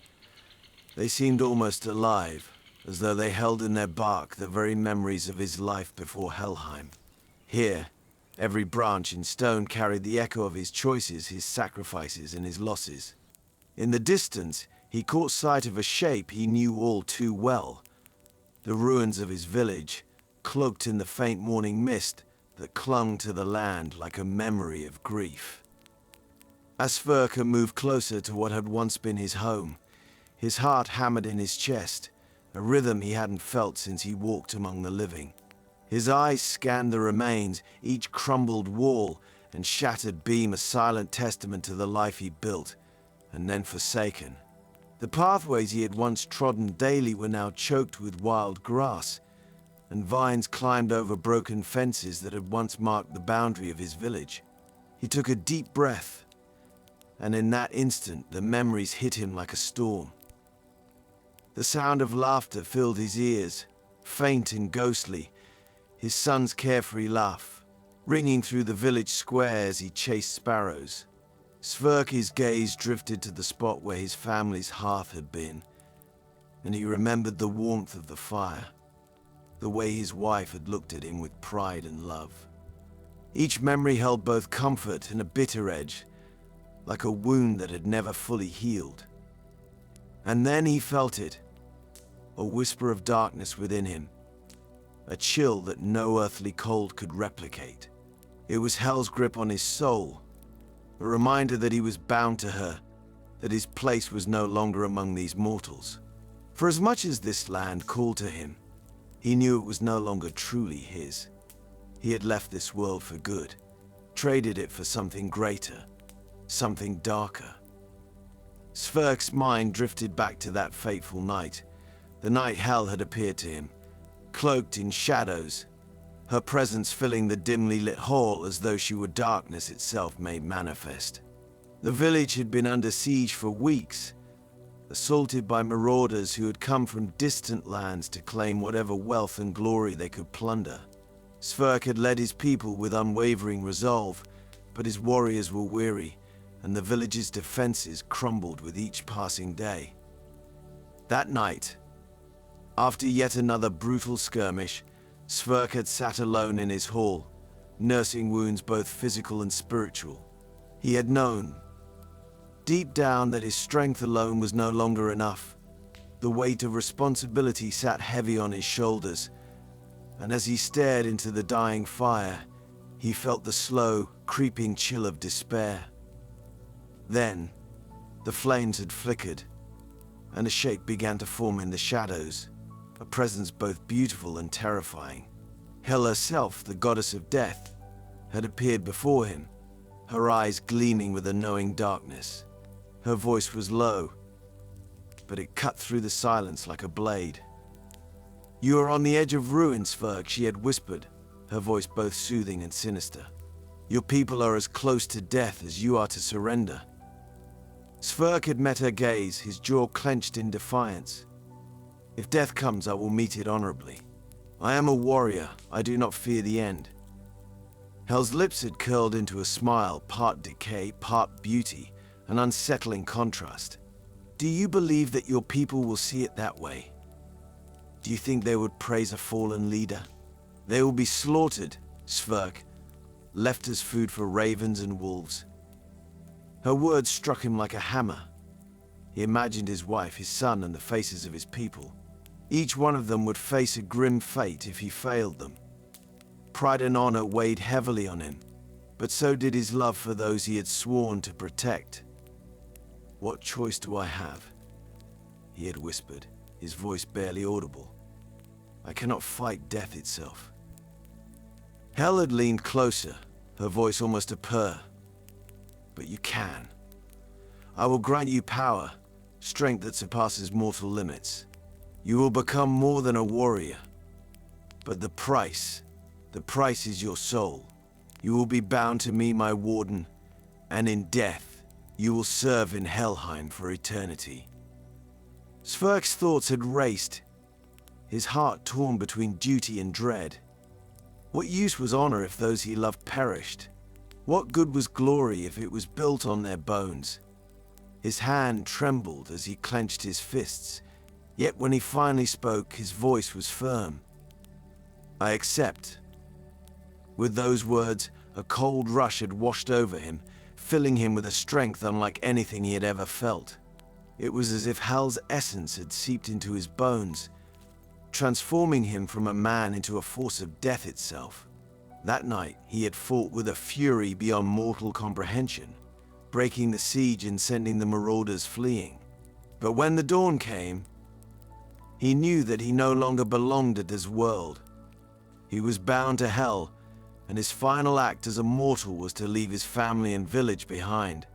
They seemed almost alive, as though they held in their bark the very memories of his life before Helheim. Here, every branch and stone carried the echo of his choices, his sacrifices, and his losses. In the distance, he caught sight of a shape he knew all too well. The ruins of his village, cloaked in the faint morning mist that clung to the land like a memory of grief. As Sverker moved closer to what had once been his home, his heart hammered in his chest, a rhythm he hadn't felt since he walked among the living. His eyes scanned the remains, each crumbled wall and shattered beam a silent testament to the life he built and then forsaken. The pathways he had once trodden daily were now choked with wild grass, and vines climbed over broken fences that had once marked the boundary of his village. He took a deep breath, and in that instant the memories hit him like a storm. The sound of laughter filled his ears, faint and ghostly, his son's carefree laugh, ringing through the village square as he chased sparrows. Sverker's gaze drifted to the spot where his family's hearth had been, and he remembered the warmth of the fire, the way his wife had looked at him with pride and love. Each memory held both comfort and a bitter edge, like a wound that had never fully healed. And then he felt it, a whisper of darkness within him, a chill that no earthly cold could replicate. It was Hel's grip on his soul, a reminder that he was bound to her, that his place was no longer among these mortals. For as much as this land called to him, he knew it was no longer truly his. He had left this world for good, traded it for something greater, something darker. Sverk's mind drifted back to that fateful night, the night Hel had appeared to him, cloaked in shadows, her presence filling the dimly lit hall as though she were darkness itself made manifest. The village had been under siege for weeks, assaulted by marauders who had come from distant lands to claim whatever wealth and glory they could plunder. Sverk had led his people with unwavering resolve, but his warriors were weary, and the village's defenses crumbled with each passing day. That night, after yet another brutal skirmish, Sverk had sat alone in his hall, nursing wounds both physical and spiritual. He had known, deep down, that his strength alone was no longer enough. The weight of responsibility sat heavy on his shoulders, and as he stared into the dying fire, he felt the slow, creeping chill of despair. Then, the flames had flickered, and a shape began to form in the shadows, a presence both beautiful and terrifying. Hel herself, the goddess of death, had appeared before him, her eyes gleaming with a knowing darkness. Her voice was low, but it cut through the silence like a blade. "You are on the edge of ruin, Sverk," she had whispered, her voice both soothing and sinister. "Your people are as close to death as you are to surrender." Sverk had met her gaze, his jaw clenched in defiance. "If death comes, I will meet it honorably. I am a warrior, I do not fear the end." Hel's lips had curled into a smile, part decay, part beauty, an unsettling contrast. "Do you believe that your people will see it that way? Do you think they would praise a fallen leader? They will be slaughtered, Sverk, left as food for ravens and wolves." Her words struck him like a hammer. He imagined his wife, his son, and the faces of his people. Each one of them would face a grim fate if he failed them. Pride and honor weighed heavily on him, but so did his love for those he had sworn to protect. "What choice do I have?" he had whispered, his voice barely audible. "I cannot fight death itself. Hel had leaned closer, her voice almost a purr. "But you can. I will grant you power, strength that surpasses mortal limits. You will become more than a warrior. But the price is your soul. You will be bound to me, my warden, and in death, you will serve in Helheim for eternity." Sverke's thoughts had raced, his heart torn between duty and dread. What use was honor if those he loved perished? What good was glory if it was built on their bones? His hand trembled as he clenched his fists, yet when he finally spoke, his voice was firm. "I accept." With those words, a cold rush had washed over him, filling him with a strength unlike anything he had ever felt. It was as if Hel's essence had seeped into his bones, transforming him from a man into a force of death itself. That night, he had fought with a fury beyond mortal comprehension, breaking the siege and sending the marauders fleeing. But when the dawn came, he knew that he no longer belonged to this world. He was bound to Hel, and his final act as a mortal was to leave his family and village behind.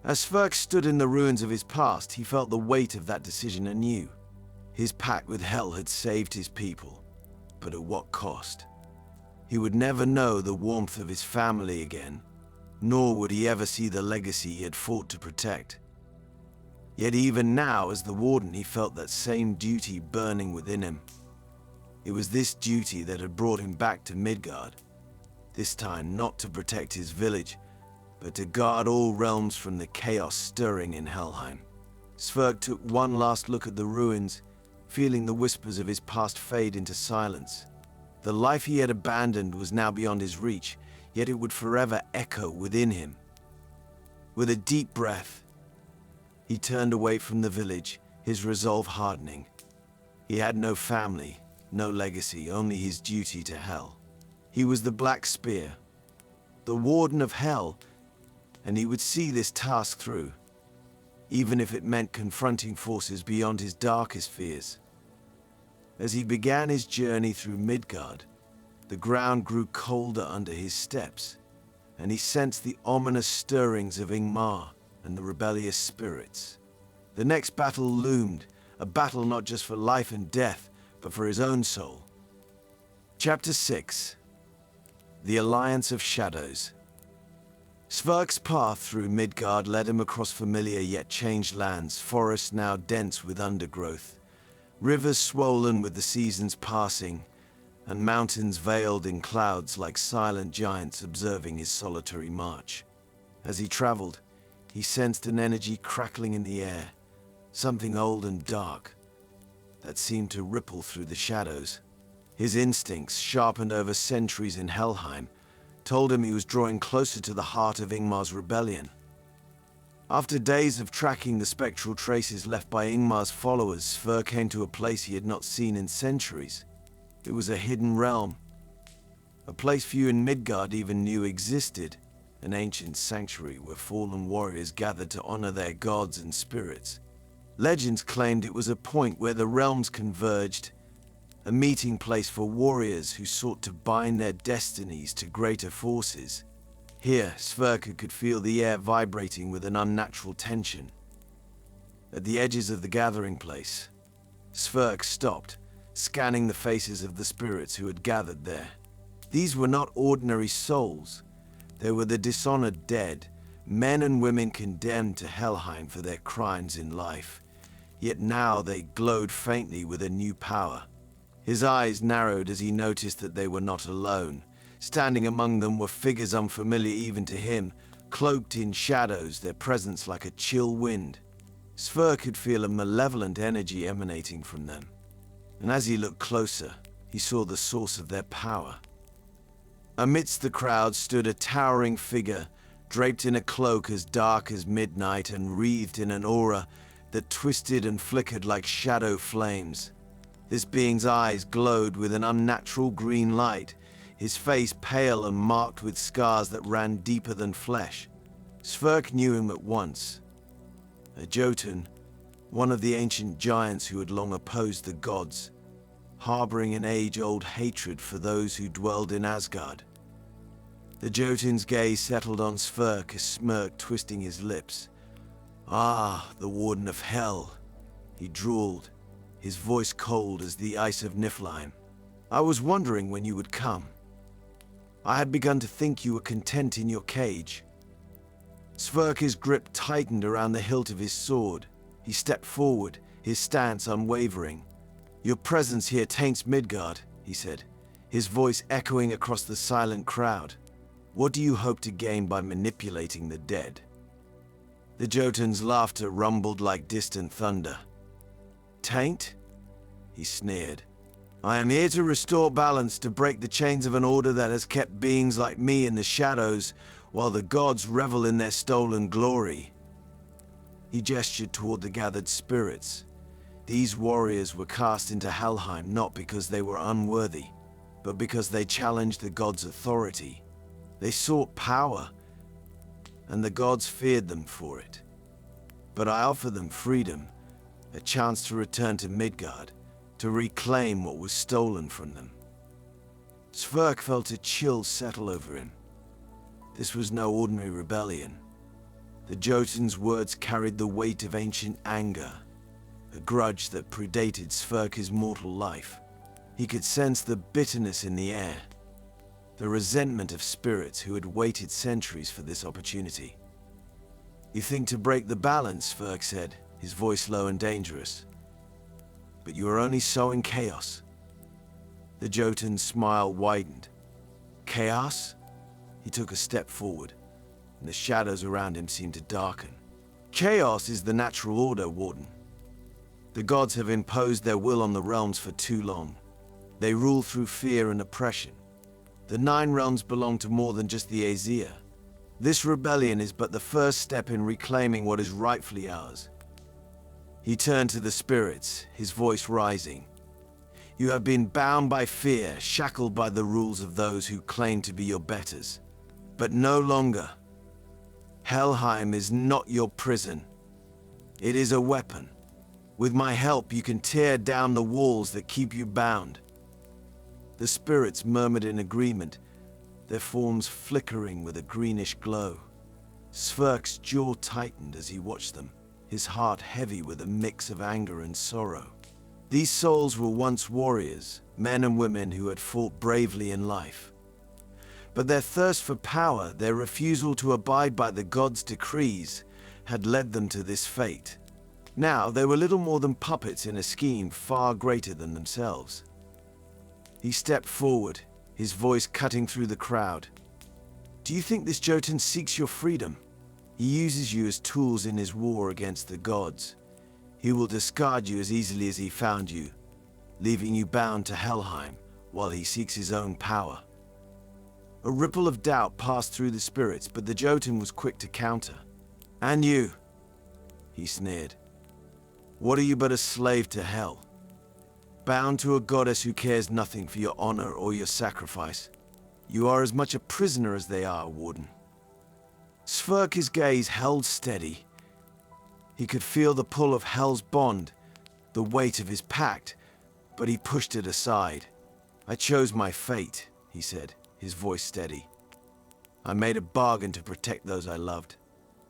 As Sverke stood in the ruins of his past, he felt the weight of that decision anew. His pact with Hel had saved his people, but at what cost? He would never know the warmth of his family again, nor would he ever see the legacy he had fought to protect. Yet even now, as the warden, he felt that same duty burning within him. It was this duty that had brought him back to Midgard, this time not to protect his village, but to guard all realms from the chaos stirring in Helheim. Sverke took one last look at the ruins, feeling the whispers of his past fade into silence. The life he had abandoned was now beyond his reach, yet it would forever echo within him. With a deep breath, he turned away from the village, his resolve hardening. He had no family, no legacy, only his duty to Hel. He was the Black Spear, the warden of Hel, and he would see this task through, even if it meant confronting forces beyond his darkest fears. As he began his journey through Midgard, the ground grew colder under his steps, and he sensed the ominous stirrings of Ingmar and the rebellious spirits. The next battle loomed, a battle not just for life and death, but for his own soul. Chapter 6. The Alliance of Shadows. Sverke's path through Midgard led him across familiar yet changed lands, forests now dense with undergrowth, rivers swollen with the seasons passing, and mountains veiled in clouds like silent giants observing his solitary march. As he traveled, he sensed an energy crackling in the air, something old and dark, that seemed to ripple through the shadows. His instincts, sharpened over centuries in Helheim, told him he was drawing closer to the heart of Ingmar's rebellion. After days of tracking the spectral traces left by Ingmar's followers, Sverke came to a place he had not seen in centuries. It was a hidden realm, a place few in Midgard even knew existed, an ancient sanctuary where fallen warriors gathered to honor their gods and spirits. Legends claimed it was a point where the realms converged, a meeting place for warriors who sought to bind their destinies to greater forces. Here, Sverke could feel the air vibrating with an unnatural tension. At the edges of the gathering place, Sverke stopped, scanning the faces of the spirits who had gathered there. These were not ordinary souls. They were the dishonored dead, men and women condemned to Helheim for their crimes in life. Yet now they glowed faintly with a new power. His eyes narrowed as he noticed that they were not alone. Standing among them were figures unfamiliar even to him, cloaked in shadows, their presence like a chill wind. Sverke could feel a malevolent energy emanating from them. And as he looked closer, he saw the source of their power. Amidst the crowd stood a towering figure, draped in a cloak as dark as midnight and wreathed in an aura that twisted and flickered like shadow flames. This being's eyes glowed with an unnatural green light, his face pale and marked with scars that ran deeper than flesh. Sverke knew him at once. A Jotun, one of the ancient giants who had long opposed the gods. harboring an age-old hatred for those who dwelled in Asgard. The Jotun's gaze settled on Sverk, a smirk twisting his lips. "Ah, the Warden of Hell," he drawled, his voice cold as the ice of Niflheim. "I was wondering when you would come. I had begun to think you were content in your cage." Sverker's grip tightened around the hilt of his sword. He stepped forward, his stance unwavering. "Your presence here taints Midgard," he said, his voice echoing across the silent crowd. "What do you hope to gain by manipulating the dead?" The Jotun's laughter rumbled like distant thunder. "Taint?" he sneered. "I am here to restore balance, to break the chains of an order that has kept beings like me in the shadows while the gods revel in their stolen glory." He gestured toward the gathered spirits. These warriors were cast into Helheim not because they were unworthy, but because they challenged the gods' authority. They sought power, and the gods feared them for it. But I offer them freedom, a chance to return to Midgard, to reclaim what was stolen from them. Sverk felt a chill settle over him. This was no ordinary rebellion. The Jotun's words carried the weight of ancient anger, a grudge that predated Sverker's mortal life. He could sense the bitterness in the air, the resentment of spirits who had waited centuries for this opportunity. "You think to break the balance," Sverk said, his voice low and dangerous. "But you are only sowing chaos." The Jotun's smile widened. "Chaos?" He took a step forward, and the shadows around him seemed to darken. "Chaos is the natural order, Warden. The gods have imposed their will on the realms for too long. They rule through fear and oppression. The 9 realms belong to more than just the Aesir. This rebellion is but the first step in reclaiming what is rightfully ours." He turned to the spirits, his voice rising. "You have been bound by fear, shackled by the rules of those who claim to be your betters. But no longer. Helheim is not your prison. It is a weapon. With my help, you can tear down the walls that keep you bound." The spirits murmured in agreement, their forms flickering with a greenish glow. Sverk's jaw tightened as he watched them, his heart heavy with a mix of anger and sorrow. These souls were once warriors, men and women who had fought bravely in life. But their thirst for power, their refusal to abide by the gods' decrees, had led them to this fate. Now they were little more than puppets in a scheme far greater than themselves. He stepped forward, his voice cutting through the crowd. "Do you think this Jotun seeks your freedom? He uses you as tools in his war against the gods. He will discard you as easily as he found you, leaving you bound to Helheim while he seeks his own power." A ripple of doubt passed through the spirits, but the Jotun was quick to counter. "And you," he sneered. "What are you but a slave to hell? Bound to a goddess who cares nothing for your honor or your sacrifice. You are as much a prisoner as they are, Warden." Sverker's gaze held steady. He could feel the pull of Hell's bond, the weight of his pact, but he pushed it aside. "I chose my fate," he said, his voice steady. "I made a bargain to protect those I loved.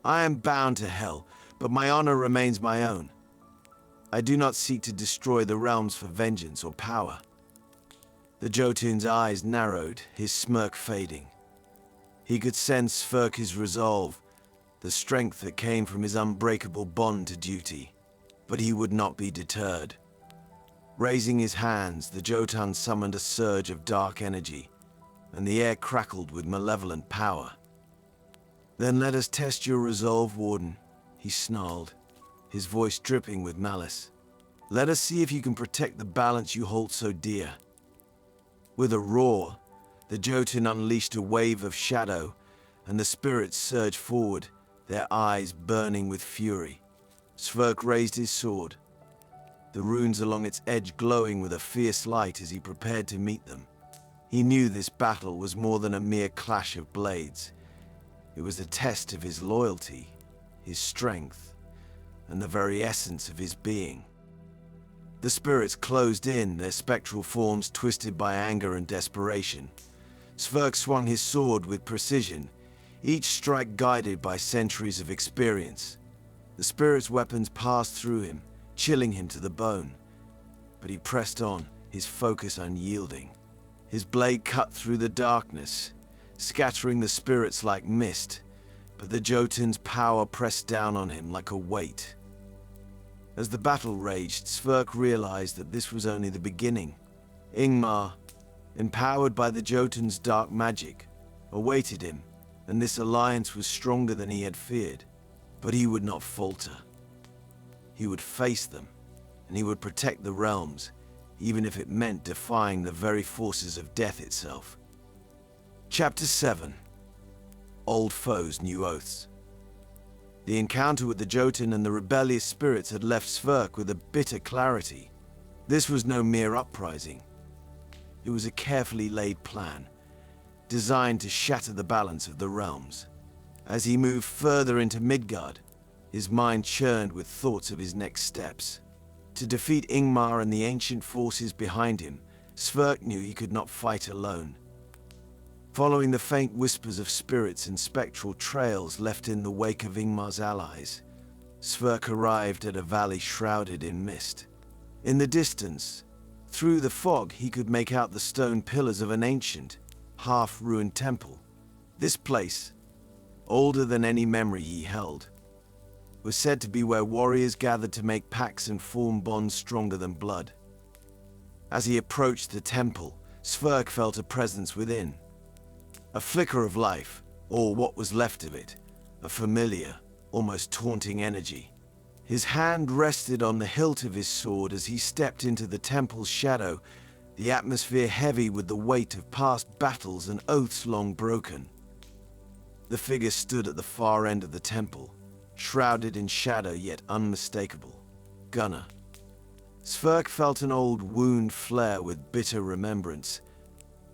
I am bound to Hell, but my honor remains my own. I do not seek to destroy the realms for vengeance or power." The Jotun's eyes narrowed, his smirk fading. He could sense Sverker's resolve, the strength that came from his unbreakable bond to duty. But he would not be deterred. Raising his hands, the Jotun summoned a surge of dark energy, and the air crackled with malevolent power. "Then let us test your resolve, Warden," he snarled, his voice dripping with malice. "Let us see if you can protect the balance you hold so dear." With a roar, the Jotun unleashed a wave of shadow, and the spirits surged forward, their eyes burning with fury. Sverk raised his sword, the runes along its edge glowing with a fierce light as he prepared to meet them. He knew this battle was more than a mere clash of blades. It was a test of his loyalty, his strength, and the very essence of his being. The spirits closed in, their spectral forms twisted by anger and desperation. Sverk swung his sword with precision, each strike guided by centuries of experience. The spirits' weapons passed through him, chilling him to the bone. But he pressed on, his focus unyielding. His blade cut through the darkness, scattering the spirits like mist, but the Jotun's power pressed down on him like a weight. As the battle raged, Sverk realized that this was only the beginning. Ingmar, empowered by the Jotun's dark magic, awaited him, and this alliance was stronger than he had feared. But he would not falter. He would face them, and he would protect the realms, even if it meant defying the very forces of death itself. Chapter 7. Old Foes, New Oaths. The encounter with the Jotun and the rebellious spirits had left Sverk with a bitter clarity. This was no mere uprising. It was a carefully laid plan, designed to shatter the balance of the realms. As he moved further into Midgard, his mind churned with thoughts of his next steps. To defeat Ingmar and the ancient forces behind him, Sverk knew he could not fight alone. Following the faint whispers of spirits and spectral trails left in the wake of Ingmar's allies, Sverk arrived at a valley shrouded in mist. In the distance, through the fog, he could make out the stone pillars of an ancient, half-ruined temple. This place, older than any memory he held, was said to be where warriors gathered to make pacts and form bonds stronger than blood. As he approached the temple, Sverk felt a presence within. A flicker of life, or what was left of it, a familiar, almost taunting energy. His hand rested on the hilt of his sword as he stepped into the temple's shadow, the atmosphere heavy with the weight of past battles and oaths long broken. The figure stood at the far end of the temple, shrouded in shadow yet unmistakable. Gunnar. Sverk felt an old wound flare with bitter remembrance.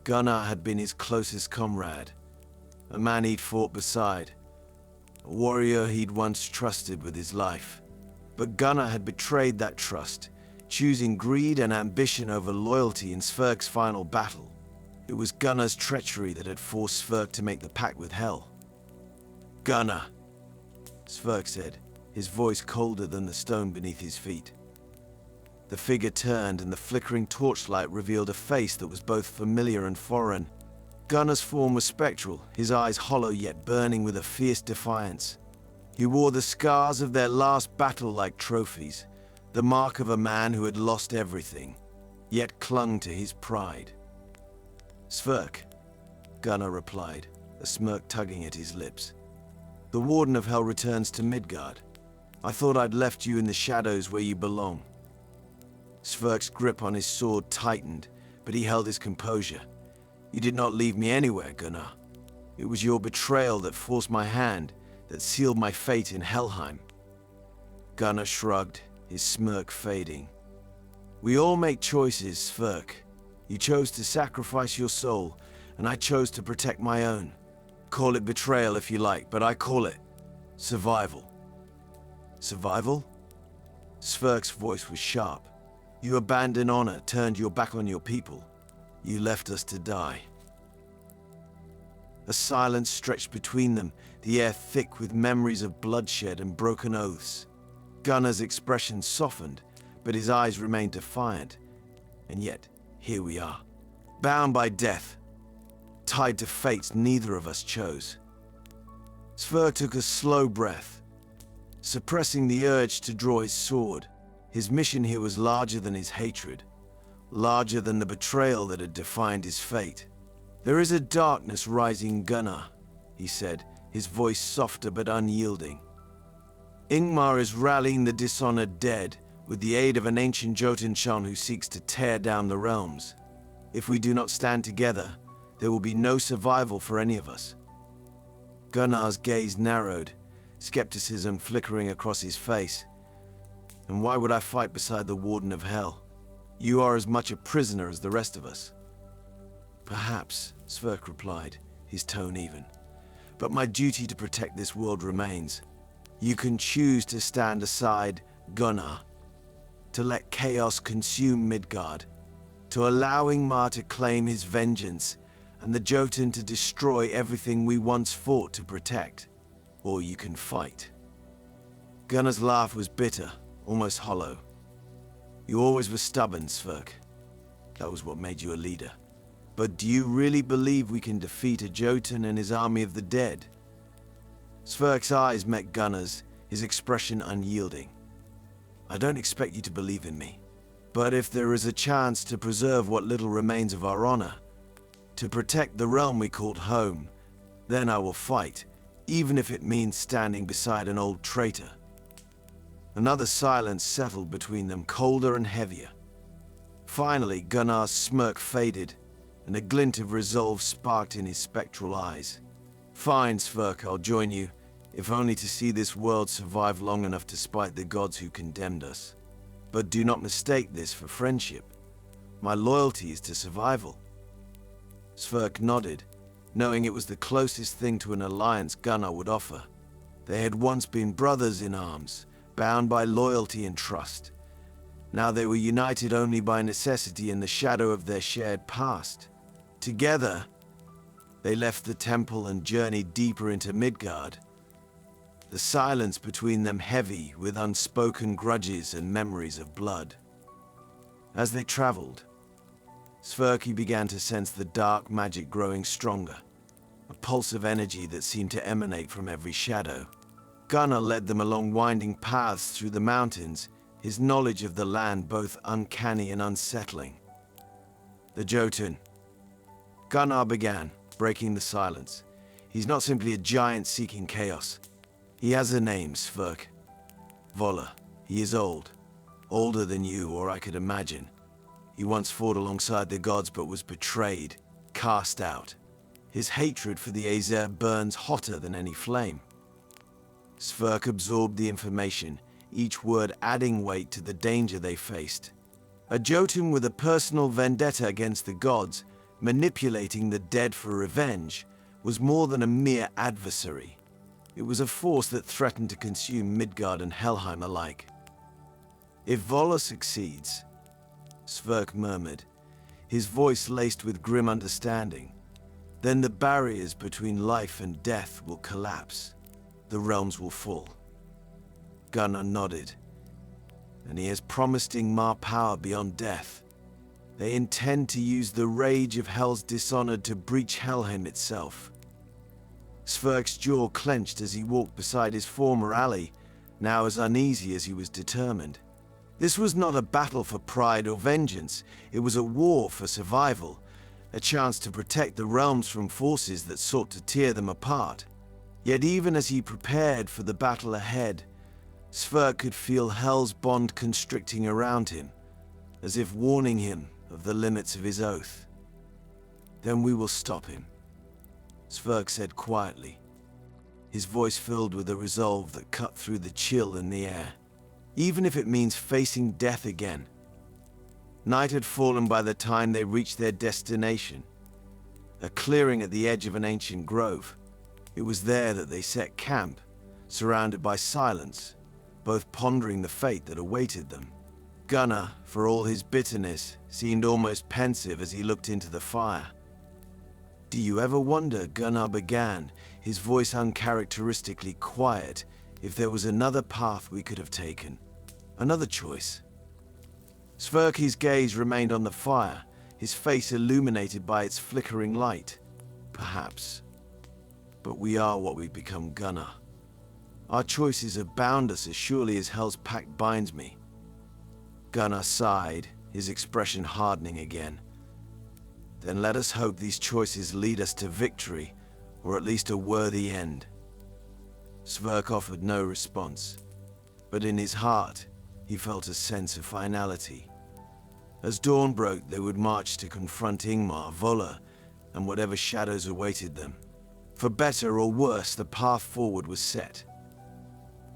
Gunnar had been his closest comrade, a man he'd fought beside, a warrior he'd once trusted with his life. But Gunnar had betrayed that trust, choosing greed and ambition over loyalty in Sverk's final battle. It was Gunnar's treachery that had forced Sverk to make the pact with Hel. "Gunnar," Sverk said, his voice colder than the stone beneath his feet. The figure turned, and the flickering torchlight revealed a face that was both familiar and foreign. Gunnar's form was spectral, his eyes hollow yet burning with a fierce defiance. He wore the scars of their last battle like trophies, the mark of a man who had lost everything, yet clung to his pride. "Sverk," Gunnar replied, a smirk tugging at his lips. "The Warden of Hell returns to Midgard. I thought I'd left you in the shadows where you belong." Sverk's grip on his sword tightened, but he held his composure. "You did not leave me anywhere, Gunnar. It was your betrayal that forced my hand, that sealed my fate in Helheim." Gunnar shrugged, his smirk fading. "We all make choices, Sverk. You chose to sacrifice your soul, and I chose to protect my own. Call it betrayal if you like, but I call it survival." "Survival?" Sverk's voice was sharp. "You abandoned honor, turned your back on your people. You left us to die." A silence stretched between them, the air thick with memories of bloodshed and broken oaths. Gunnar's expression softened, but his eyes remained defiant. And yet, here we are, bound by death, tied to fates neither of us chose. Sverk took a slow breath, suppressing the urge to draw his sword. His mission here was larger than his hatred, larger than the betrayal that had defined his fate. "There is a darkness rising, Gunnar," he said, his voice softer but unyielding. "Ingmar is rallying the dishonored dead with the aid of an ancient Jotunsson who seeks to tear down the realms. If we do not stand together, there will be no survival for any of us." Gunnar's gaze narrowed, skepticism flickering across his face. "And why would I fight beside the Warden of Hell? You are as much a prisoner as the rest of us." "Perhaps," Sverk replied, his tone even. "But my duty to protect this world remains. You can choose to stand aside, Gunnar." to let chaos consume Midgard, to allow Ingmar to claim his vengeance, and the Jotun to destroy everything we once fought to protect. Or you can fight. Gunnar's laugh was bitter, almost hollow. You always were stubborn, Sverk. That was what made you a leader. But do you really believe we can defeat a Jotun and his army of the dead? Sverk's eyes met Gunnar's, his expression unyielding. I don't expect you to believe in me, but if there is a chance to preserve what little remains of our honor, to protect the realm we called home, then I will fight, even if it means standing beside an old traitor. Another silence settled between them, colder and heavier. Finally, Gunnar's smirk faded, and a glint of resolve sparked in his spectral eyes. Fine, Sverk, I'll join you, if only to see this world survive long enough to spite the gods who condemned us. But do not mistake this for friendship. My loyalty is to survival. Sverk nodded, knowing it was the closest thing to an alliance Gunnar would offer. They had once been brothers in arms, bound by loyalty and trust. Now they were united only by necessity in the shadow of their shared past. Together, they left the temple and journeyed deeper into Midgard, the silence between them heavy with unspoken grudges and memories of blood. As they traveled, Sverker began to sense the dark magic growing stronger, a pulse of energy that seemed to emanate from every shadow. Gunnar led them along winding paths through the mountains, his knowledge of the land both uncanny and unsettling. The Jotun. Gunnar began, breaking the silence. He's not simply a giant seeking chaos. He has a name, Sverk. Voller. He is old. Older than you, or I could imagine. He once fought alongside the gods but was betrayed, cast out. His hatred for the Aesir burns hotter than any flame. Sverk absorbed the information, each word adding weight to the danger they faced. A Jotun with a personal vendetta against the gods, manipulating the dead for revenge, was more than a mere adversary. It was a force that threatened to consume Midgard and Helheim alike. If Voller succeeds, Sverk murmured, his voice laced with grim understanding, then the barriers between life and death will collapse. The realms will fall. Gunnar nodded, and he has promised Ingmar power beyond death. They intend to use the rage of Hell's dishonored to breach Helheim itself. Sverk's jaw clenched as he walked beside his former ally, now as uneasy as he was determined. This was not a battle for pride or vengeance, it was a war for survival, a chance to protect the realms from forces that sought to tear them apart. Yet even as he prepared for the battle ahead, Sverk could feel Hell's bond constricting around him, as if warning him of the limits of his oath. Then we will stop him, Sverk said quietly, his voice filled with a resolve that cut through the chill in the air. Even if it means facing death again. Night had fallen by the time they reached their destination, a clearing at the edge of an ancient grove. It was there that they set camp, surrounded by silence, both pondering the fate that awaited them. Gunnar, for all his bitterness, seemed almost pensive as he looked into the fire. Do you ever wonder, Gunnar began, his voice uncharacteristically quiet, if there was another path we could have taken? Another choice? Sverker's gaze remained on the fire, his face illuminated by its flickering light. Perhaps. But we are what we've become, Gunnar. Our choices have bound us as surely as Hell's pact binds me. Gunnar sighed, his expression hardening again. Then let us hope these choices lead us to victory, or at least a worthy end. Sverk offered no response, but in his heart, he felt a sense of finality. As dawn broke, they would march to confront Ingmar, Voller, and whatever shadows awaited them. For better or worse, the path forward was set.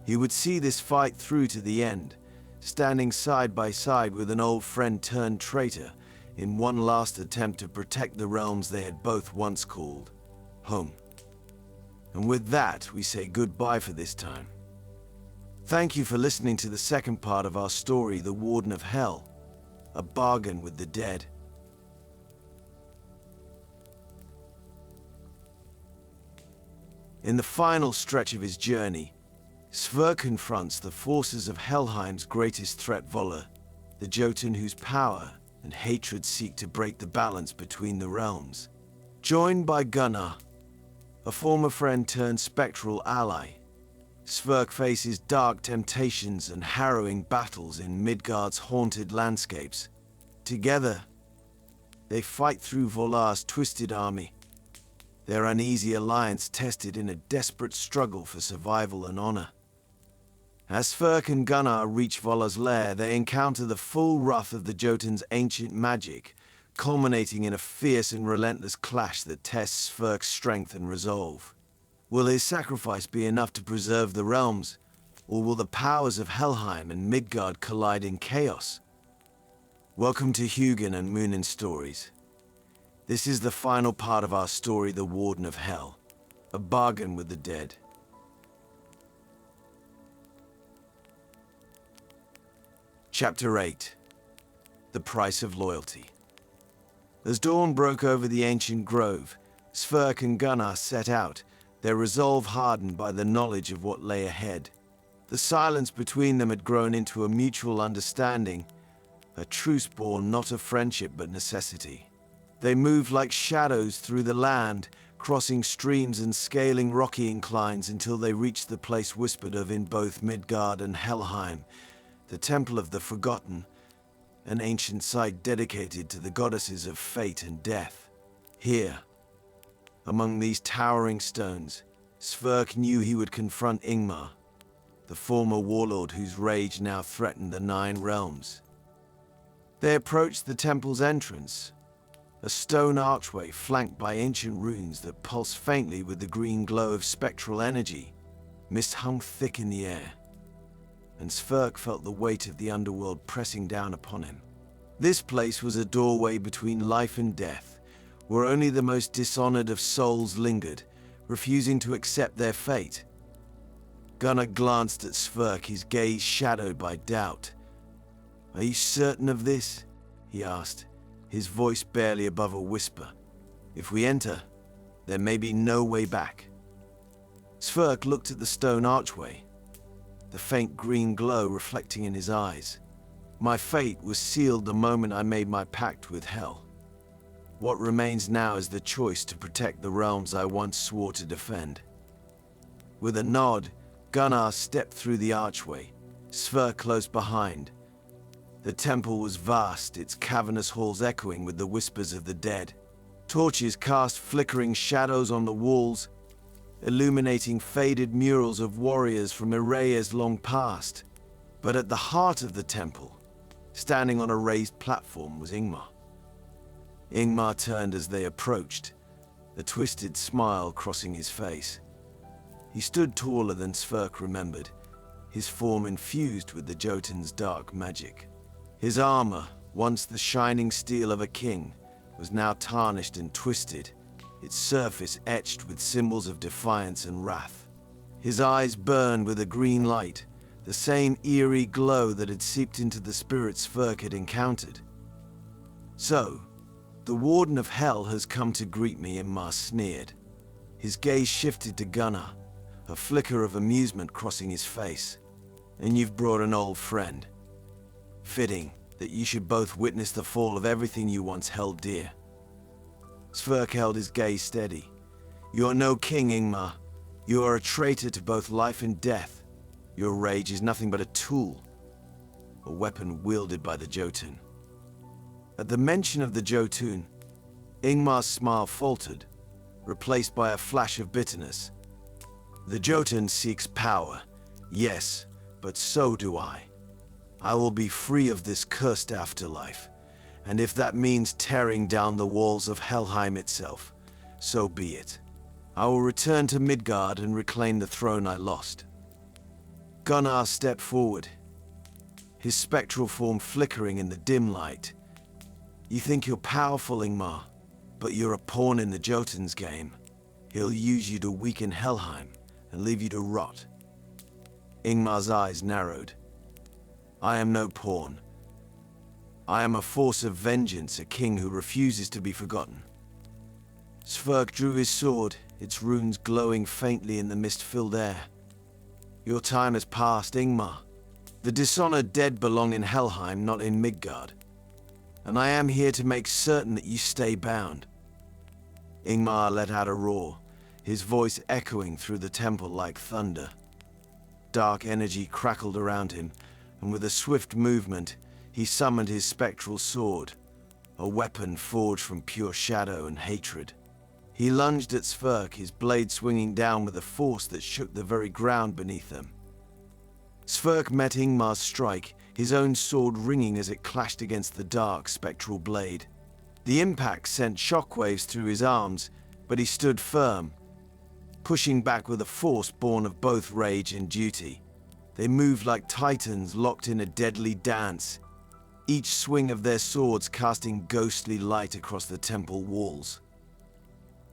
He would see this fight through to the end, standing side by side with an old friend turned traitor, in one last attempt to protect the realms they had both once called home. And with that, we say goodbye for this time. Thank you for listening to the second part of our story, The Warden of Hell, a bargain with the dead. In the final stretch of his journey, Sverre confronts the forces of Helheim's greatest threat, Voller, the Jotun whose power and hatred seek to break the balance between the realms. Joined by Gunnar, a former friend turned spectral ally, Sverre faces dark temptations and harrowing battles in Midgard's haunted landscapes. Together, they fight through Vollar's twisted army, their uneasy alliance tested in a desperate struggle for survival and honor. As Sverre and Gunnar reach Vollar's lair, they encounter the full wrath of the Jotun's ancient magic, culminating in a fierce and relentless clash that tests Sverre's strength and resolve. Will his sacrifice be enough to preserve the realms, or will the powers of Helheim and Midgard collide in chaos? Welcome to Hugin and Munin Stories. This is the final part of our story, The Warden of Hell, a bargain with the dead. Chapter 8. The Price of Loyalty. As dawn broke over the ancient grove, Sverre and Gunnar set out, their resolve hardened by the knowledge of what lay ahead. The silence between them had grown into a mutual understanding, a truce born not of friendship but necessity. They moved like shadows through the land, crossing streams and scaling rocky inclines until they reached the place whispered of in both Midgard and Helheim, the Temple of the Forgotten, an ancient site dedicated to the goddesses of fate and death. Here, among these towering stones, Sverre knew he would confront Ingmar, the former warlord whose rage now threatened the 9 realms. They approached the temple's entrance, a stone archway flanked by ancient runes that pulsed faintly with the green glow of spectral energy. Mist hung thick in the air, and Sverre felt the weight of the underworld pressing down upon him. This place was a doorway between life and death, where only the most dishonored of souls lingered, refusing to accept their fate. Gunnar glanced at Sverre, his gaze shadowed by doubt. "Are you certain of this?" he asked, his voice barely above a whisper. "If we enter, there may be no way back." Sverre looked at the stone archway, the faint green glow reflecting in his eyes. "My fate was sealed the moment I made my pact with Hel. What remains now is the choice to protect the realms I once swore to defend." With a nod, Gunnar stepped through the archway, Sverre close behind. The temple was vast, its cavernous halls echoing with the whispers of the dead. Torches cast flickering shadows on the walls, illuminating faded murals of warriors from eras long past. But at the heart of the temple, standing on a raised platform, was Ingmar. Ingmar turned as they approached, a twisted smile crossing his face. He stood taller than Sverre remembered, his form infused with the Jotun's dark magic. His armor, once the shining steel of a king, was now tarnished and twisted, its surface etched with symbols of defiance and wrath. His eyes burned with a green light, the same eerie glow that had seeped into the spirits Sverre had encountered. "So, the Warden of Hell has come to greet me," Ingmar sneered. His gaze shifted to Gunnar, a flicker of amusement crossing his face. "And you've brought an old friend. Fitting that you should both witness the fall of everything you once held dear." Sverre held his gaze steady. "You are no king, Ingmar. You are a traitor to both life and death. Your rage is nothing but a tool, a weapon wielded by the Jotun." At the mention of the Jotun, Ingmar's smile faltered, replaced by a flash of bitterness. "The Jotun seeks power, yes, but so do I. I will be free of this cursed afterlife, and if that means tearing down the walls of Helheim itself, so be it. I will return to Midgard and reclaim the throne I lost." Gunnar stepped forward, his spectral form flickering in the dim light. "You think you're powerful, Ingmar, but you're a pawn in the Jotun's game. He'll use you to weaken Helheim and leave you to rot." Ingmar's eyes narrowed. I am no pawn. I am a force of vengeance, a king who refuses to be forgotten. Sverk drew his sword, its runes glowing faintly in the mist-filled air. Your time has passed, Ingmar. The dishonored dead belong in Helheim, not in Midgard. And I am here to make certain that you stay bound. Ingmar let out a roar, his voice echoing through the temple like thunder. Dark energy crackled around him, and with a swift movement, he summoned his spectral sword, a weapon forged from pure shadow and hatred. He lunged at Sverk, his blade swinging down with a force that shook the very ground beneath them. Sverk met Ingmar's strike, his own sword ringing as it clashed against the dark, spectral blade. The impact sent shockwaves through his arms, but he stood firm, pushing back with a force born of both rage and duty. They moved like titans locked in a deadly dance, each swing of their swords casting ghostly light across the temple walls.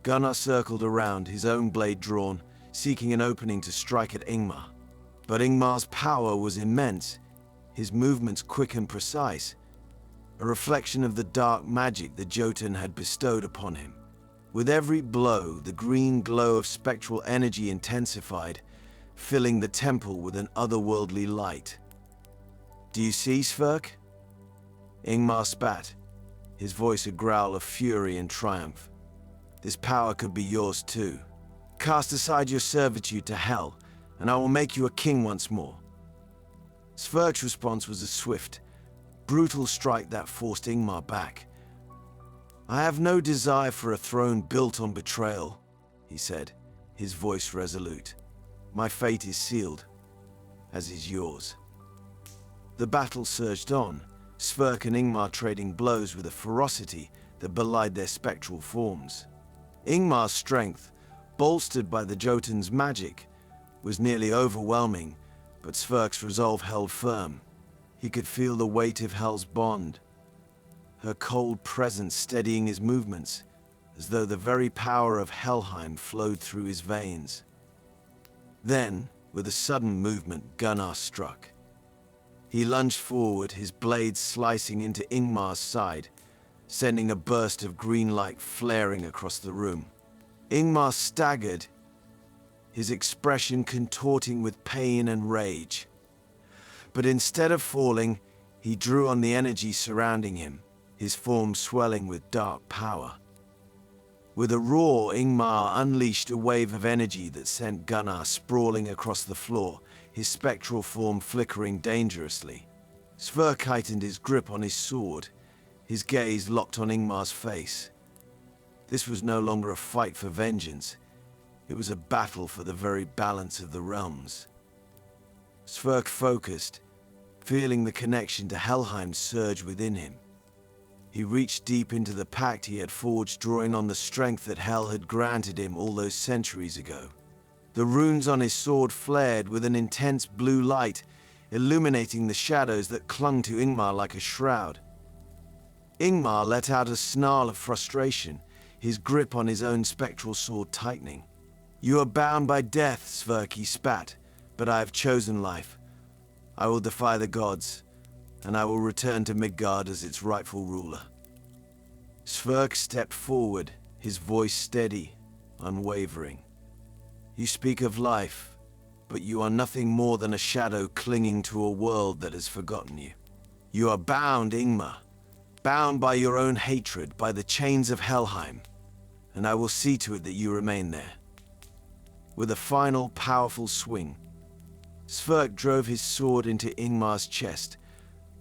Gunnar circled around, his own blade drawn, seeking an opening to strike at Ingmar. But Ingmar's power was immense, his movements quick and precise, a reflection of the dark magic the Jotun had bestowed upon him. With every blow, the green glow of spectral energy intensified, filling the temple with an otherworldly light. Do you see, Sverk? Ingmar spat, his voice a growl of fury and triumph. This power could be yours too. Cast aside your servitude to hell, and I will make you a king once more. Sverk's response was a swift, brutal strike that forced Ingmar back. I have no desire for a throne built on betrayal, he said, his voice resolute. My fate is sealed, as is yours. The battle surged on, Sverk and Ingmar trading blows with a ferocity that belied their spectral forms. Ingmar's strength, bolstered by the Jotun's magic, was nearly overwhelming, but Sverk's resolve held firm. He could feel the weight of Hel's bond, her cold presence steadying his movements, as though the very power of Helheim flowed through his veins. Then, with a sudden movement, Gunnar struck. He lunged forward, his blade slicing into Ingmar's side, sending a burst of green light flaring across the room. Ingmar staggered, his expression contorting with pain and rage. But instead of falling, he drew on the energy surrounding him, his form swelling with dark power. With a roar, Ingmar unleashed a wave of energy that sent Gunnar sprawling across the floor, his spectral form flickering dangerously. Sverk tightened his grip on his sword, his gaze locked on Ingmar's face. This was no longer a fight for vengeance. It was a battle for the very balance of the realms. Sverk focused, feeling the connection to Helheim surge within him. He reached deep into the pact he had forged, drawing on the strength that Hel had granted him all those centuries ago. The runes on his sword flared with an intense blue light, illuminating the shadows that clung to Ingmar like a shroud. Ingmar let out a snarl of frustration, his grip on his own spectral sword tightening. You are bound by death, Sverk, he spat, but I have chosen life. I will defy the gods, and I will return to Midgard as its rightful ruler. Sverk stepped forward, his voice steady, unwavering. You speak of life, but you are nothing more than a shadow clinging to a world that has forgotten you. You are bound, Ingmar, bound by your own hatred, by the chains of Helheim, and I will see to it that you remain there. With a final, powerful swing, Sverk drove his sword into Ingmar's chest,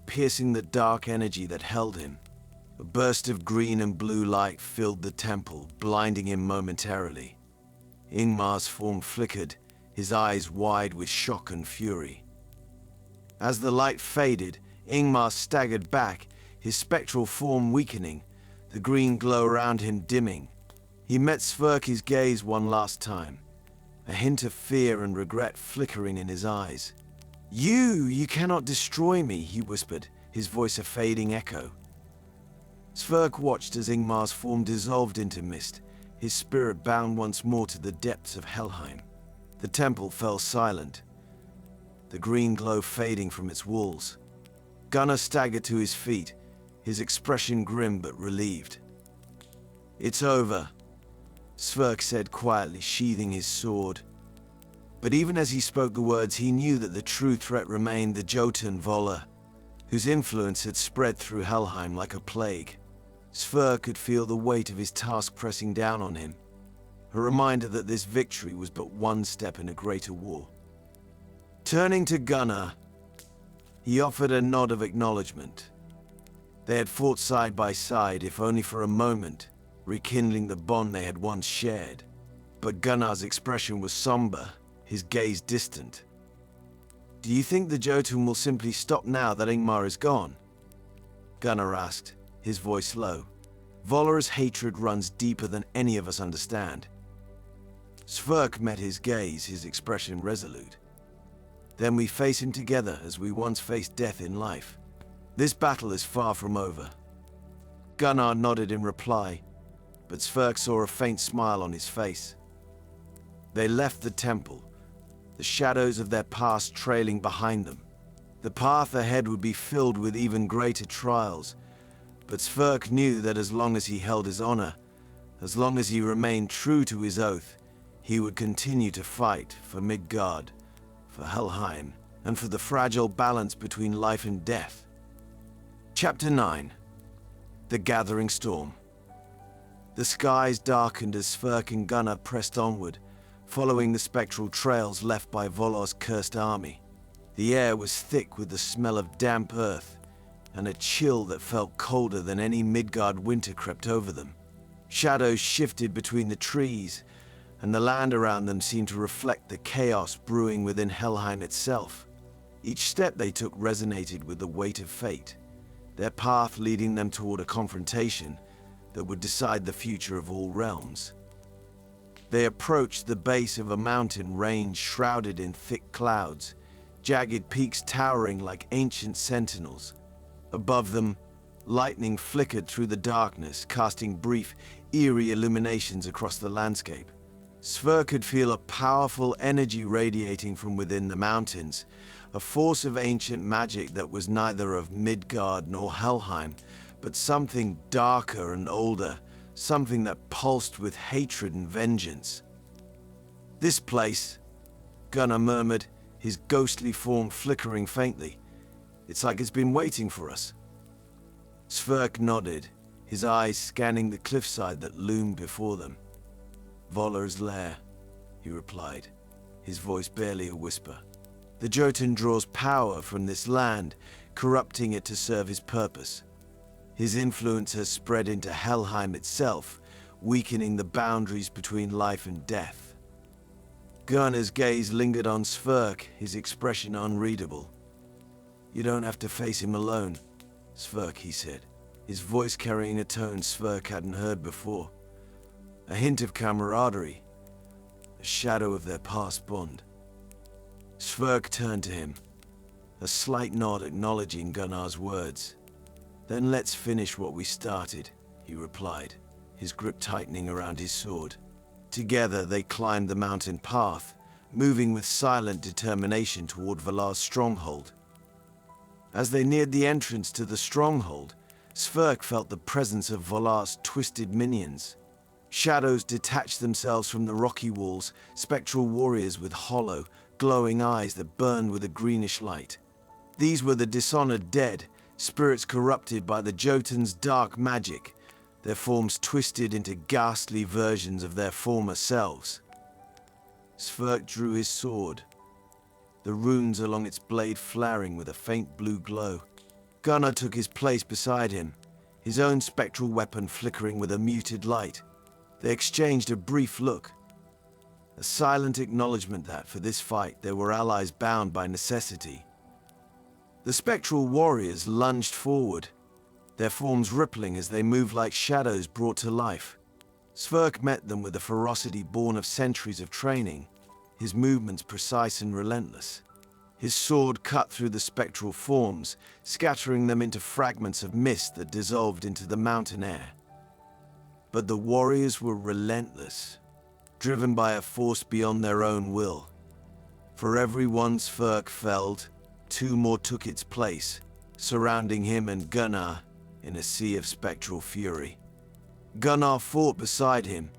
piercing the dark energy that held him. A burst of green and blue light filled the temple, blinding him momentarily. Ingmar's form flickered, his eyes wide with shock and fury. As the light faded, Ingmar staggered back, his spectral form weakening, the green glow around him dimming. He met Sverke's gaze one last time, a hint of fear and regret flickering in his eyes. You cannot destroy me, he whispered, his voice a fading echo. Sverk watched as Ingmar's form dissolved into mist, his spirit bound once more to the depths of Helheim. The temple fell silent. the green glow fading from its walls. Gunnar staggered to his feet, his expression grim but relieved. "It's over," Sverk said quietly, sheathing his sword. But even as he spoke the words, he knew that the true threat remained the Jotun Volla, whose influence had spread through Helheim like a plague. Sverk could feel the weight of his task pressing down on him, a reminder that this victory was but one step in a greater war. Turning to Gunnar, he offered a nod of acknowledgement. They had fought side by side, if only for a moment, rekindling the bond they had once shared. But Gunnar's expression was somber, his gaze distant. "Do you think the Jotun will simply stop now that Ingmar is gone?" Gunnar asked, his voice low. "Vollar's hatred runs deeper than any of us understand." Sverk met his gaze, his expression resolute. "Then we face him together as we once faced death in life. This battle is far from over." Gunnar nodded in reply, but Sverk saw a faint smile on his face. They left the temple, the shadows of their past trailing behind them. The path ahead would be filled with even greater trials, but Sverk knew that as long as he held his honor, as long as he remained true to his oath, he would continue to fight for Midgard, for Helheim, and for the fragile balance between life and death. Chapter 9. The Gathering Storm. The skies darkened as Sverk and Gunnar pressed onward, following the spectral trails left by Vollar's cursed army. The air was thick with the smell of damp earth, and a chill that felt colder than any Midgard winter crept over them. Shadows shifted between the trees, and the land around them seemed to reflect the chaos brewing within Helheim itself. Each step they took resonated with the weight of fate, their path leading them toward a confrontation that would decide the future of all realms. They approached the base of a mountain range shrouded in thick clouds, jagged peaks towering like ancient sentinels. Above them, lightning flickered through the darkness, casting brief, eerie illuminations across the landscape. Sverk could feel a powerful energy radiating from within the mountains, a force of ancient magic that was neither of Midgard nor Helheim, but something darker and older, something that pulsed with hatred and vengeance. "This place," Gunnar murmured, his ghostly form flickering faintly. "It's like it's been waiting for us." Sverk nodded, his eyes scanning the cliffside that loomed before them. "Vollar's lair," he replied, his voice barely a whisper. "The Jotun draws power from this land, corrupting it to serve his purpose. His influence has spread into Helheim itself, weakening the boundaries between life and death." Gunnar's gaze lingered on Sverk, his expression unreadable. "You don't have to face him alone, Sverk," he said, his voice carrying a tone Sverk hadn't heard before. A hint of camaraderie, a shadow of their past bond. Sverk turned to him, a slight nod acknowledging Gunnar's words. "Then let's finish what we started," he replied, his grip tightening around his sword. Together they climbed the mountain path, moving with silent determination toward Valar's stronghold. As they neared the entrance to the stronghold, Sverk felt the presence of Valar's twisted minions. Shadows detached themselves from the rocky walls, spectral warriors with hollow, glowing eyes that burned with a greenish light. These were the dishonored dead, spirits corrupted by the Jotun's dark magic, their forms twisted into ghastly versions of their former selves. Sverk drew his sword, the runes along its blade flaring with a faint blue glow. Gunnar took his place beside him, his own spectral weapon flickering with a muted light. They exchanged a brief look, a silent acknowledgement that, for this fight, they were allies bound by necessity. The spectral warriors lunged forward, their forms rippling as they moved like shadows brought to life. Sverk met them with a ferocity born of centuries of training, his movements precise and relentless. His sword cut through the spectral forms, scattering them into fragments of mist that dissolved into the mountain air. But the warriors were relentless, driven by a force beyond their own will. For every one Sverk felled, two more took its place, surrounding him and Gunnar in a sea of spectral fury. Gunnar fought beside him,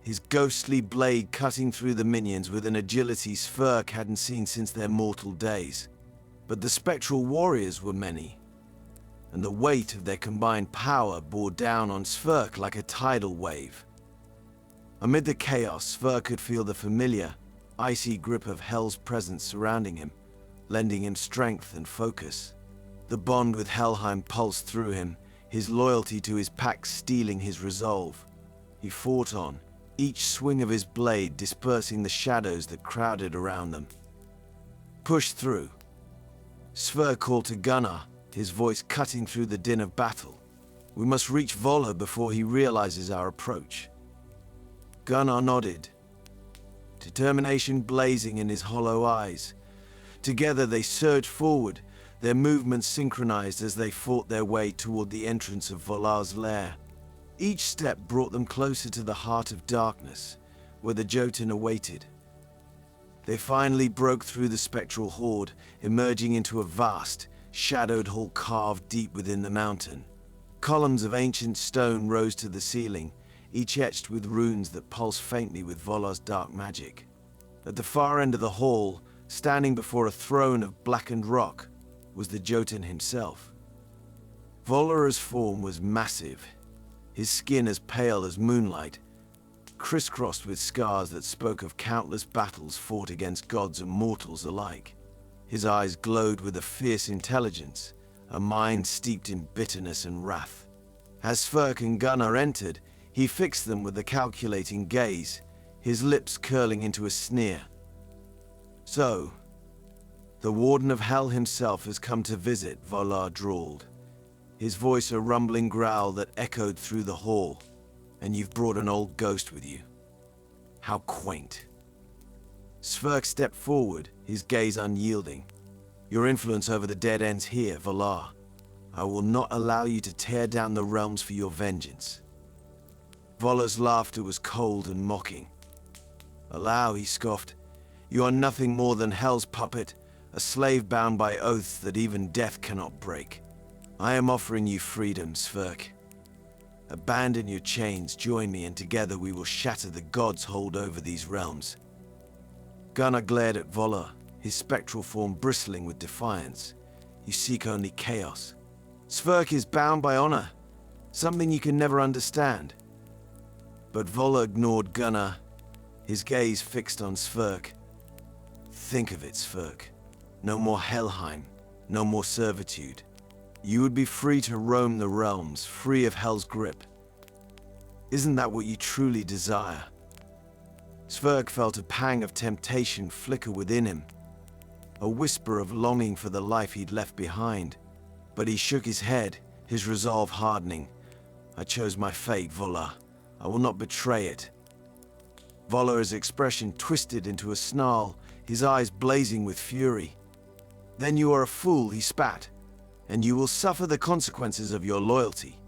his ghostly blade cutting through the minions with an agility Sverk hadn't seen since their mortal days. But the spectral warriors were many, and the weight of their combined power bore down on Sverk like a tidal wave. Amid the chaos, Sverk could feel the familiar, icy grip of Hell's presence surrounding him, lending him strength and focus. The bond with Helheim pulsed through him, his loyalty to his pack steeling his resolve. He fought on, each swing of his blade dispersing the shadows that crowded around them. Push through. Sverre called to Gunnar, his voice cutting through the din of battle. We must reach Volla before he realizes our approach. Gunnar nodded, determination blazing in his hollow eyes. Together they surged forward, their movements synchronized as they fought their way toward the entrance of Volar's lair. Each step brought them closer to the heart of darkness, where the Jotun awaited. They finally broke through the spectral horde, emerging into a vast, shadowed hall carved deep within the mountain. Columns of ancient stone rose to the ceiling, each etched with runes that pulse faintly with Volar's dark magic. At the far end of the hall, standing before a throne of blackened rock, was the Jotun himself. Volar's form was massive, his skin as pale as moonlight, crisscrossed with scars that spoke of countless battles fought against gods and mortals alike. His eyes glowed with a fierce intelligence, a mind steeped in bitterness and wrath. As Sverk and Gunnar entered, he fixed them with a calculating gaze, his lips curling into a sneer. "So, the Warden of Hell himself has come to visit," Volar drawled, his voice a rumbling growl that echoed through the hall. "And you've brought an old ghost with you. How quaint." Sverk stepped forward, his gaze unyielding. "Your influence over the dead ends here, Volar. I will not allow you to tear down the realms for your vengeance." Volar's laughter was cold and mocking. "Allow," he scoffed. "You are nothing more than Hell's puppet, a slave bound by oaths that even death cannot break. I am offering you freedom, Sverk. Abandon your chains, join me, and together we will shatter the gods' hold over these realms." Gunnar glared at Volar, his spectral form bristling with defiance. "You seek only chaos. Sverk is bound by honor, something you can never understand." But Volar ignored Gunnar, his gaze fixed on Sverk. "Think of it, Sverk. No more Helheim, no more servitude. You would be free to roam the realms, free of Hell's grip. Isn't that what you truly desire?" Sverk felt a pang of temptation flicker within him, a whisper of longing for the life he'd left behind. But he shook his head, his resolve hardening. "I chose my fate, Volar. I will not betray it." Volar's expression twisted into a snarl, his eyes blazing with fury. "Then you are a fool," he spat, "and you will suffer the consequences of your loyalty."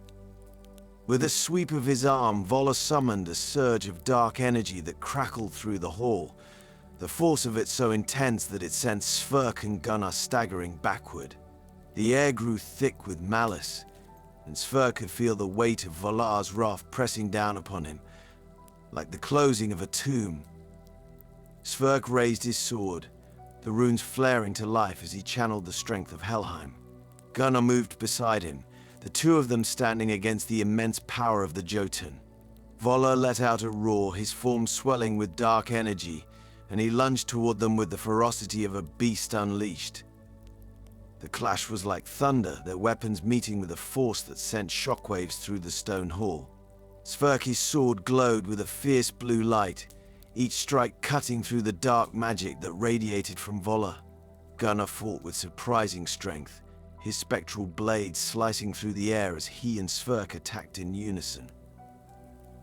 With a sweep of his arm, Volar summoned a surge of dark energy that crackled through the hall, the force of it so intense that it sent Sverk and Gunnar staggering backward. The air grew thick with malice, and Sverk could feel the weight of Volar's wrath pressing down upon him, like the closing of a tomb. Sverk raised his sword, the runes flaring to life as he channeled the strength of Helheim. Gunnar moved beside him, the two of them standing against the immense power of the Jotun. Volar let out a roar, his form swelling with dark energy, and he lunged toward them with the ferocity of a beast unleashed. The clash was like thunder, their weapons meeting with a force that sent shockwaves through the stone hall. Sverke's sword glowed with a fierce blue light, each strike cutting through the dark magic that radiated from Volar. Gunnar fought with surprising strength, his spectral blade slicing through the air as he and Sverke attacked in unison.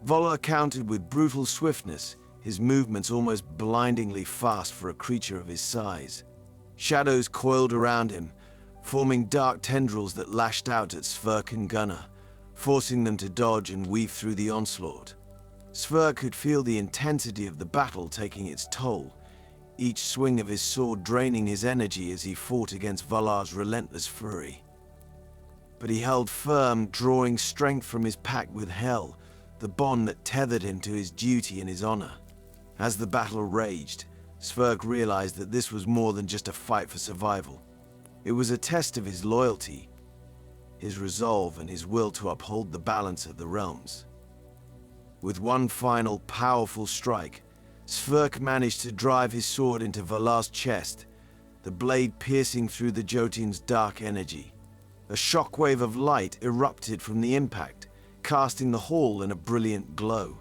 Volar countered with brutal swiftness, his movements almost blindingly fast for a creature of his size. Shadows coiled around him, forming dark tendrils that lashed out at Sverke and Gunnar, forcing them to dodge and weave through the onslaught. Sverke could feel the intensity of the battle taking its toll, each swing of his sword draining his energy as he fought against Valar's relentless fury. But he held firm, drawing strength from his pact with Hel, the bond that tethered him to his duty and his honor. As the battle raged, Sverke realized that this was more than just a fight for survival. It was a test of his loyalty, his resolve, and his will to uphold the balance of the realms. With one final powerful strike, Sverke managed to drive his sword into Valar's chest, the blade piercing through the Jotun's dark energy. A shockwave of light erupted from the impact, casting the hall in a brilliant glow.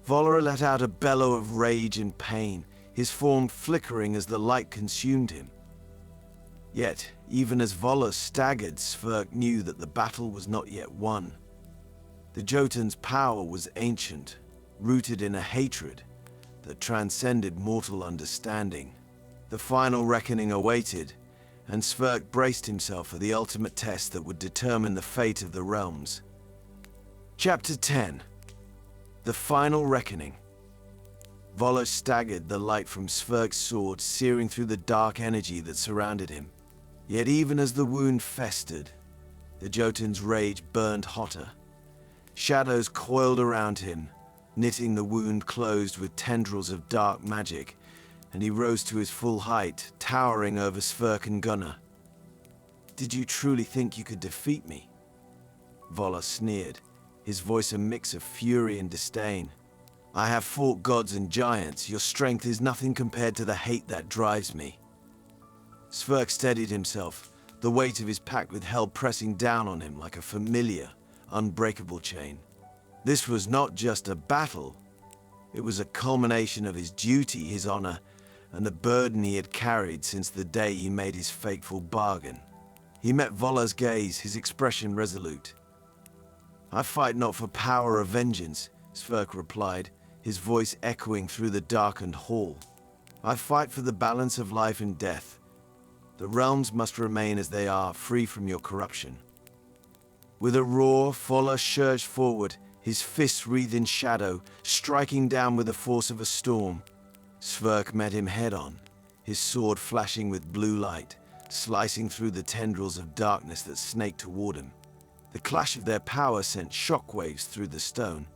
Valar let out a bellow of rage and pain, his form flickering as the light consumed him. Yet, even as Valar staggered, Sverke knew that the battle was not yet won. The Jotun's power was ancient, rooted in a hatred that transcended mortal understanding. The final reckoning awaited, and Sverke braced himself for the ultimate test that would determine the fate of the realms. Chapter 10. The Final Reckoning. Valar staggered, the light from Sverke's sword searing through the dark energy that surrounded him. Yet even as the wound festered, the Jotun's rage burned hotter. Shadows coiled around him, knitting the wound closed with tendrils of dark magic, and he rose to his full height, towering over Sverke and Gunnar. "Did you truly think you could defeat me?" Valar sneered, his voice a mix of fury and disdain. "I have fought gods and giants. Your strength is nothing compared to the hate that drives me." Sverke steadied himself, the weight of his pact with Hel pressing down on him like a familiar, unbreakable chain. This was not just a battle. It was a culmination of his duty, his honor, and the burden he had carried since the day he made his fateful bargain. He met Valar's gaze, his expression resolute. "I fight not for power or vengeance," Sverke replied, his voice echoing through the darkened hall. "I fight for the balance of life and death. The realms must remain as they are, free from your corruption." With a roar, Valar surged forward, his fists wreathed in shadow, striking down with the force of a storm. Sverke met him head-on, his sword flashing with blue light, slicing through the tendrils of darkness that snaked toward him. The clash of their power sent shockwaves through the stone,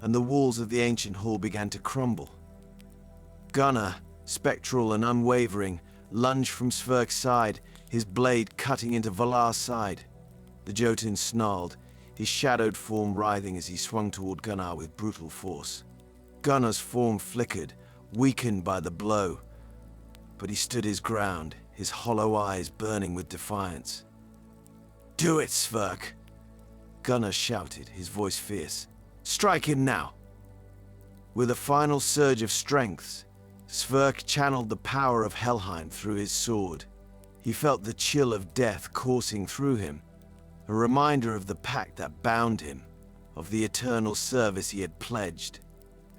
and the walls of the ancient hall began to crumble. Gunnar, spectral and unwavering, lunged from Sverke's side, his blade cutting into Valar's side. The Jotun snarled, his shadowed form writhing as he swung toward Gunnar with brutal force. Gunnar's form flickered, weakened by the blow, but he stood his ground, his hollow eyes burning with defiance. "Do it, Sverke!" Gunnar shouted, his voice fierce. "Strike him now!" With a final surge of strength, Sverke channeled the power of Helheim through his sword. He felt the chill of death coursing through him, a reminder of the pact that bound him, of the eternal service he had pledged.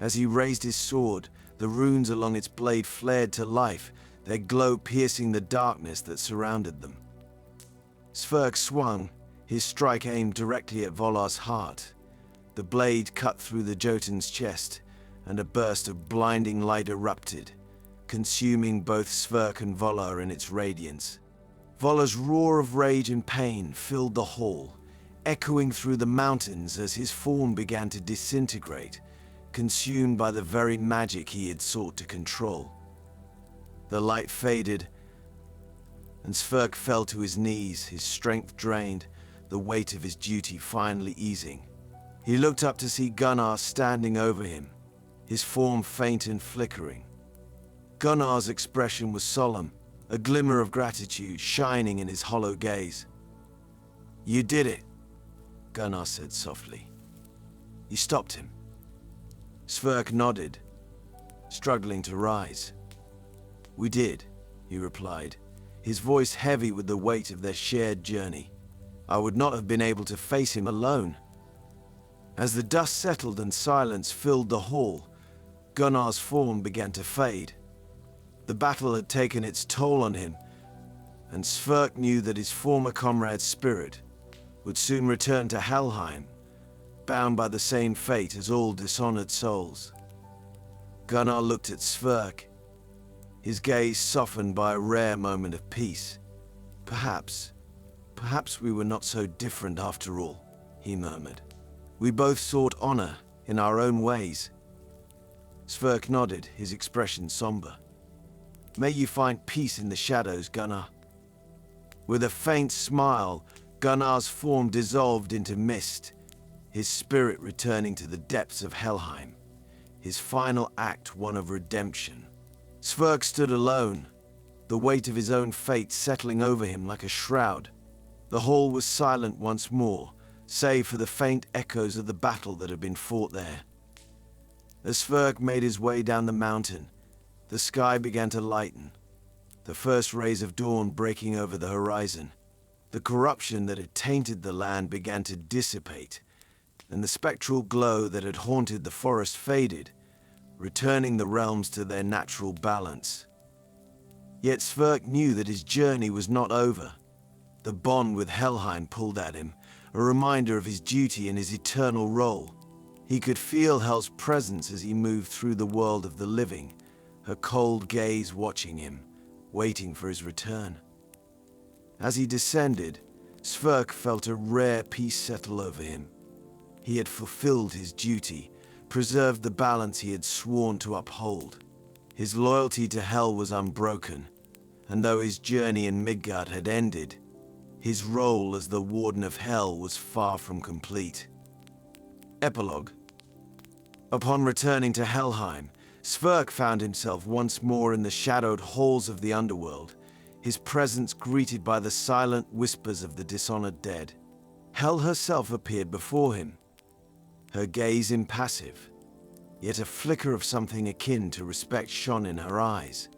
As he raised his sword, the runes along its blade flared to life, their glow piercing the darkness that surrounded them. Sverke swung, his strike aimed directly at Valar's heart. The blade cut through the Jotun's chest, and a burst of blinding light erupted, consuming both Sverke and Valar in its radiance. Valar's roar of rage and pain filled the hall, echoing through the mountains as his form began to disintegrate, consumed by the very magic he had sought to control. The light faded, and Sverke fell to his knees, his strength drained, the weight of his duty finally easing. He looked up to see Gunnar standing over him, his form faint and flickering. Gunnar's expression was solemn, a glimmer of gratitude shining in his hollow gaze. "You did it," Gunnar said softly. "You stopped him." Sverke nodded, struggling to rise. "We did," he replied, his voice heavy with the weight of their shared journey. "I would not have been able to face him alone." As the dust settled and silence filled the hall, Gunnar's form began to fade. The battle had taken its toll on him, and Sverke knew that his former comrade's spirit would soon return to Helheim, bound by the same fate as all dishonored souls. Gunnar looked at Sverke, his gaze softened by a rare moment of peace. Perhaps we were not so different after all, he murmured. We both sought honor in our own ways. Sverk nodded, his expression somber. May you find peace in the shadows, Gunnar. With a faint smile, Gunnar's form dissolved into mist, his spirit returning to the depths of Helheim, his final act one of redemption. Sverk stood alone, the weight of his own fate settling over him like a shroud. The hall was silent once more, save for the faint echoes of the battle that had been fought there. As Sverk made his way down the mountain, the sky began to lighten, the first rays of dawn breaking over the horizon. The corruption that had tainted the land began to dissipate, and the spectral glow that had haunted the forest faded, returning the realms to their natural balance. Yet Sverk knew that his journey was not over. The bond with Helheim pulled at him, a reminder of his duty and his eternal role. He could feel Hel's presence as he moved through the world of the living, her cold gaze watching him, waiting for his return. As he descended, Sverk felt a rare peace settle over him. He had fulfilled his duty, preserved the balance he had sworn to uphold. His loyalty to Hel was unbroken, and though his journey in Midgard had ended, his role as the Warden of Hel was far from complete. Epilogue. Upon returning to Helheim, Sverk found himself once more in the shadowed halls of the underworld, his presence greeted by the silent whispers of the dishonored dead. Hel herself appeared before him, her gaze impassive, yet a flicker of something akin to respect shone in her eyes.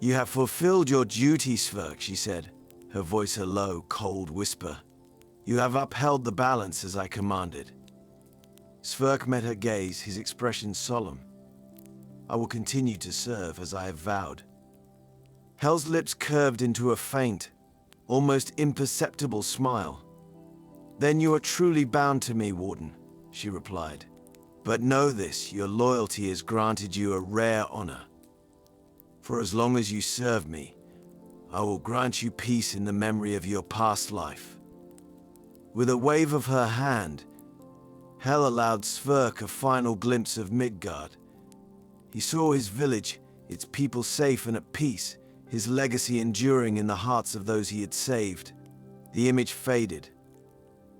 You have fulfilled your duty, Sverk, she said, her voice a low, cold whisper. You have upheld the balance as I commanded. Sverk met her gaze, his expression solemn. I will continue to serve as I have vowed. Hel's lips curved into a faint, almost imperceptible smile. Then you are truly bound to me, Warden, she replied. But know this, your loyalty has granted you a rare honor. For as long as you serve me, I will grant you peace in the memory of your past life. With a wave of her hand, Hel allowed Sverk a final glimpse of Midgard. He saw his village, its people safe and at peace, his legacy enduring in the hearts of those he had saved. The image faded,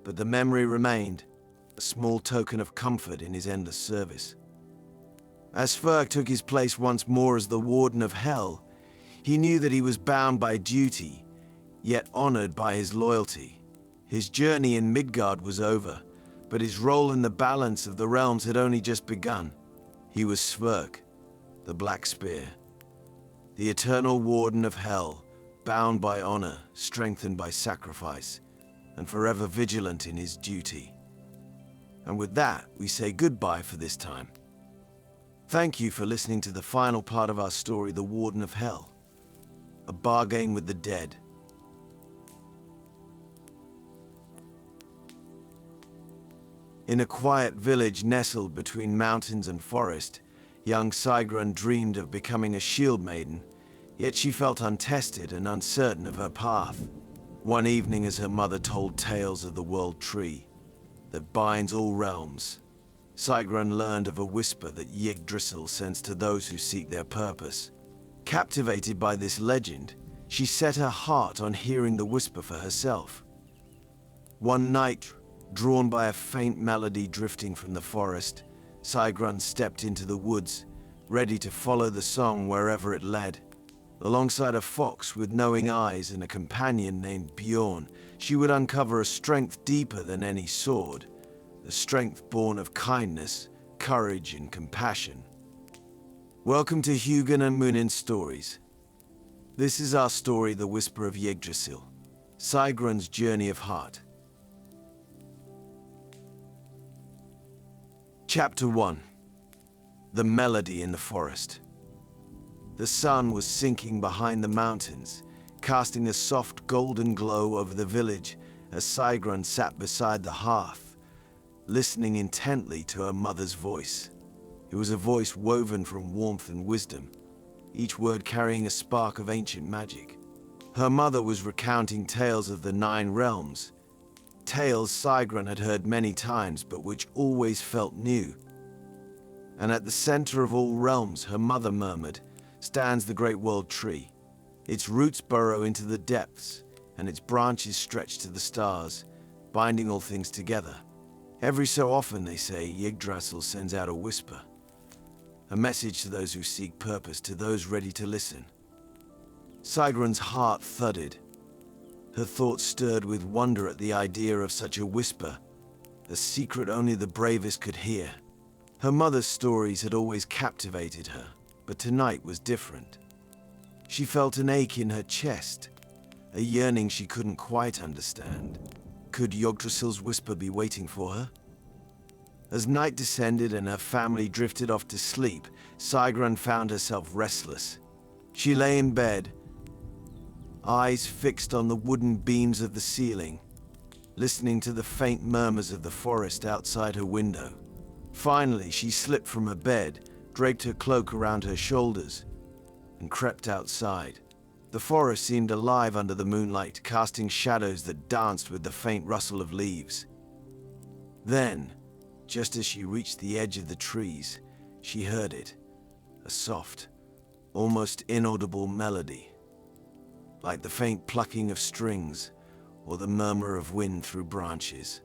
but the memory remained, a small token of comfort in his endless service. As Sverk took his place once more as the Warden of Hel, he knew that he was bound by duty, yet honored by his loyalty. His journey in Midgard was over, but his role in the balance of the realms had only just begun. He was Sverk, the Black Spear, the eternal Warden of Hel, bound by honor, strengthened by sacrifice, and forever vigilant in his duty. And with that, we say goodbye for this time. Thank you for listening to the final part of our story, The Warden of Hel, a bargain with the dead. In a quiet village nestled between mountains and forest, young Sigrun dreamed of becoming a shield maiden, yet she felt untested and uncertain of her path. One evening as her mother told tales of the World Tree that binds all realms, Sigrun learned of a whisper that Yggdrasil sends to those who seek their purpose. Captivated by this legend, she set her heart on hearing the whisper for herself. One night, drawn by a faint melody drifting from the forest, Sigrun stepped into the woods, ready to follow the song wherever it led. Alongside a fox with knowing eyes and a companion named Bjorn, she would uncover a strength deeper than any sword, a strength born of kindness, courage, and compassion. Welcome to Hugin and Munin Stories. This is our story, The Whisper of Yggdrasil, Sigrun's Journey of Heart. Chapter 1. The Melody in the Forest. The sun was sinking behind the mountains, casting a soft golden glow over the village as Sigrun sat beside the hearth, listening intently to her mother's voice. It was a voice woven from warmth and wisdom, each word carrying a spark of ancient magic. Her mother was recounting tales of the 9 realms, tales Sigrun had heard many times but which always felt new. And at the center of all realms, her mother murmured, stands the great world tree. Its roots burrow into the depths, and its branches stretch to the stars, binding all things together. Every so often, they say, Yggdrasil sends out a whisper, a message to those who seek purpose, to those ready to listen. Sigrun's heart thudded. Her thoughts stirred with wonder at the idea of such a whisper, a secret only the bravest could hear. Her mother's stories had always captivated her, but tonight was different. She felt an ache in her chest, a yearning she couldn't quite understand. Could Yggdrasil's whisper be waiting for her? As night descended and her family drifted off to sleep, Sigrun found herself restless. She lay in bed, eyes fixed on the wooden beams of the ceiling, listening to the faint murmurs of the forest outside her window. Finally, she slipped from her bed, draped her cloak around her shoulders, and crept outside. The forest seemed alive under the moonlight, casting shadows that danced with the faint rustle of leaves. Then, just as she reached the edge of the trees, she heard it, a soft, almost inaudible melody, like the faint plucking of strings or the murmur of wind through branches.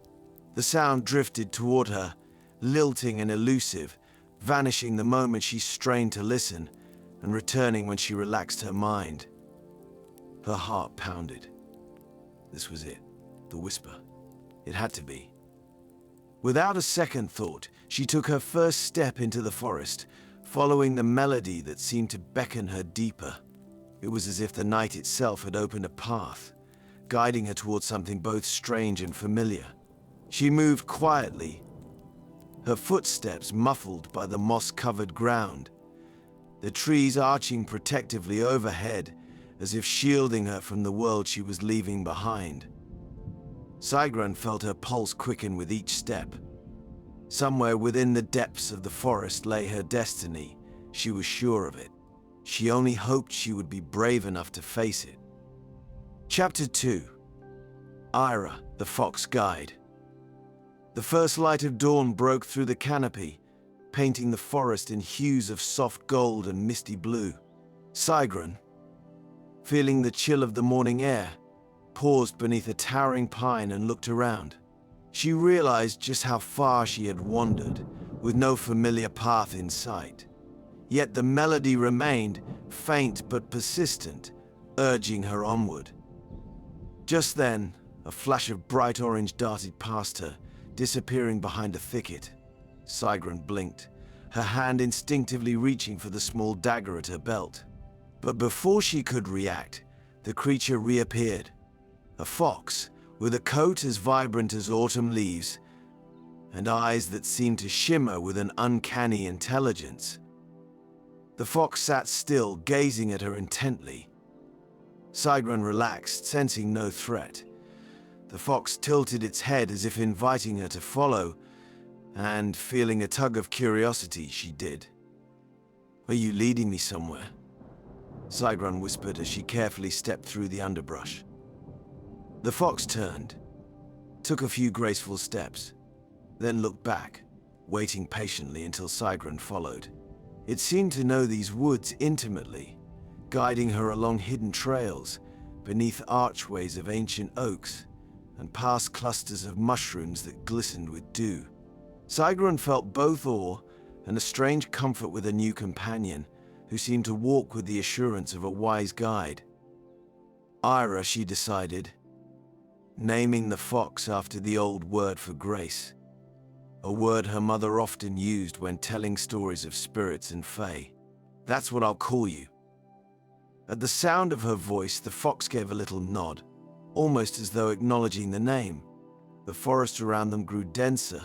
The sound drifted toward her, lilting and elusive, vanishing the moment she strained to listen, and returning when she relaxed her mind. Her heart pounded. This was it, the whisper. It had to be. Without a second thought, she took her first step into the forest, following the melody that seemed to beckon her deeper. It was as if the night itself had opened a path, guiding her towards something both strange and familiar. She moved quietly, her footsteps muffled by the moss-covered ground, the trees arching protectively overhead, as if shielding her from the world she was leaving behind. Sigrun felt her pulse quicken with each step. Somewhere within the depths of the forest lay her destiny. She was sure of it. She only hoped she would be brave enough to face it. Chapter 2. Ira, the Fox Guide. The first light of dawn broke through the canopy, painting the forest in hues of soft gold and misty blue. Sigrun, feeling the chill of the morning air, paused beneath a towering pine and looked around. She realized just how far she had wandered, with no familiar path in sight. Yet the melody remained, faint but persistent, urging her onward. Just then, a flash of bright orange darted past her, disappearing behind a thicket. Sigrun blinked, her hand instinctively reaching for the small dagger at her belt. But before she could react, the creature reappeared. A fox, with a coat as vibrant as autumn leaves, and eyes that seemed to shimmer with an uncanny intelligence. The fox sat still, gazing at her intently. Sigrun relaxed, sensing no threat. The fox tilted its head as if inviting her to follow, and, feeling a tug of curiosity, she did. "Are you leading me somewhere?" Sigrun whispered as she carefully stepped through the underbrush. The fox turned, took a few graceful steps, then looked back, waiting patiently until Sigrun followed. It seemed to know these woods intimately, guiding her along hidden trails, beneath archways of ancient oaks, and past clusters of mushrooms that glistened with dew. Sigrun felt both awe and a strange comfort with a new companion, who seemed to walk with the assurance of a wise guide. Ira, she decided, naming the fox after the old word for grace, a word her mother often used when telling stories of spirits and fae. "That's what I'll call you." At the sound of her voice, the fox gave a little nod, almost as though acknowledging the name. The forest around them grew denser,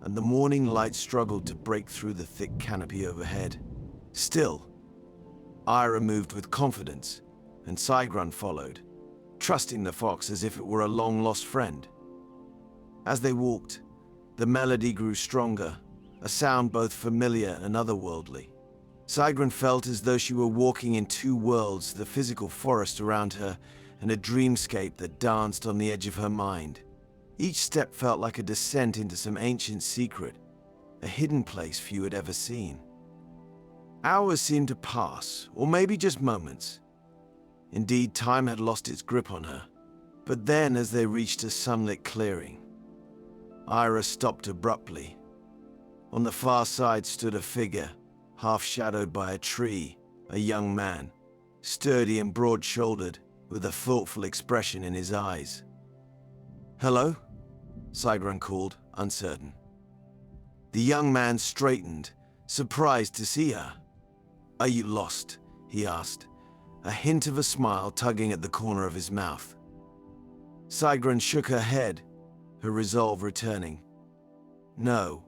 and the morning light struggled to break through the thick canopy overhead. Still, Ira moved with confidence, and Sigrun followed, trusting the fox as if it were a long-lost friend. As they walked, the melody grew stronger, a sound both familiar and otherworldly. Sigrun felt as though she were walking in two worlds, the physical forest around her and a dreamscape that danced on the edge of her mind. Each step felt like a descent into some ancient secret, a hidden place few had ever seen. Hours seemed to pass, or maybe just moments. Indeed, time had lost its grip on her. But then, as they reached a sunlit clearing, Ira stopped abruptly. On the far side stood a figure, half shadowed by a tree, a young man, sturdy and broad-shouldered, with a thoughtful expression in his eyes. "Hello?" Sigrun called, uncertain. The young man straightened, surprised to see her. "Are you lost?" he asked, a hint of a smile tugging at the corner of his mouth. Sigrun shook her head, her resolve returning. "No,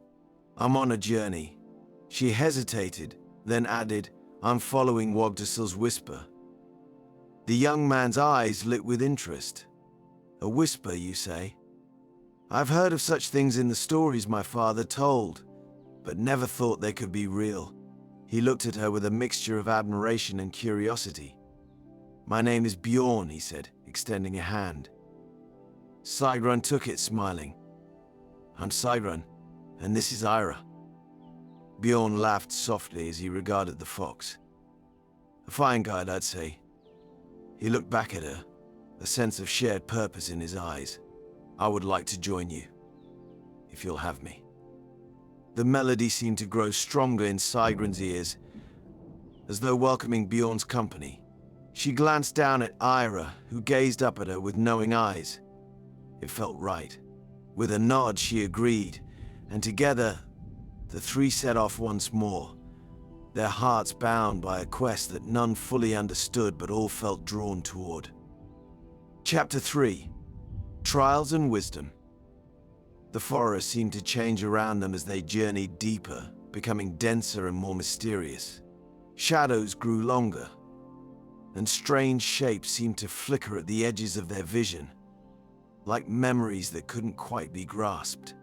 I'm on a journey." She hesitated, then added, "I'm following Wogdersil's whisper." The young man's eyes lit with interest. "A whisper, you say? I've heard of such things in the stories my father told, but never thought they could be real." He looked at her with a mixture of admiration and curiosity. "My name is Bjorn," he said, extending a hand. Sigrun took it, smiling. "I'm Sigrun, and this is Ira." Bjorn laughed softly as he regarded the fox. "A fine guide, I'd say." He looked back at her, a sense of shared purpose in his eyes. "I would like to join you, if you'll have me." The melody seemed to grow stronger in Sigrun's ears, as though welcoming Bjorn's company. She glanced down at Ira, who gazed up at her with knowing eyes. It felt right. With a nod, she agreed, and together, the three set off once more, their hearts bound by a quest that none fully understood but all felt drawn toward. Chapter 3. Trials and Wisdom. The forest seemed to change around them as they journeyed deeper, becoming denser and more mysterious. Shadows grew longer, and strange shapes seemed to flicker at the edges of their vision, like memories that couldn't quite be grasped.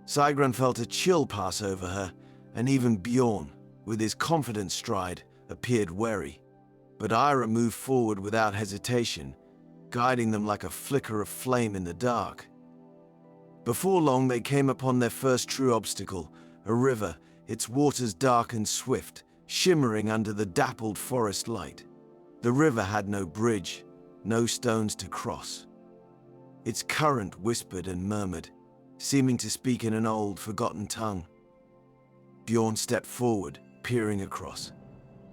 Sigrun felt a chill pass over her, and even Bjorn, with his confident stride, appeared wary. But Ira moved forward without hesitation, guiding them like a flicker of flame in the dark. Before long, they came upon their first true obstacle, a river, its waters dark and swift, shimmering under the dappled forest light. The river had no bridge, no stones to cross. Its current whispered and murmured, seeming to speak in an old, forgotten tongue. Bjorn stepped forward, peering across.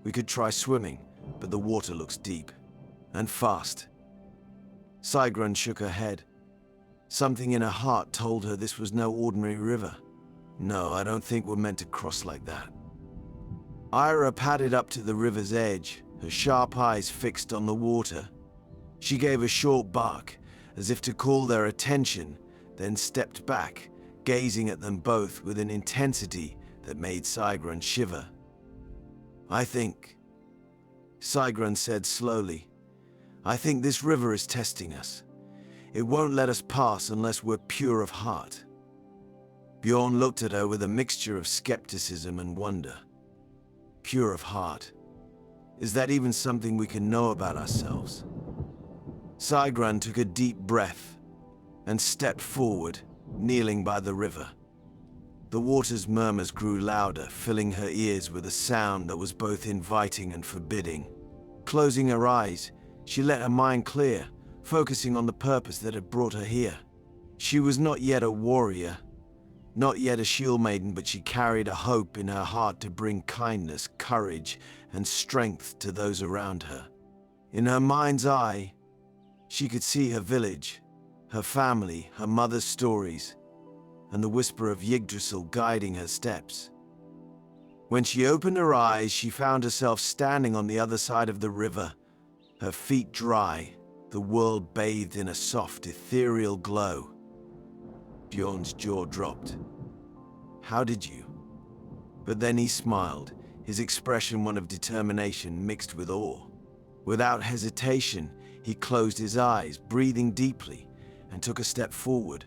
"We could try swimming, but the water looks deep. And fast." Sigrun shook her head. Something in her heart told her this was no ordinary river. "No, I don't think we're meant to cross like that." Ira padded up to the river's edge, her sharp eyes fixed on the water. She gave a short bark, as if to call their attention, then stepped back, gazing at them both with an intensity that made Sigrun shiver. "I think," Sigrun said slowly, "I think this river is testing us. It won't let us pass unless we're pure of heart." Bjorn looked at her with a mixture of skepticism and wonder. Pure of heart. Is that even something we can know about ourselves? Sigrun took a deep breath and stepped forward, kneeling by the river. The water's murmurs grew louder, filling her ears with a sound that was both inviting and forbidding. Closing her eyes, she let her mind clear, focusing on the purpose that had brought her here. She was not yet a warrior, not yet a shield maiden, but she carried a hope in her heart to bring kindness, courage, and strength to those around her. In her mind's eye, she could see her village, her family, her mother's stories, and the whisper of Yggdrasil guiding her steps. When she opened her eyes, she found herself standing on the other side of the river, her feet dry, the world bathed in a soft, ethereal glow. Bjorn's jaw dropped. "How did you?" But then he smiled, his expression one of determination mixed with awe. Without hesitation, he closed his eyes, breathing deeply, and took a step forward.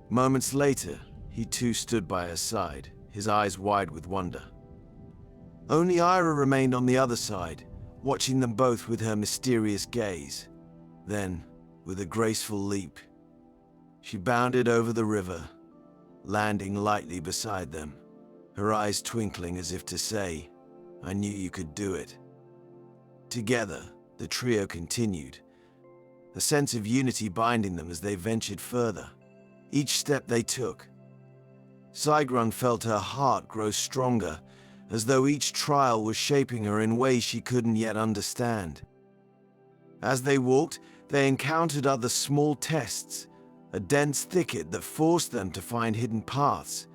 Moments later, he too stood by her side, his eyes wide with wonder. Only Ira remained on the other side, watching them both with her mysterious gaze. Then, with a graceful leap, she bounded over the river, landing lightly beside them, her eyes twinkling as if to say, "I knew you could do it." Together, the trio continued, a sense of unity binding them as they ventured further. Each step they took, Sigrun felt her heart grow stronger, as though each trial was shaping her in ways she couldn't yet understand. As they walked, they encountered other small tests, a dense thicket that forced them to find hidden paths,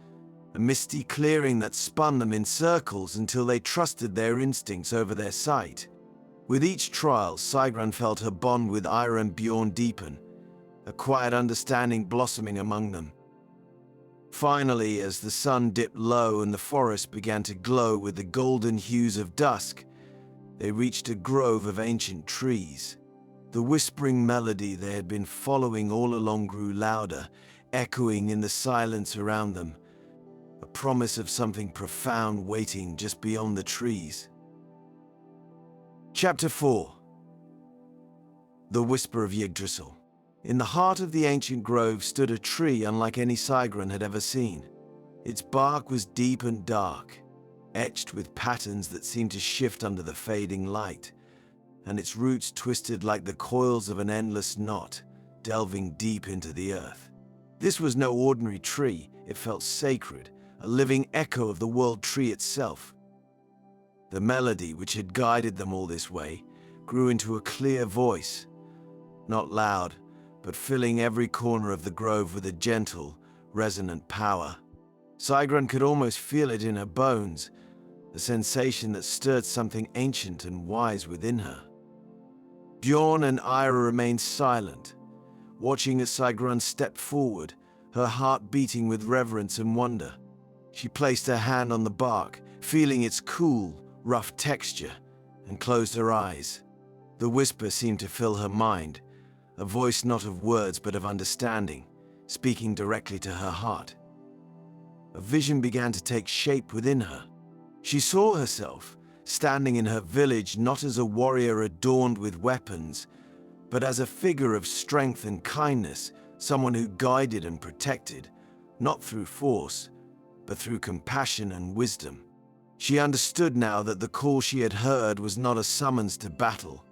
a misty clearing that spun them in circles until they trusted their instincts over their sight. With each trial, Sigrun felt her bond with Ira and Bjorn deepen, a quiet understanding blossoming among them. Finally, as the sun dipped low and the forest began to glow with the golden hues of dusk, they reached a grove of ancient trees. The whispering melody they had been following all along grew louder, echoing in the silence around them, a promise of something profound waiting just beyond the trees. Chapter 4. The Whisper of Yggdrasil. In the heart of the ancient grove stood a tree unlike any Sigrun had ever seen. Its bark was deep and dark, etched with patterns that seemed to shift under the fading light, and its roots twisted like the coils of an endless knot, delving deep into the earth. This was no ordinary tree, it felt sacred, a living echo of the world tree itself. The melody which had guided them all this way grew into a clear voice, not loud, but filling every corner of the grove with a gentle, resonant power. Sigrun could almost feel it in her bones, a sensation that stirred something ancient and wise within her. Bjorn and Ira remained silent, watching as Sigrun stepped forward, her heart beating with reverence and wonder. She placed her hand on the bark, feeling its cool, rough texture, and closed her eyes. The whisper seemed to fill her mind, a voice not of words but of understanding, speaking directly to her heart. A vision began to take shape within her. She saw herself standing in her village not as a warrior adorned with weapons, but as a figure of strength and kindness, someone who guided and protected, not through force, but through compassion and wisdom. She understood now that the call she had heard was not a summons to battle,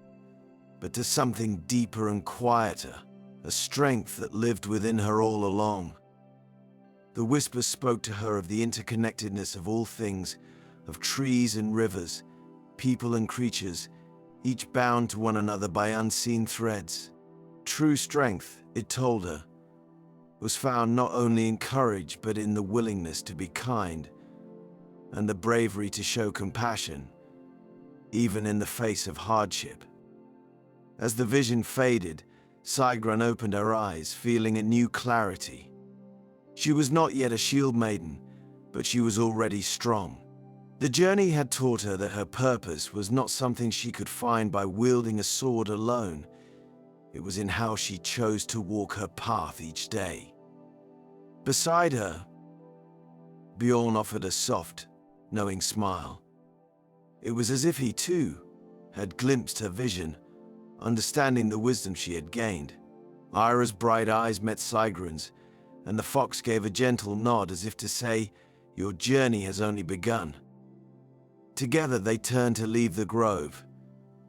but to something deeper and quieter, a strength that lived within her all along. The whisper spoke to her of the interconnectedness of all things, of trees and rivers, people and creatures, each bound to one another by unseen threads. True strength, it told her, was found not only in courage but in the willingness to be kind, and the bravery to show compassion, even in the face of hardship. As the vision faded, Sigrun opened her eyes, feeling a new clarity. She was not yet a shield maiden, but she was already strong. The journey had taught her that her purpose was not something she could find by wielding a sword alone. It was in how she chose to walk her path each day. Beside her, Bjorn offered a soft, knowing smile. It was as if he too had glimpsed her vision, understanding the wisdom she had gained. Ira's bright eyes met Sigrun's, and the fox gave a gentle nod as if to say, "Your journey has only begun." Together they turned to leave the grove.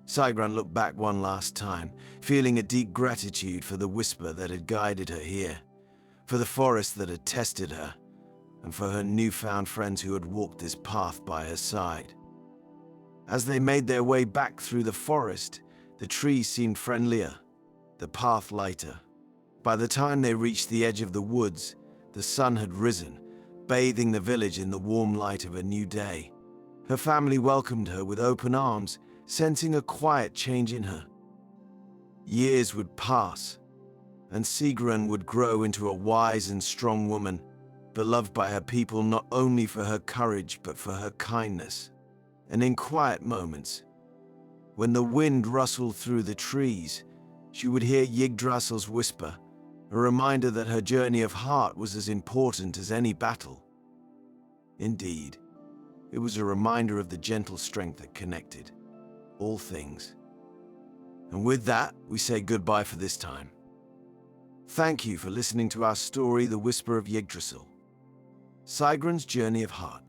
Sigrun looked back one last time, feeling a deep gratitude for the whisper that had guided her here, for the forest that had tested her, and for her newfound friends who had walked this path by her side. As they made their way back through the forest, the trees seemed friendlier, the path lighter. By the time they reached the edge of the woods, the sun had risen, bathing the village in the warm light of a new day. Her family welcomed her with open arms, sensing a quiet change in her. Years would pass, and Sigrun would grow into a wise and strong woman, beloved by her people not only for her courage but for her kindness. And in quiet moments, when the wind rustled through the trees, she would hear Yggdrasil's whisper, a reminder that her journey of heart was as important as any battle. Indeed, It was a reminder of the gentle strength that connected all things. And with that, we say goodbye for this time. Thank you for listening to our story, The Whisper of Yggdrasil, Sigrun's Journey of Heart.